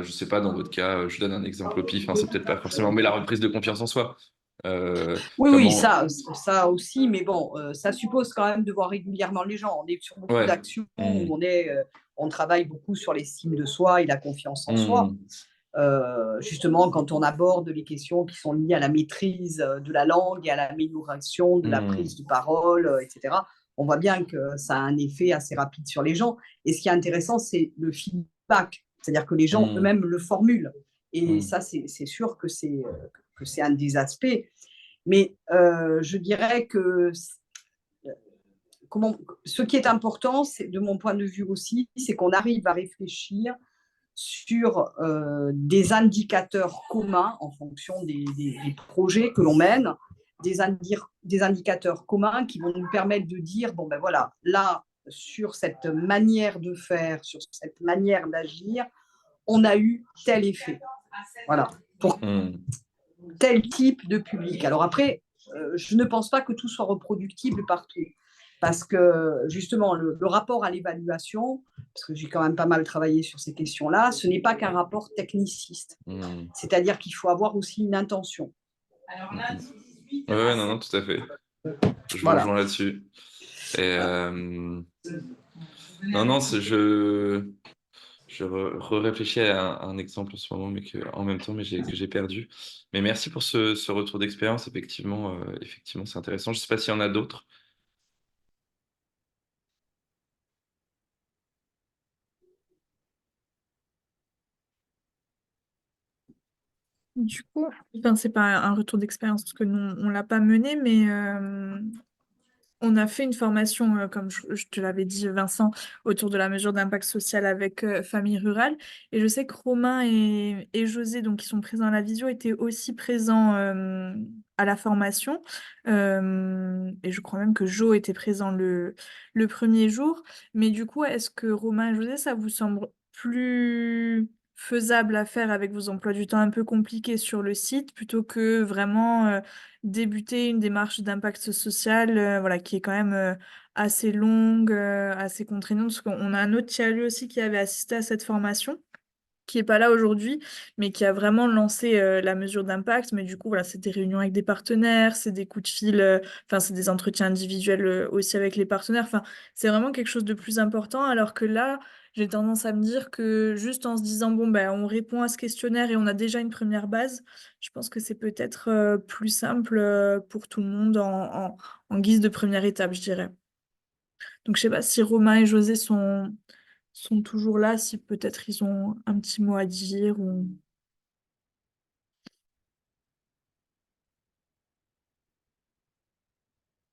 S12: je sais pas, dans votre cas, je donne un exemple au pif, hein, c'est peut-être pas forcément, mais la reprise de confiance en soi.
S10: Oui, oui,
S12: Comment...
S10: ça aussi, mais bon, ça suppose quand même de voir régulièrement les gens. On est sur beaucoup
S12: Ouais.
S10: d'actions où on travaille beaucoup sur l'estime de soi et la confiance en soi. Justement, quand on aborde les questions qui sont liées à la maîtrise de la langue et à l'amélioration de la prise de parole, etc., on voit bien que ça a un effet assez rapide sur les gens. Et ce qui est intéressant, c'est le feedback, c'est-à-dire que les gens eux-mêmes le formulent. Et ça, c'est sûr que c'est un des aspects. Mais je dirais que ce qui est important, de mon point de vue aussi, c'est qu'on arrive à réfléchir sur des indicateurs communs en fonction des projets que l'on mène, des indicateurs communs qui vont nous permettre de dire, bon ben voilà, là, sur cette manière de faire, sur cette manière d'agir, on a eu tel effet. Voilà, pour tel type de public. Alors après, je ne pense pas que tout soit reproductible partout. Parce que justement, le rapport à l'évaluation, parce que j'ai quand même pas mal travaillé sur ces questions-là, ce n'est pas qu'un rapport techniciste. C'est-à-dire qu'il faut avoir aussi une intention.
S12: Oui, non, tout à fait. Je vous rejoins là-dessus. Et non, je réfléchis à un exemple en ce moment, mais en même temps, que j'ai perdu. Mais merci pour ce retour d'expérience. Effectivement, c'est intéressant. Je ne sais pas s'il y en a d'autres.
S1: Du coup, enfin, c'est pas un retour d'expérience parce que nous, on l'a pas mené, mais on a fait une formation, comme je te l'avais dit, Vincent, autour de la mesure d'impact social avec Famille Rurale. Et je sais que Romain et José, donc, qui sont présents à la visio, étaient aussi présents à la formation. Et je crois même que Jo était présent le premier jour. Mais du coup, est-ce que Romain et José, ça vous semble plus faisable à faire avec vos emplois du temps un peu compliqués sur le site, plutôt que vraiment débuter une démarche d'impact social voilà, qui est quand même assez longue, assez contraignante, parce qu'on a un autre tiers-lieu aussi qui avait assisté à cette formation, qui est pas là aujourd'hui, mais qui a vraiment lancé la mesure d'impact. Mais du coup, voilà, c'est des réunions avec des partenaires, c'est des coups de fil, enfin, c'est des entretiens individuels aussi avec les partenaires. Enfin, c'est vraiment quelque chose de plus important. Alors que là, j'ai tendance à me dire que juste en se disant, bon, ben, on répond à ce questionnaire et on a déjà une première base, je pense que c'est peut-être plus simple pour tout le monde en guise de première étape, je dirais. Donc, je sais pas si Romain et José sont toujours là, si peut-être ils ont un petit mot à dire ou...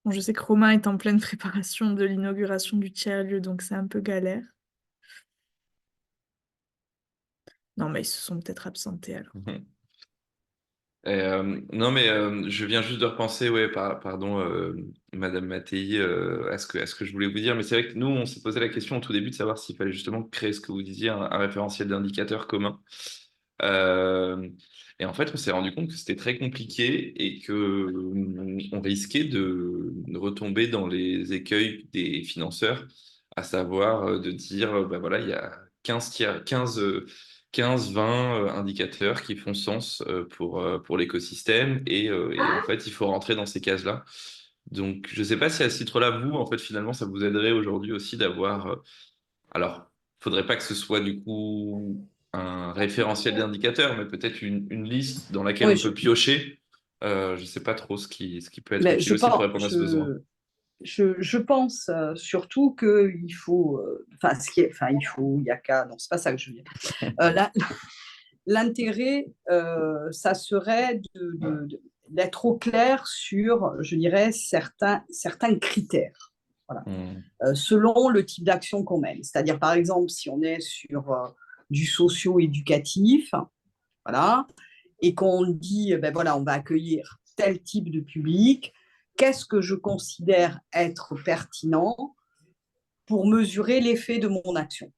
S1: Bon, je sais que Romain est en pleine préparation de l'inauguration du tiers-lieu, donc c'est un peu galère. Non, mais ils se sont peut-être absentés alors.
S12: Non, mais je viens juste de repenser, ouais, pardon, Madame Mattei, à ce que je voulais vous dire. Mais c'est vrai que nous, on s'est posé la question au tout début de savoir s'il fallait justement créer ce que vous disiez, un référentiel d'indicateurs commun. Euh, et en fait, on s'est rendu compte que c'était très compliqué et que on risquait de retomber dans les écueils des financeurs, à savoir de dire, bah voilà, il y a 15, 20 indicateurs qui font sens pour l'écosystème et en fait, il faut rentrer dans ces cases-là. Donc, je ne sais pas si à ce titre-là, vous, en fait, finalement, ça vous aiderait aujourd'hui aussi d'avoir alors, il faudrait pas que ce soit du coup un référentiel d'indicateurs, mais peut-être une liste dans laquelle
S10: Oui,
S12: on peut piocher. Je ne sais pas trop ce qui peut être
S10: mais
S12: utile aussi pour répondre à ce besoin.
S10: je pense surtout qu'il faut, enfin, il faut, il y a qu'à, non, c'est pas ça que je veux dire. L'intérêt, ça serait d'être au clair sur, je dirais, certains critères. Voilà. Selon le type d'action qu'on mène. C'est-à-dire, par exemple, si on est sur du socio-éducatif, voilà, et qu'on dit, ben voilà, on va accueillir tel type de public, qu'est-ce que je considère être pertinent pour mesurer l'effet de mon action?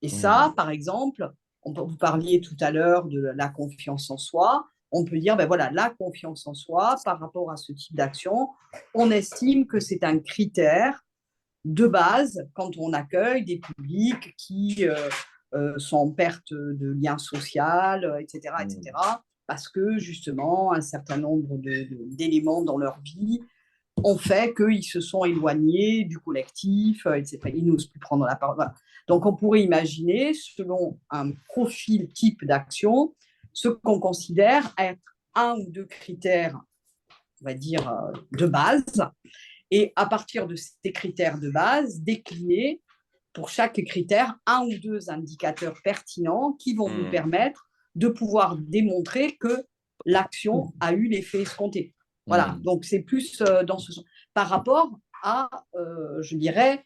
S10: Et ça, par exemple, vous parliez tout à l'heure de la confiance en soi. On peut dire, ben voilà, la confiance en soi par rapport à ce type d'action, on estime que c'est un critère de base quand on accueille des publics qui sont en perte de lien social, etc., etc., parce que justement, un certain nombre d'éléments dans leur vie ont fait qu'ils se sont éloignés du collectif, etc. Ils n'osent plus prendre la parole. Voilà. Donc, on pourrait imaginer, selon un profil type d'action, ce qu'on considère être un ou deux critères, on va dire, de base, et à partir de ces critères de base, décliner pour chaque critère un ou deux indicateurs pertinents qui vont nous permettre de pouvoir démontrer que l'action a eu l'effet escompté. Voilà, donc c'est plus dans ce sens. Par rapport à, je dirais,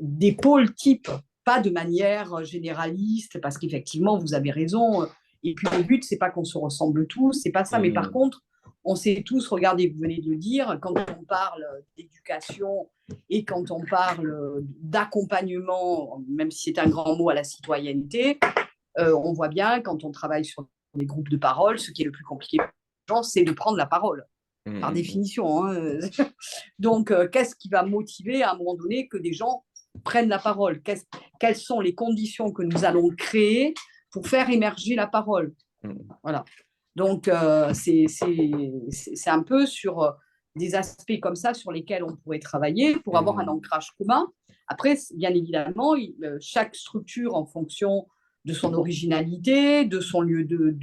S10: des pôles types, pas de manière généraliste, parce qu'effectivement, vous avez raison. Et puis le but, c'est pas qu'on se ressemble tous, c'est pas ça. Mais par contre, on sait tous, regardez, vous venez de le dire, quand on parle d'éducation et quand on parle d'accompagnement, même si c'est un grand mot, à la citoyenneté, on voit bien quand on travaille sur des groupes de parole, ce qui est le plus compliqué pour les gens, c'est de prendre la parole, par définition. Hein. Donc, qu'est-ce qui va motiver à un moment donné que des gens prennent la parole? Quelles sont les conditions que nous allons créer pour faire émerger la parole? Voilà. Donc, c'est un peu sur des aspects comme ça sur lesquels on pourrait travailler pour avoir un ancrage commun. Après, bien évidemment, chaque structure, en fonction de son originalité, de son lieu de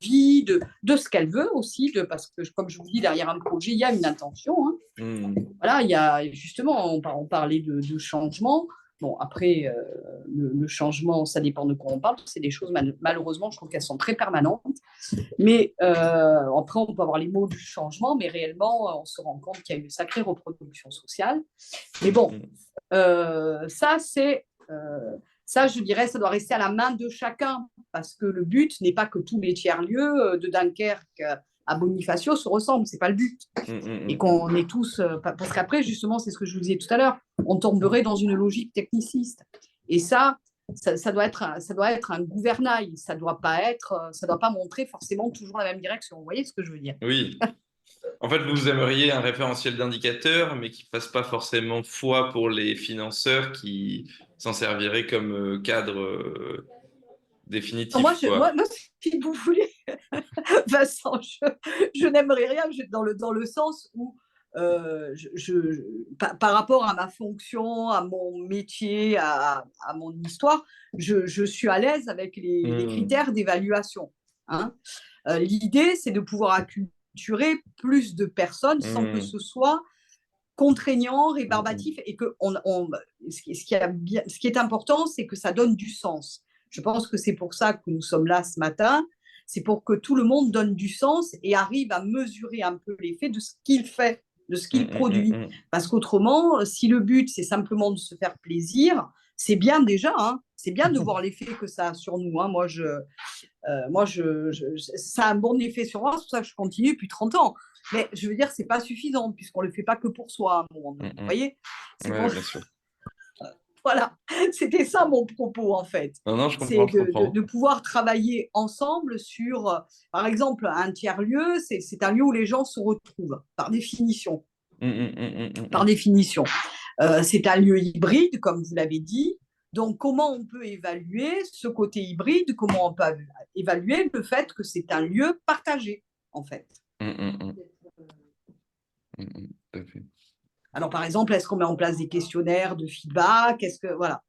S10: vie, de ce qu'elle veut aussi, parce que, comme je vous dis, derrière un projet, il y a une intention. Hein. Voilà, il y a justement, on parlait de changement. Bon, après, le changement, ça dépend de quoi on parle. C'est des choses, malheureusement, je trouve qu'elles sont très permanentes. Mais après, on peut avoir les mots du changement, mais réellement, on se rend compte qu'il y a une sacrée reproduction sociale. Mais bon, ça, je dirais, ça doit rester à la main de chacun, parce que le but n'est pas que tous les tiers-lieux de Dunkerque à Bonifacio se ressemblent, c'est pas le but. Et qu'on est tous... parce qu'après, justement, c'est ce que je vous disais tout à l'heure, on tomberait dans une logique techniciste. Et ça, ça doit être un gouvernail, ça doit pas montrer forcément toujours la même direction. Vous voyez ce que je veux dire?
S12: Oui. En fait, vous aimeriez un référentiel d'indicateurs, mais qui ne fasse pas forcément foi pour les financeurs qui s'en serviraient comme cadre
S10: Moi,
S12: définitif, quoi.
S10: si vous voulez, Vincent, je n'aimerais rien dans le sens où, par rapport à ma fonction, à mon métier, à mon histoire, je suis à l'aise avec les critères d'évaluation. Hein. L'idée, c'est de pouvoir acculturer plus de personnes sans que ce soit contraignant, rébarbatif, et que ce qui est important, c'est que ça donne du sens. Je pense que c'est pour ça que nous sommes là ce matin, c'est pour que tout le monde donne du sens et arrive à mesurer un peu l'effet de ce qu'il fait, de ce qu'il produit. Parce qu'autrement, si le but, c'est simplement de se faire plaisir, c'est bien déjà, hein, c'est bien de voir l'effet que ça a sur nous. Hein. Ça a un bon effet sur moi, c'est pour ça que je continue depuis 30 ans. Mais je veux dire, c'est pas suffisant, puisqu'on ne le fait pas que pour soi à un moment donné. Vous voyez?
S12: Ouais, bien sûr.
S10: Voilà, c'était ça mon propos en fait.
S12: Non, je
S10: C'est
S12: comprends.
S10: de pouvoir travailler ensemble sur, par exemple, un tiers-lieu, c'est un lieu où les gens se retrouvent, par définition. Par définition. C'est un lieu hybride, comme vous l'avez dit. Donc, comment on peut évaluer ce côté hybride? Comment on peut évaluer le fait que c'est un lieu partagé, en fait?
S12: Tout à fait.
S10: Alors, par exemple, est-ce qu'on met en place des questionnaires de feedback? Voilà,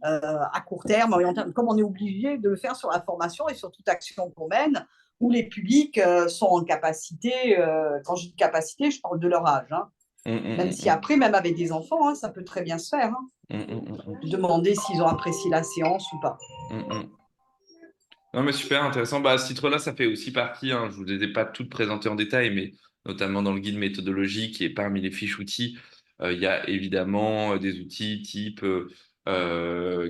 S10: à court terme, comme on est obligé de le faire sur la formation et sur toute action qu'on mène, où les publics sont en capacité, quand je dis capacité, je parle de leur âge. Hein. Même si après, même avec des enfants, hein, ça peut très bien se faire. Hein. Demander s'ils ont apprécié la séance ou pas.
S12: Non, mais super intéressant. Bah, à ce titre-là, ça fait aussi partie, hein, je ne vous ai pas toutes présentées en détail, mais notamment dans le guide méthodologique et parmi les fiches outils, il y a évidemment des outils type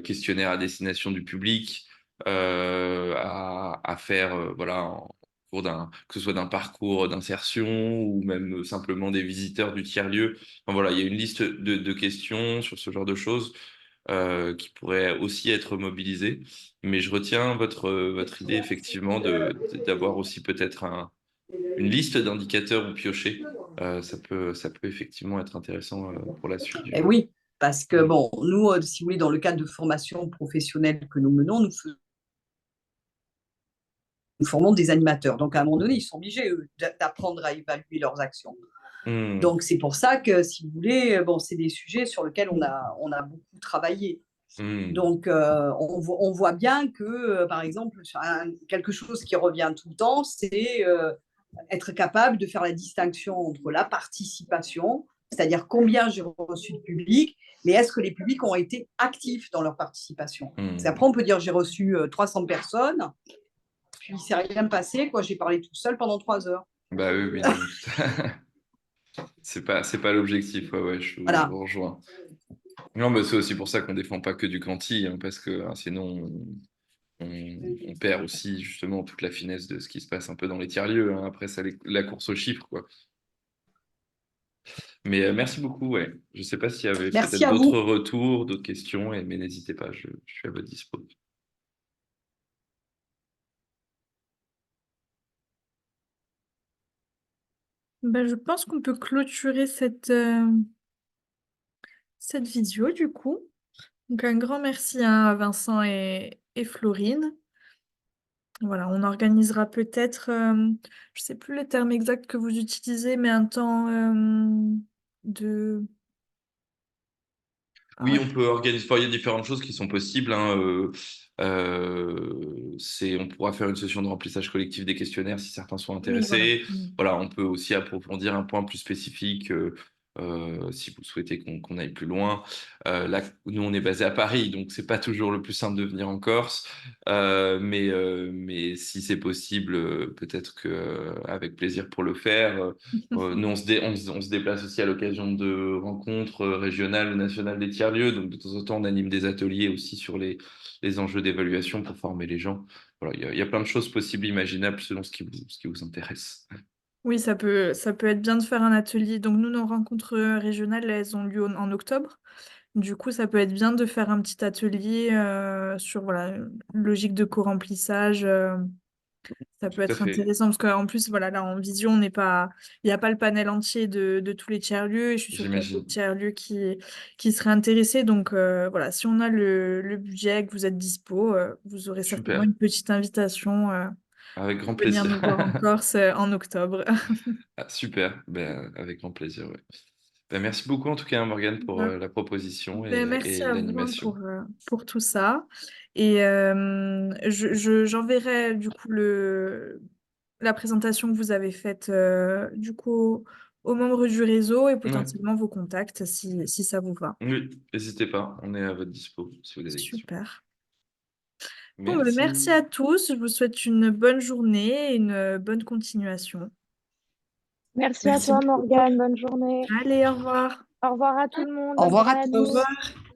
S12: questionnaire à destination du public à faire voilà, en cours que ce soit d'un parcours d'insertion ou même simplement des visiteurs du tiers-lieu. Enfin, voilà, il y a une liste de questions sur ce genre de choses qui pourraient aussi être mobilisées. Mais je retiens votre idée, effectivement, d'avoir aussi peut-être une liste d'indicateurs ou piocher. Ça peut effectivement être intéressant pour la suite.
S10: Et oui, parce que, bon, nous, si vous voulez, dans le cadre de formation professionnelle que nous menons, nous formons des animateurs. Donc, à un moment donné, ils sont obligés, eux, d'apprendre à évaluer leurs actions. Donc, c'est pour ça que, si vous voulez, bon, c'est des sujets sur lesquels on a beaucoup travaillé. Donc, on voit bien que, par exemple, quelque chose qui revient tout le temps, c'est être capable de faire la distinction entre la participation, c'est-à-dire combien j'ai reçu de public, mais est-ce que les publics ont été actifs dans leur participation? Après, on peut dire j'ai reçu 300 personnes, puis il ne s'est rien passé, quoi, j'ai parlé tout seul pendant 3 heures.
S12: Bah oui, non, c'est pas l'objectif, ouais, je vous rejoins. Non, mais c'est aussi pour ça qu'on défend pas que du quanti, hein, parce que sinon on perd aussi justement toute la finesse de ce qui se passe un peu dans les tiers-lieux. Hein. Après, ça, la course aux chiffres, quoi. Mais merci beaucoup, ouais. Je sais pas s'il y avait peut-être d'autres retours, d'autres questions, mais n'hésitez pas, je suis à votre dispo.
S1: Ben, je pense qu'on peut clôturer cette vidéo du coup. Donc un grand merci à Vincent et Florine. Voilà, on organisera peut-être, je ne sais plus les termes exacts que vous utilisez, mais un temps de...
S12: Oui, on peut organiser. Enfin, il y a différentes choses qui sont possibles. Hein. On pourra faire une session de remplissage collectif des questionnaires si certains sont intéressés.
S1: Oui,
S12: voilà, on peut aussi approfondir un point plus spécifique si vous souhaitez qu'on aille plus loin. Là, nous, on est basé à Paris, donc c'est pas toujours le plus simple de venir en Corse. Mais si c'est possible, peut-être que avec plaisir pour le faire. Nous, on se déplace aussi à l'occasion de rencontres régionales ou nationales des tiers-lieux. Donc, de temps en temps, on anime des ateliers aussi sur les enjeux d'évaluation pour former les gens. Voilà, il y a plein de choses possibles, imaginables, selon ce qui vous intéresse.
S1: Oui, ça peut être bien de faire un atelier. Donc nous, nos rencontres régionales, elles ont lieu en octobre. Du coup, ça peut être bien de faire un petit atelier sur voilà, logique de co-remplissage. Ça peut
S12: Tout à
S1: être
S12: fait,
S1: intéressant parce qu'en plus, voilà, là en vision, on n'est pas, il n'y a pas le panel entier de tous les tiers-lieux et je suis sûre qu'il y a d'autres
S12: j'imagine.
S1: tiers-lieux qui seraient intéressés. Donc voilà, si on a le budget, que vous êtes dispo, vous aurez certainement
S12: Super,
S1: une petite invitation
S12: avec grand
S1: pour venir
S12: plaisir.
S1: nous voir en Corse en octobre.
S12: Ah, super, ben, avec grand plaisir, ouais. Ben, merci beaucoup en tout cas, Morgane, pour
S1: Voilà.
S12: la proposition
S1: Ben, merci
S12: et
S1: à vous hein,
S12: l'animation.
S1: pour tout ça. Et j'enverrai du coup la présentation que vous avez faite du coup aux membres du réseau et
S12: Ouais,
S1: potentiellement vos contacts si ça vous va.
S12: oui, n'hésitez pas, on est à votre dispo si vous avez des questions.
S1: Super. Bon, ben, merci
S12: Merci,
S1: à tous. Je vous souhaite une bonne journée et une bonne continuation.
S3: Merci à
S1: Merci
S3: toi,
S1: beaucoup.
S3: Morgane. Bonne journée.
S1: Allez, au revoir.
S3: Au revoir à tout le monde.
S10: Au
S3: Bonne
S10: revoir à
S3: journée à
S13: Au
S3: tous.
S10: tous.
S13: revoir.